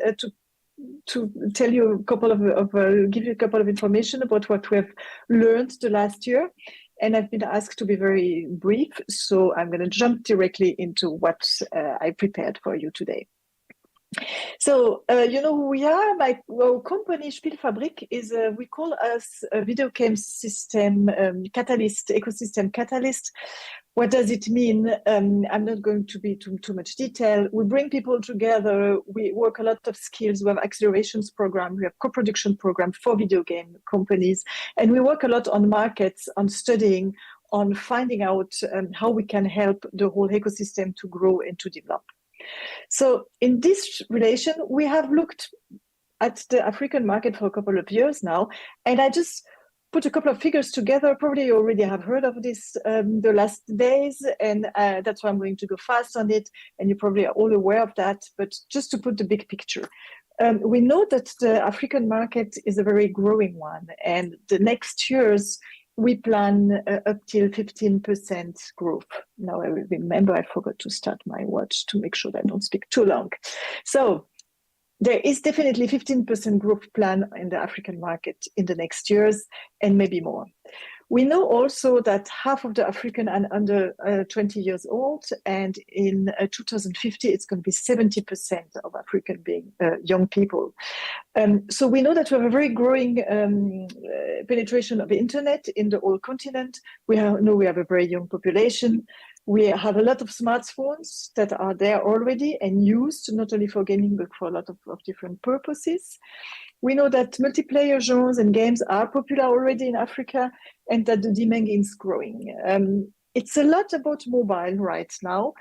to tell you a couple of give you a couple of information about what we have learned the last year. And I've been asked to be very brief, so I'm going to jump directly into what I prepared for you today. So, you know who we are. Our company, SpielFabrique, is, we call us a video game system catalyst, ecosystem catalyst. What does it mean? I'm not going to be too much detail. We bring people together. We work a lot of skills. We have accelerations program. We have co-production program for video game companies. And we work a lot on markets, on studying, on finding out how we can help the whole ecosystem to grow and to develop. So in this relation, we have looked at the African market for a couple of years now, and I just put a couple of figures together. Probably you already have heard of this the last days, and that's why I'm going to go fast on it, and you probably are all aware of that, but just to put the big picture. We know that the African market is a very growing one, and the next years, we plan up till 15% growth. Now I remember I forgot to start my watch to make sure that I don't speak too long. So there is definitely 15% growth plan in the African market in the next years, and maybe more. We know also that half of the African are under 20 years old, and in 2050, it's going to be 70% of African being young people. So we know that we have a very growing penetration of the internet in the whole continent. We know we have a very young population. We have a lot of smartphones that are there already and used not only for gaming, but for a lot of different purposes. We know that multiplayer genres and games are popular already in Africa, and that the demand is growing. It's a lot about mobile right now.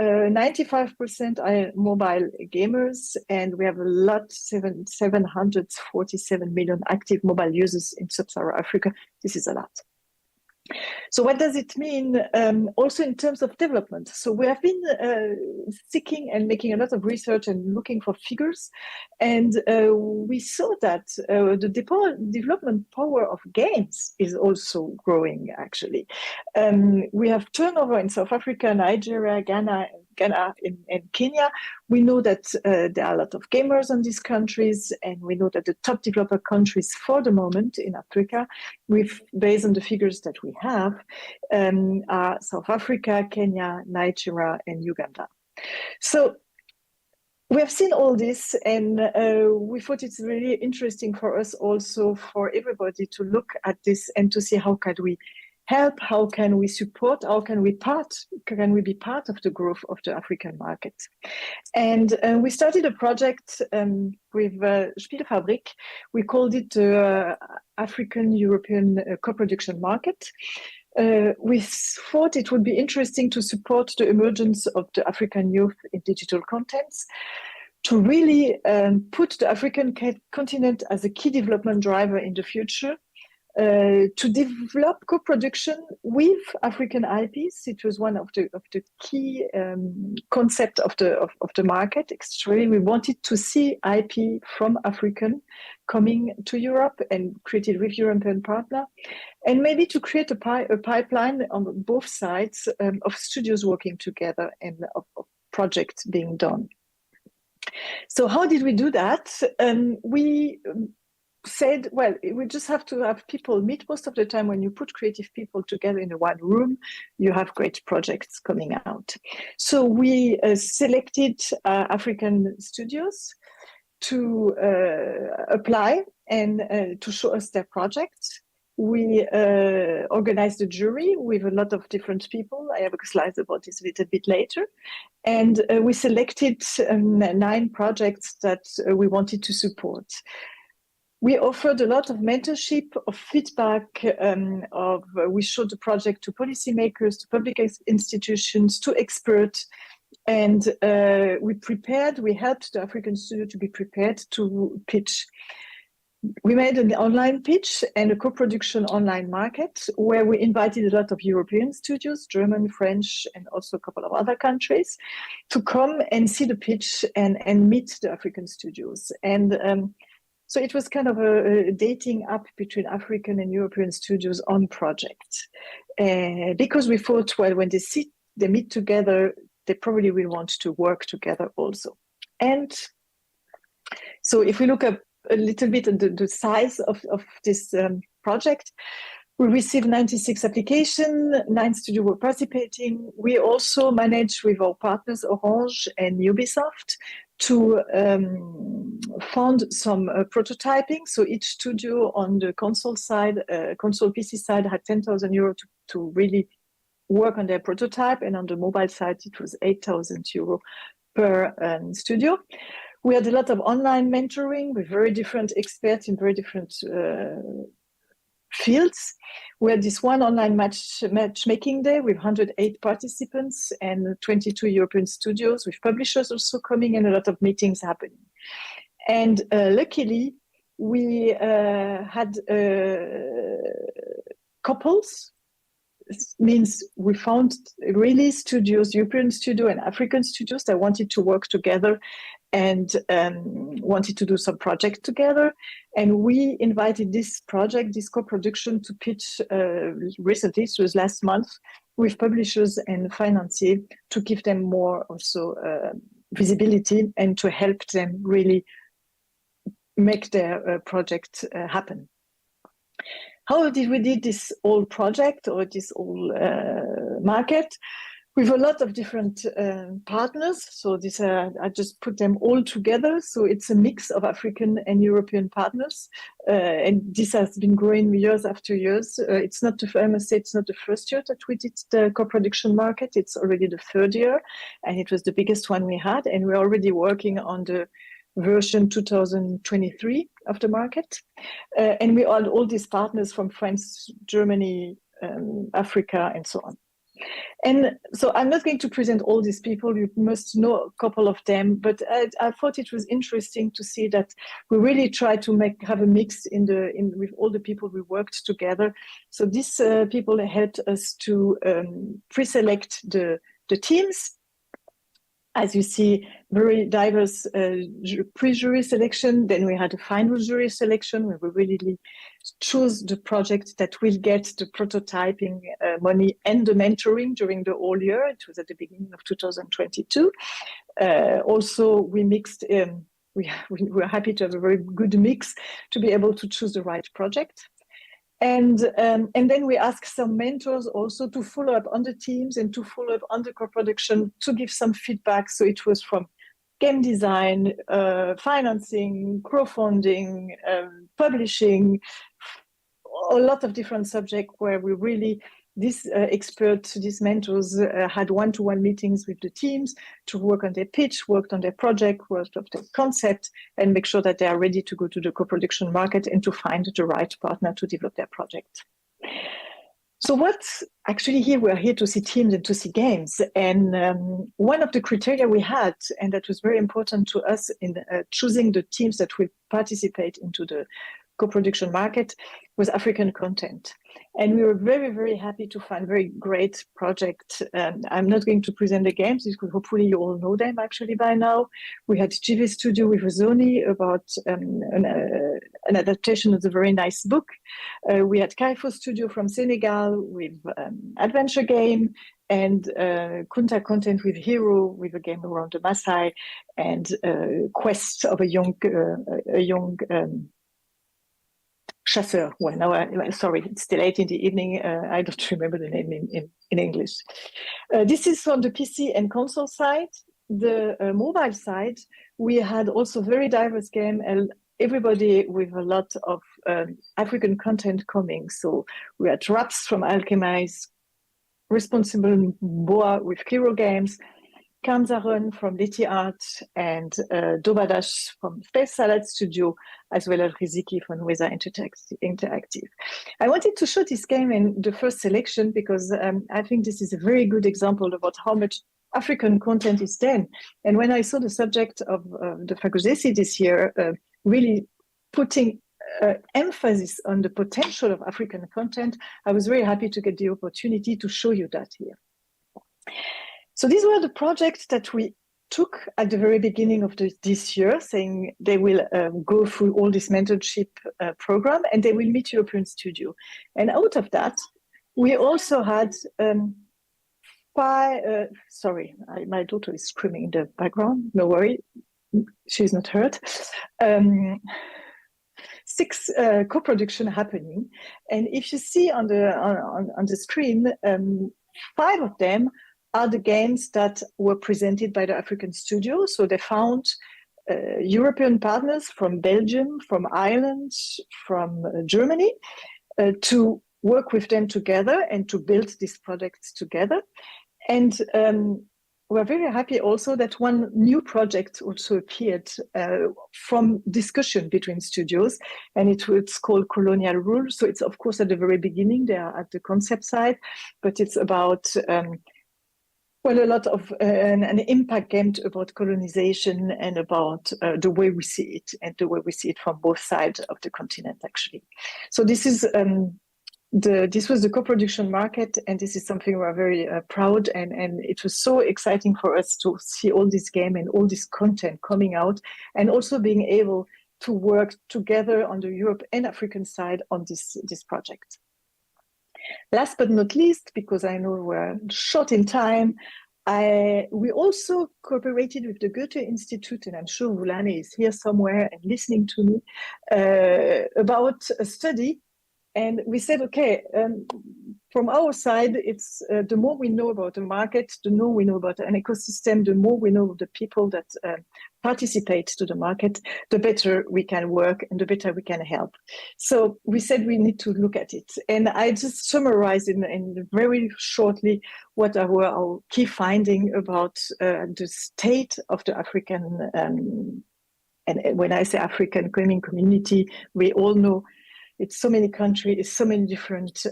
95% are mobile gamers, and we have a lot, 747 million active mobile users in sub-Saharan Africa. This is a lot. So what does it mean also in terms of development? So we have been seeking and making a lot of research and looking for figures. And we saw that the development power of games is also growing, actually. We have turnover in South Africa, Nigeria, Ghana, and Kenya. We know that there are a lot of gamers in these countries, and we know that the top developer countries for the moment in Africa, based on the figures that we have, are South Africa, Kenya, Nigeria, and Uganda. So we have seen all this, and we thought it's really interesting for us also, for everybody to look at this and to see how can we help, how can we support, how can we be part of the growth of the African market. And we started a project with SpielFabrique. We called it African-European co-production market. We thought it would be interesting to support the emergence of the African youth in digital contents, to really put the African continent as a key development driver in the future, to develop co-production with African IPs. It was one of the key concept of the market. Extremely, we wanted to see IP from African coming to Europe and created with European partner, and maybe to create a pipeline on both sides of studios working together and of projects being done. So how did we do that? We said, well, we just have to have people meet. Most of the time when you put creative people together in one room, you have great projects coming out. So we selected African studios to apply and to show us their projects. We organized a jury with a lot of different people. I have a slide about this a little bit later. And we selected 9 projects that we wanted to support. We offered a lot of mentorship, of feedback, we showed the project to policymakers, to public institutions, to experts, and we helped the African studio to be prepared to pitch. We made an online pitch and a co-production online market where we invited a lot of European studios, German, French, and also a couple of other countries, to come and see the pitch and meet the African studios. And so it was kind of a dating up between African and European studios on projects. Because we thought, well, when they meet together, they probably will want to work together also. And so if we look at a little bit at the size of this project, we received 96 applications, 9 studios were participating. We also managed with our partners, Orange and Ubisoft, to fund some prototyping. So each studio on the console side, console PC side, had 10,000 euros to really work on their prototype. And on the mobile side, it was 8,000 euros per studio. We had a lot of online mentoring with very different experts in very different fields. We had this one online matchmaking day with 108 participants and 22 European studios, with publishers also coming and a lot of meetings happening. And luckily, we had couples. This means we found really studios, European studio and African studios that wanted to work together and wanted to do some projects together. And we invited this project, this co-production, to pitch recently, so it was last month, with publishers and financiers to give them more also visibility and to help them really make their project happen. How did we do this whole project or this whole market? With a lot of different partners. So this, I just put them all together. So it's a mix of African and European partners. And this has been growing years after years. It's not I must say, it's not the first year that we did the co-production market. It's already the 3rd year, and it was the biggest one we had. And we're already working on the version 2023 of the market. And we had all these partners from France, Germany, Africa, and so on. And so I'm not going to present all these people. You must know a couple of them, but I thought it was interesting to see that we really try to have a mix with all the people we worked together. So these people helped us to pre-select the teams. As you see, very diverse pre-jury selection. Then we had a final jury selection where we really choose the project that will get the prototyping money and the mentoring during the whole year. It was at the beginning of 2022. Also, we mixed, we were happy to have a very good mix to be able to choose the right project. And then we asked some mentors also to follow up on the teams and to follow up on the co-production to give some feedback. So it was from game design, financing, crowdfunding, publishing, a lot of different subjects where we really, these experts, these mentors had one-to-one meetings with the teams to work on their pitch, worked on their project, worked on their concept, and make sure that they are ready to go to the co-production market and to find the right partner to develop their project. So what's actually here, we're here to see teams and to see games. And one of the criteria we had, and that was very important to us in choosing the teams that will participate into the co-production market, was African content. And we were very, very happy to find very great projects. I'm not going to present the games because hopefully you all know them actually by now. We had GV Studio with Ozoni about an adaptation of the very nice book. We had Kaifo Studio from Senegal with adventure game, and Kunta Content with Hero with a game around the Maasai, and quest of a young chasseur. Well, now sorry, it's still late in the evening. I don't remember the name in English. This is on the PC and console side. The mobile side, we had also very diverse game, and everybody with a lot of African content coming. So we had Raps from Alchemize, Responsible Boa with Kiro Games, Kamzaron from Leti Art, and Dobadash from Space Salad Studio, as well as Riziki from Weza Interactive. I wanted to show this game in the first selection because I think this is a very good example about how much African content is done. And when I saw the subject of the Fakugesi this year, really putting emphasis on the potential of African content, I was very happy to get the opportunity to show you that here. So these were the projects that we took at the very beginning of this year, saying they will go through all this mentorship program and they will meet European Studio. And out of that, we also had sorry, my daughter is screaming in the background, no worry, she's not hurt. 6 co-production happening. And if you see on the screen, 5 of them are the games that were presented by the African studio. So they found European partners from Belgium, from Ireland, from Germany, to work with them together and to build these projects together. And we're very happy also that one new project also appeared from discussion between studios, and it's called Colonial Rule. So it's of course at the very beginning, they are at the concept side, but it's about well, a lot of an impact game about colonization and about the way we see it and the way we see it from both sides of the continent, actually. So this is this was the co-production market, and this is something we're very proud, and it was so exciting for us to see all this game and all this content coming out, and also being able to work together on the Europe and African side on this project. Last but not least, because I know we're short in time, we also cooperated with the Goethe Institute, and I'm sure Vulane is here somewhere and listening to me, about a study. And we said, okay, from our side, it's the more we know about the market, the more we know about an ecosystem, the more we know the people that participate to the market, the better we can work and the better we can help. So we said we need to look at it. And I just summarized in very shortly what were our key findings about the state of the African, and when I say African gaming community, we all know it's so many countries, it's so many different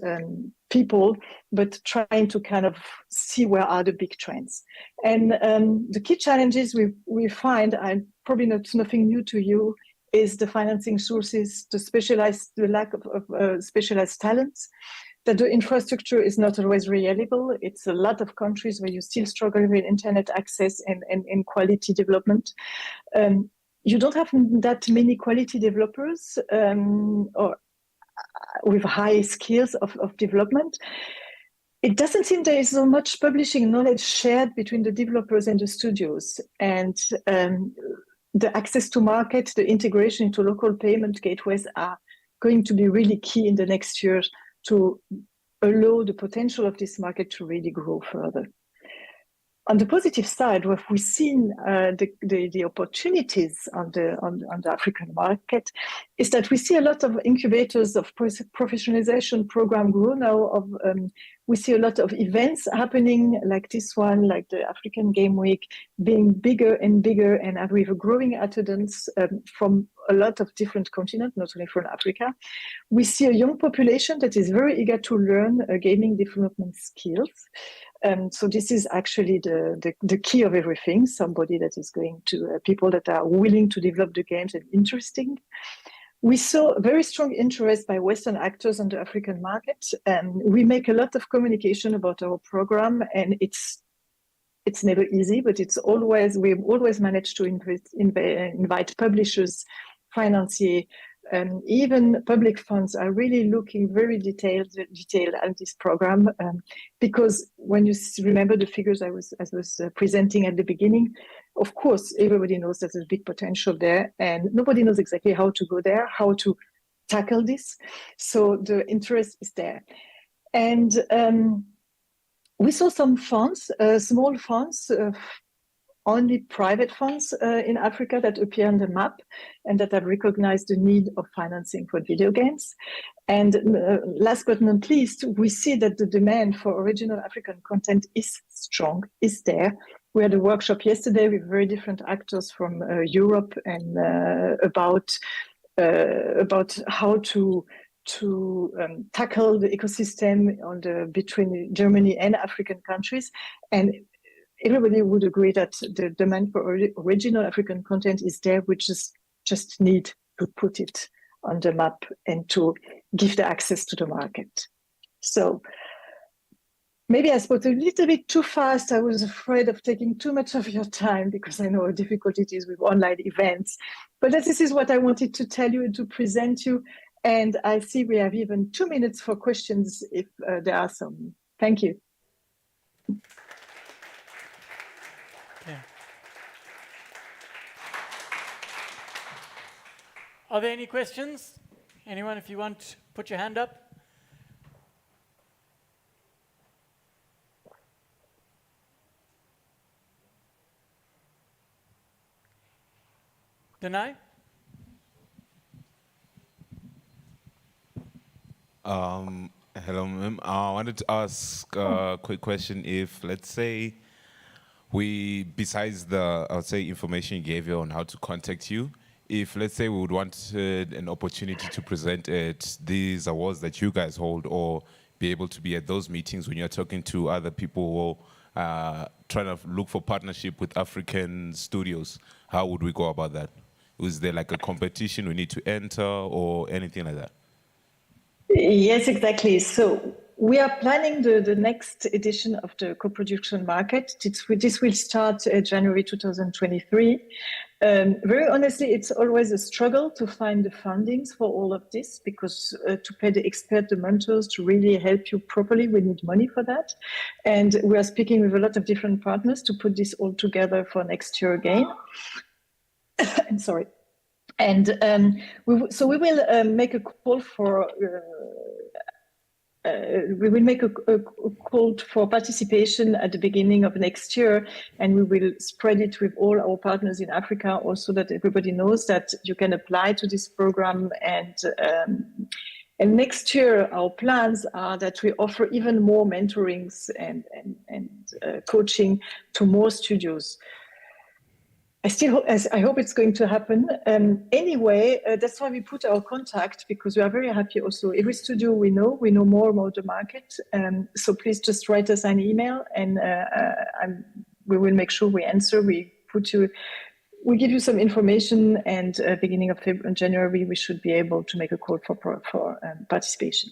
people, but trying to kind of see where are the big trends. And the key challenges we find, and probably nothing new to you, is the financing sources, the lack of specialized talents, that the infrastructure is not always reliable. It's a lot of countries where you still struggle with internet access and quality development. You don't have that many quality developers or with high skills of development. It doesn't seem there is so much publishing knowledge shared between the developers and the studios. And the access to market, the integration into local payment gateways are going to be really key in the next years to allow the potential of this market to really grow further. On the positive side, what we've seen the opportunities on the African market is that we see a lot of incubators of professionalization program grow now. We see a lot of events happening like this one, like the African Game Week, being bigger and bigger, and with a growing attendance from a lot of different continents, not only from Africa. We see a young population that is very eager to learn gaming development skills. So this is actually the key of everything, somebody that is going to, people that are willing to develop the games and interesting. We saw very strong interest by Western actors on the African market. We make a lot of communication about our program, and it's never easy, but we've always managed to invite publishers, financiers, even public funds are really looking very detailed at this program, because when you remember the figures I was presenting at the beginning, of course, everybody knows that there's big potential there, and nobody knows exactly how to go there, how to tackle this. So the interest is there. And we saw some funds, small funds, only private funds in Africa that appear on the map and that have recognized the need of financing for video games. And last but not least, we see that the demand for original African content is strong, is there. We had a workshop yesterday with very different actors from Europe and about how to tackle the ecosystem between Germany and African countries. And everybody would agree that the demand for original African content is there. We just need to put it on the map and to give the access to the market. So maybe I spoke a little bit too fast. I was afraid of taking too much of your time because I know how difficult it is with online events. But this is what I wanted to tell you and to present you. And I see we have even 2 minutes for questions if there are some. Thank you. Are there any questions? Anyone, if you want, put your hand up. Denai? Hello, ma'am. I wanted to ask a quick question. If, let's say, besides the, I would say, information you gave you on how to contact you, if, let's say, we would want an opportunity to present at these awards that you guys hold, or be able to be at those meetings when you're talking to other people who are trying to look for partnership with African studios, how would we go about that? Is there like a competition we need to enter or anything like that? Yes, exactly. So we are planning the next edition of the co-production market. This will start January 2023. Very honestly, it's always a struggle to find the fundings for all of this, because to pay the expert, the mentors, to really help you properly, we need money for that. And we are speaking with a lot of different partners to put this all together for next year again. I'm sorry. And we will make a call for participation at the beginning of next year, and we will spread it with all our partners in Africa, also that everybody knows that you can apply to this program. And next year, our plans are that we offer even more mentorings and coaching to more studios. I hope it's going to happen. Anyway, that's why we put our contact, because we are very happy also. Every studio we know more about the market. So please just write us an email, and we will make sure we answer. We give you some information, and beginning of January, we should be able to make a call for participation.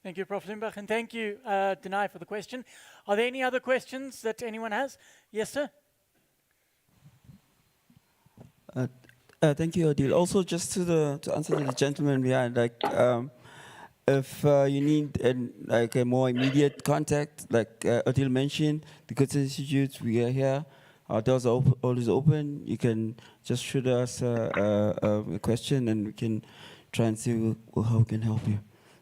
Thank you, Prof. Limpach, and thank you, Denai, for the question. Are there any other questions that anyone has? Yes, sir. Thank you, Odile. Also, just to answer to the gentleman behind, like, if you need a more immediate contact, like Odile mentioned, the Goods Institute, we are here. Our doors are always open. You can just shoot us a question, and we can try and see how we can help you.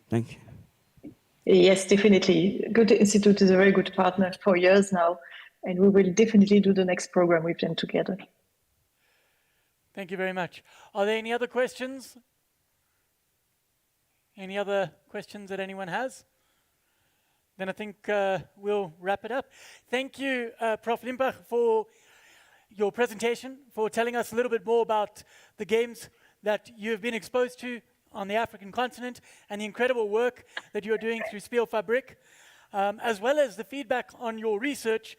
Thank you. Yes, definitely. Good Institute is a very good partner for years now, and we will definitely do the next program with them together. Thank you very much. Are there any other questions? Any other questions that anyone has? Then I think we'll wrap it up. Thank you, Prof. Limpach, for your presentation, for telling us a little bit more about the games that you have been exposed to on the African continent and the incredible work that you are doing through SpielFabrique, as well as the feedback on your research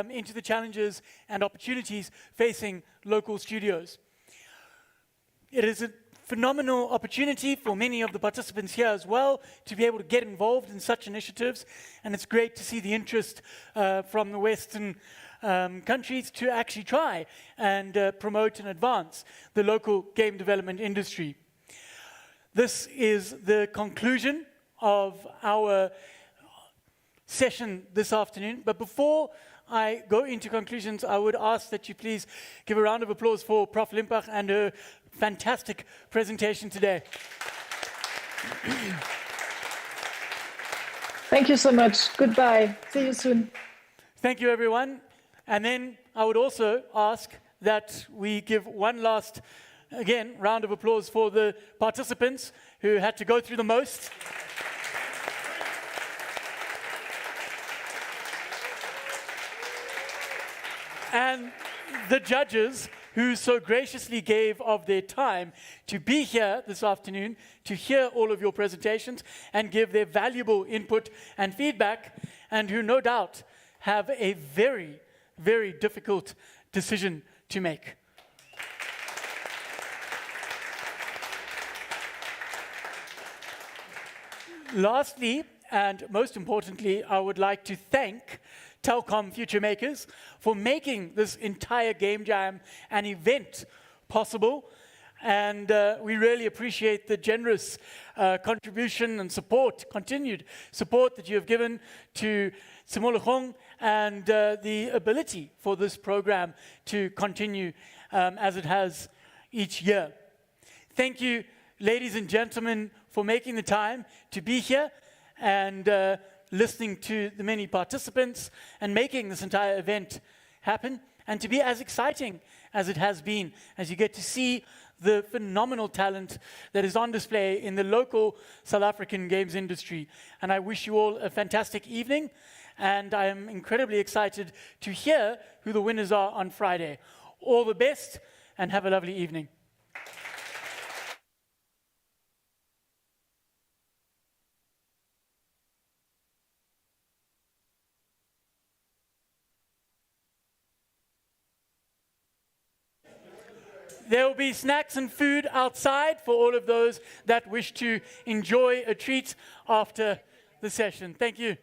into the challenges and opportunities facing local studios. It is a phenomenal opportunity for many of the participants here as well to be able to get involved in such initiatives, and it's great to see the interest from the Western countries to actually try and promote and advance the local game development industry. This is the conclusion of our session this afternoon, but before I go into conclusions, I would ask that you please give a round of applause for Prof. Limpach and her fantastic presentation today. Thank you so much. Goodbye. See you soon. Thank you, everyone. And then I would also ask that we give one last, again, round of applause for the participants who had to go through the most. And the judges who so graciously gave of their time to be here this afternoon, to hear all of your presentations and give their valuable input and feedback, and who no doubt have a very, very difficult decision to make. Lastly, and most importantly, I would like to thank Telkom Future Makers for making this entire game jam an event possible. And we really appreciate the generous contribution and support, continued support that you have given to Tshomo and the ability for this program to continue as it has each year. Thank you, ladies and gentlemen, for making the time to be here and listening to the many participants and making this entire event happen, and to be as exciting as it has been, as you get to see the phenomenal talent that is on display in the local South African games industry. And I wish you all a fantastic evening, and I am incredibly excited to hear who the winners are on Friday. All the best, and have a lovely evening. There will be snacks and food outside for all of those that wish to enjoy a treat after the session. Thank you.